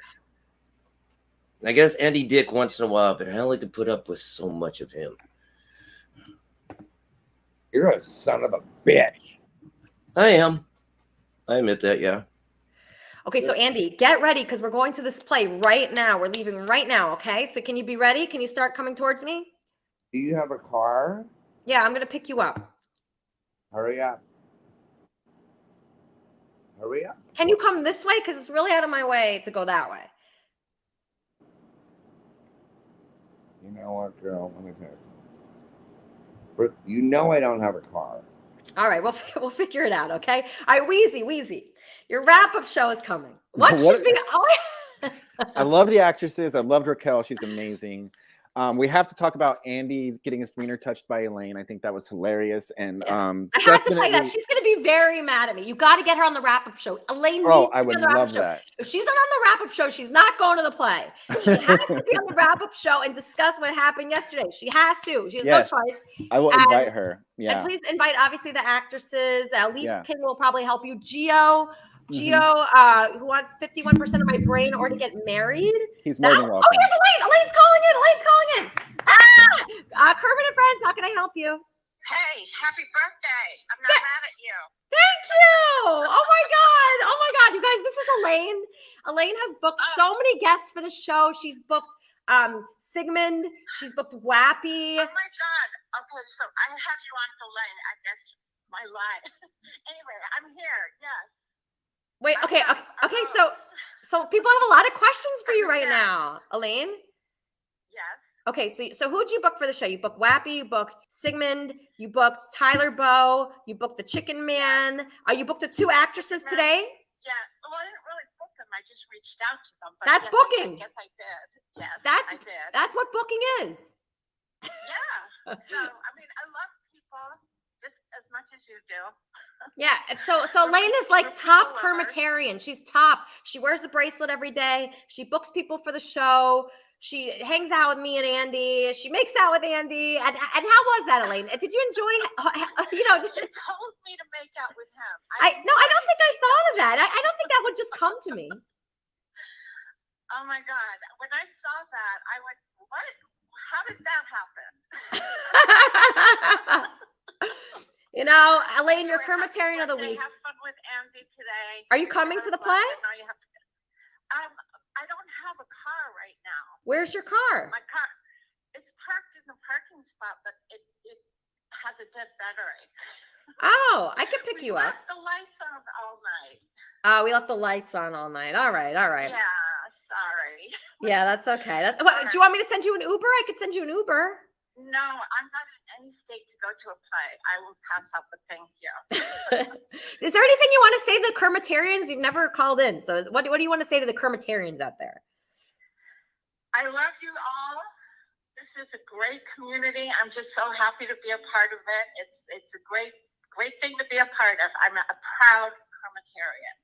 K: I guess Andy Dick once in a while, but I only could put up with so much of him.
V: You're a son of a bitch.
K: I am. I admit that, yeah.
G: Okay, so Andy, get ready because we're going to this play right now. We're leaving right now, okay? So can you be ready? Can you start coming towards me?
V: Do you have a car?
G: Yeah, I'm going to pick you up.
V: Hurry up. Hurry up.
G: Can you come this way? Because it's really out of my way to go that way.
V: You know what, girl? Let me tell you something. You know I don't have a car.
G: All right, we'll figure it out, okay? All right, Wheezy. Your wrap-up show is coming. What should be... Oh,
O: I love the actresses. I loved Raquel. She's amazing. We have to talk about Andy getting his wiener touched by Elaine. I think that was hilarious. And
G: I had to play that. She's going to be very mad at me. You got to get her on the wrap-up show. Elaine needs to
O: I
G: be
O: would
G: on the wrap-up
O: love
G: show.
O: that.
G: If she's not on the wrap-up show, she's not going to the play. She has to be on the wrap-up show and discuss what happened yesterday. She has to. She has no choice.
O: I will invite her. Yeah.
G: And please invite, obviously, the actresses. Leaf
O: Yeah.
G: King will probably help you. Gio, who wants 51% of my brain or to get married.
O: He's more than welcome.
G: Oh, here's Elaine. Elaine's calling in. Kermit and Friends, how can I help you?
R: Hey, happy birthday. I'm not mad at you.
G: Thank you. Oh my God. You guys, this is Elaine. Elaine has booked so many guests for the show. She's booked Sigmund. She's booked Wappy.
R: Oh my God. Okay, so I have you on delay. I guess my life. Anyway, I'm here. Yes.
G: Wait, okay. So people have a lot of questions for you right now, Elaine.
R: Yes.
G: Okay, so who'd you book for the show? You booked Wappy, you booked Sigmund, you booked Tyler Bow, you booked the Chicken Man. You booked the two actresses today?
R: Yeah. Well, I didn't really book them. I just reached out to them. But
G: That's
R: yes,
G: booking.
R: Yes, I did. Yes,
G: That's
R: I did.
G: That's what booking is.
R: Yeah. So, I mean, I love people just as much as you do.
G: Yeah, so Elaine is like top Kermitarian. She's top. She wears the bracelet every day. She books people for the show. She hangs out with me and Andy. She makes out with Andy. And how was that, Elaine? Did you enjoy?
R: You told me to make out with him.
G: I don't think I thought of that. I don't think that would just come to me.
R: Oh my God! When I saw that, I went, "What? How did that happen?"
G: Elaine, you're Kermitarian of the week.
R: Have fun with Andy today.
G: Are you coming to the play?
R: No, you have to. I don't have a car right now.
G: Where's your car?
R: My car, it's parked in the parking spot, but it has a dead battery.
G: Oh, I could pick you up.
R: The lights on all night.
G: Oh, we left the lights on all night. All right.
R: Yeah, sorry.
G: Yeah, that's okay. Do you want me to send you an Uber? I could send you an Uber.
R: No, I'm not in any state to go to a play. I will pass up, but thank you.
G: Is there anything you want to say to the Kermitarians? You've never called in. So what do you want to say to the Kermitarians out there?
R: I love you all. This is a great community. I'm just so happy to be a part of it. It's a great thing to be a part of. I'm a proud Kermitarian.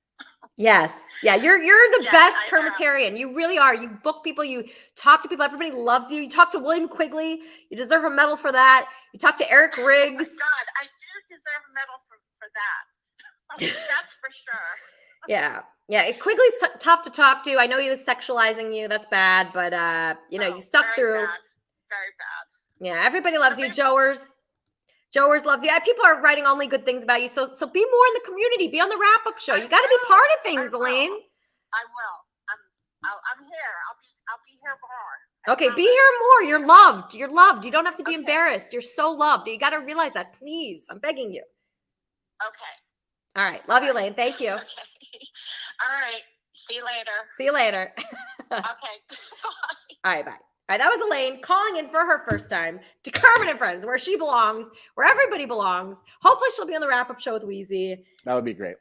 G: Yes. Yeah, you're the best Kermitarian. You really are. You book people, you talk to people, everybody loves you. You talk to William Quigley, you deserve a medal for that. You talk to Eric Riggs.
R: Oh my God, I do deserve a medal for that. That's for sure.
G: Yeah. Quigley's tough to talk to. I know he was sexualizing you. That's bad, but you stuck through.
R: Very bad.
G: Yeah, everybody loves you. Joers loves you. People are writing only good things about you. So be more in the community. Be on the wrap-up show. You got to be part of things, Elaine.
R: I will. I'm here. I'll be here more.
G: Okay, be here more. You're loved. You're loved. You don't have to be embarrassed. You're so loved. You got to realize that, please. I'm begging you.
R: Okay.
G: All right. Love you, Elaine. Thank you.
R: Okay. All right. See you later.
G: See you later.
R: Okay.
G: All right, bye. All right, that was Elaine calling in for her first time to Kermit and Friends, where she belongs, where everybody belongs. Hopefully she'll be on the wrap-up show with Wheezy.
O: That would be great.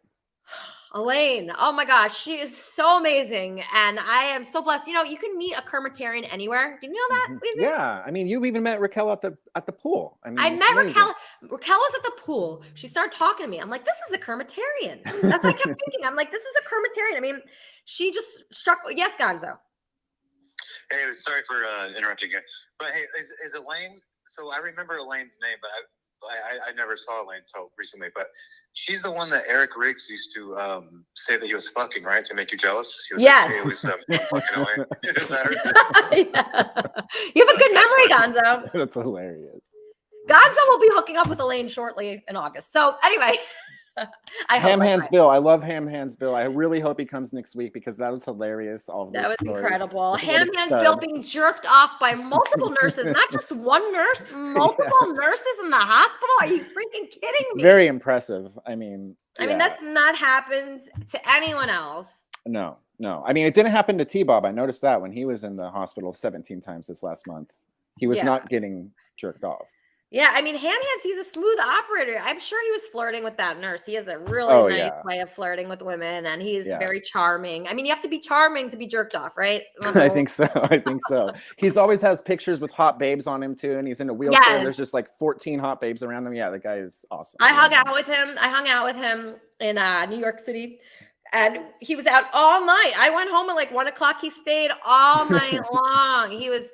G: Elaine, oh my gosh, she is so amazing. And I am so blessed. You can meet a Kermitarian anywhere. Did you know that, Wheezy?
O: Yeah. I mean, you even met Raquel at the pool. I met
G: Raquel. Raquel was at the pool. She started talking to me. I'm like, this is a Kermitarian. That's what I kept thinking. I'm like, this is a Kermitarian. I mean, she just struck. Yes, Gonzo.
C: Hey, sorry for interrupting you. But hey, is Elaine? So I remember Elaine's name, but I never saw Elaine until recently, but she's the one that Eric Riggs used to say that he was fucking, right, to make you jealous. He was
G: Yes.
C: Like, hey, Elisa, I'm fucking Elaine. Is that her?
G: You have a good memory, Gonzo.
O: That's hilarious.
G: Gonzo will be hooking up with Elaine shortly in August. So anyway, I hope
O: Ham
G: I'm
O: Hands
G: right.
O: Bill. I love Ham Hands Bill. I really hope he comes next week because that was hilarious. All of
G: That
O: those
G: was
O: stories.
G: incredible.
O: What a
G: Ham Hands
O: stud.
G: Bill being jerked off by multiple nurses, not just one nurse, multiple nurses in the hospital. Are you freaking kidding me?
O: Very impressive. I mean,
G: I mean,
O: yeah.
G: that's not happened to anyone else.
O: No. I mean, it didn't happen to T-Bob. I noticed that when he was in the hospital 17 times this last month. He was
G: Yeah.
O: not getting jerked off.
G: Yeah, I mean, Ham Hands, he's a smooth operator. I'm sure he was flirting with that nurse. He has a really nice way of flirting with women, and he's very charming. I mean, you have to be charming to be jerked off, right?
O: I think so. He's always has pictures with hot babes on him too, and he's in a wheelchair.
G: Yes.
O: There's just like 14 hot babes around him. Yeah, the guy is awesome.
G: I hung out with him in New York City, and he was out all night. I went home at like 1 o'clock. He stayed all night long. He was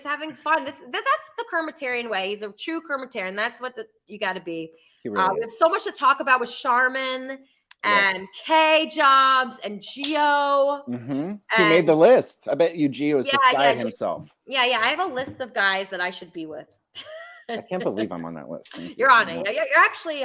G: having fun. That's the Kermitarian way. He's a true Kermitarian. That's what you got to be.
O: He really
G: We have so much to talk about with Charmin and K Jobs and Geo.
O: He made the list. I bet you Gio is this guy himself.
G: Yeah. I have a list of guys that I should be with.
O: I can't believe I'm on that list. Thank you
G: You're
O: so
G: on it.
O: much.
G: You're actually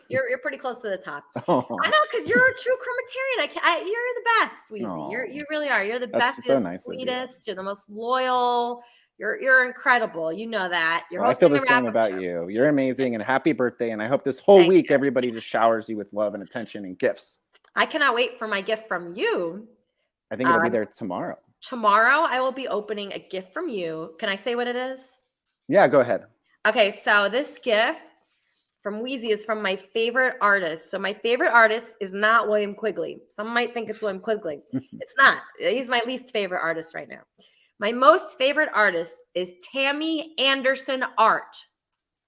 G: you're pretty close to the top.
O: Oh.
G: I know, because you're a true Kermitarian. You're the best, Weezy.
O: Oh.
G: You really are. You're the
O: That's
G: best,
O: so nice of you.
G: sweetest. You're the most loyal. You're incredible. You know that. You're
O: Well, I feel
G: hosting
O: the
G: a
O: same
G: wrap-up
O: about
G: show.
O: you. You're amazing, and happy birthday. And I hope this whole week everybody just showers you with love and attention and gifts.
G: I cannot wait for my gift from you.
O: I think it'll be there tomorrow.
G: Tomorrow, I will be opening a gift from you. Can I say what it is?
O: Yeah, go ahead.
G: Okay, so this gift from Wheezy is from my favorite artist. So my favorite artist is not William Quigley. Some might think it's William Quigley. It's not. He's my least favorite artist right now. My most favorite artist is Tammy Anderson Art.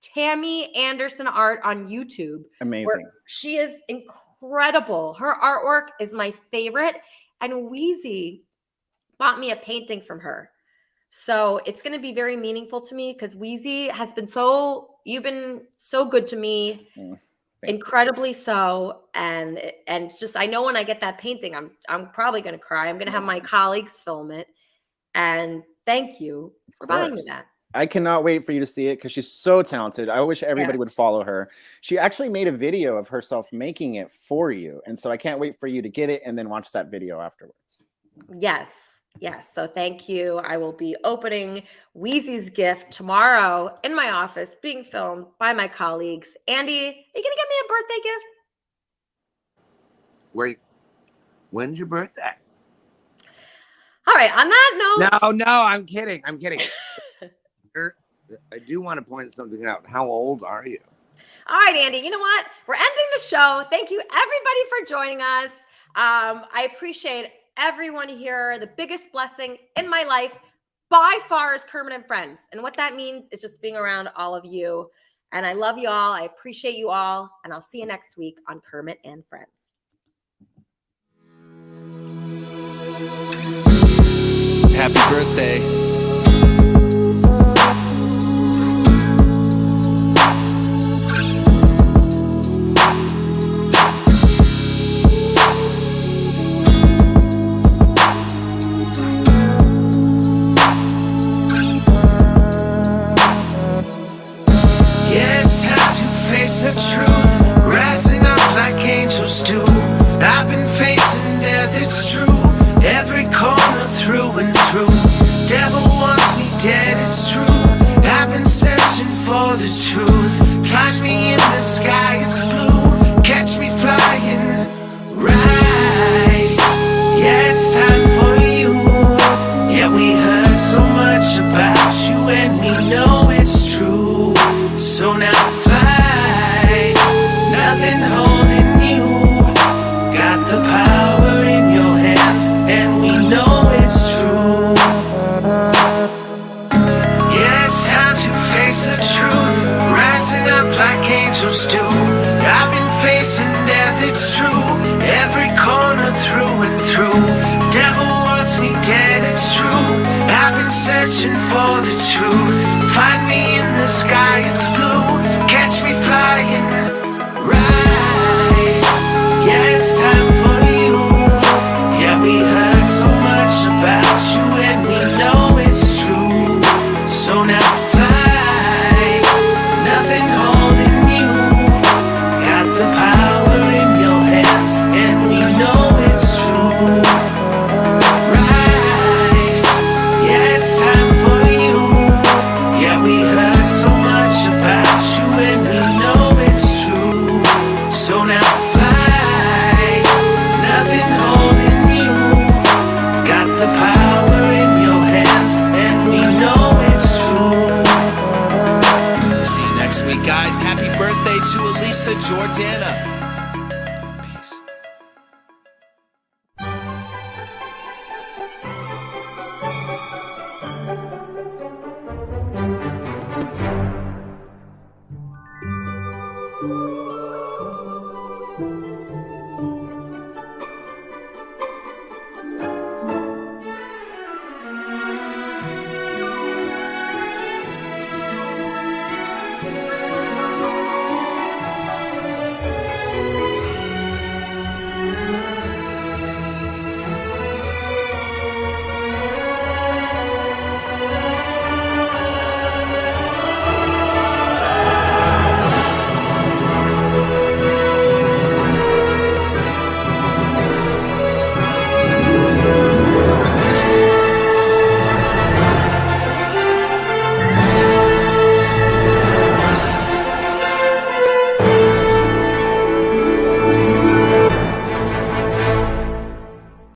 G: Tammy Anderson Art on YouTube.
O: Amazing.
G: Where she is incredible. Her artwork is my favorite. And Wheezy bought me a painting from her. So it's going to be very meaningful to me because Wheezy has been you've been so good to me, incredibly so. And just, I know when I get that painting, I'm probably going to cry. I'm going to have my colleagues film it. And thank you for buying me that.
O: I cannot wait for you to see it because she's so talented. I wish everybody would follow her. She actually made a video of herself making it for you. And so I can't wait for you to get it and then watch that video afterwards.
G: Yes. So thank you. I will be opening Wheezy's gift tomorrow in my office, being filmed by my colleagues. Andy, are you going to get me a birthday gift?
V: Wait, when's your birthday?
G: All right. On that note.
V: No, I'm kidding. I do want to point something out. How old are you?
G: All right, Andy. You know what? We're ending the show. Thank you, everybody, for joining us. I appreciate everyone here. The biggest blessing in my life by far is Kermit and Friends. And what that means is just being around all of you. And I love you all. I appreciate you all. And I'll see you next week on Kermit and Friends.
J: Happy birthday. Yeah, it's time to face the truth. Rising up like angels do. I've been facing death, it's true. Every corner through and through. Devil wants me dead, it's true. I've been searching for the truth. Find me in the sky, it's blue. Catch me flying, rise. Yeah, it's time for you. Yeah, we heard so much about you and we know it's true. So now fight, nothing holding you. Got the power in your hands and we know it's true. Yeah, it's time to face the truth. Rising up like angels do. I've been facing death, it's true. Every corner through and through. Devil wants me dead, it's true. I've been searching for the truth. Find me in the sky, it's blue. Anyway, guys, happy birthday to Elisa Jordana.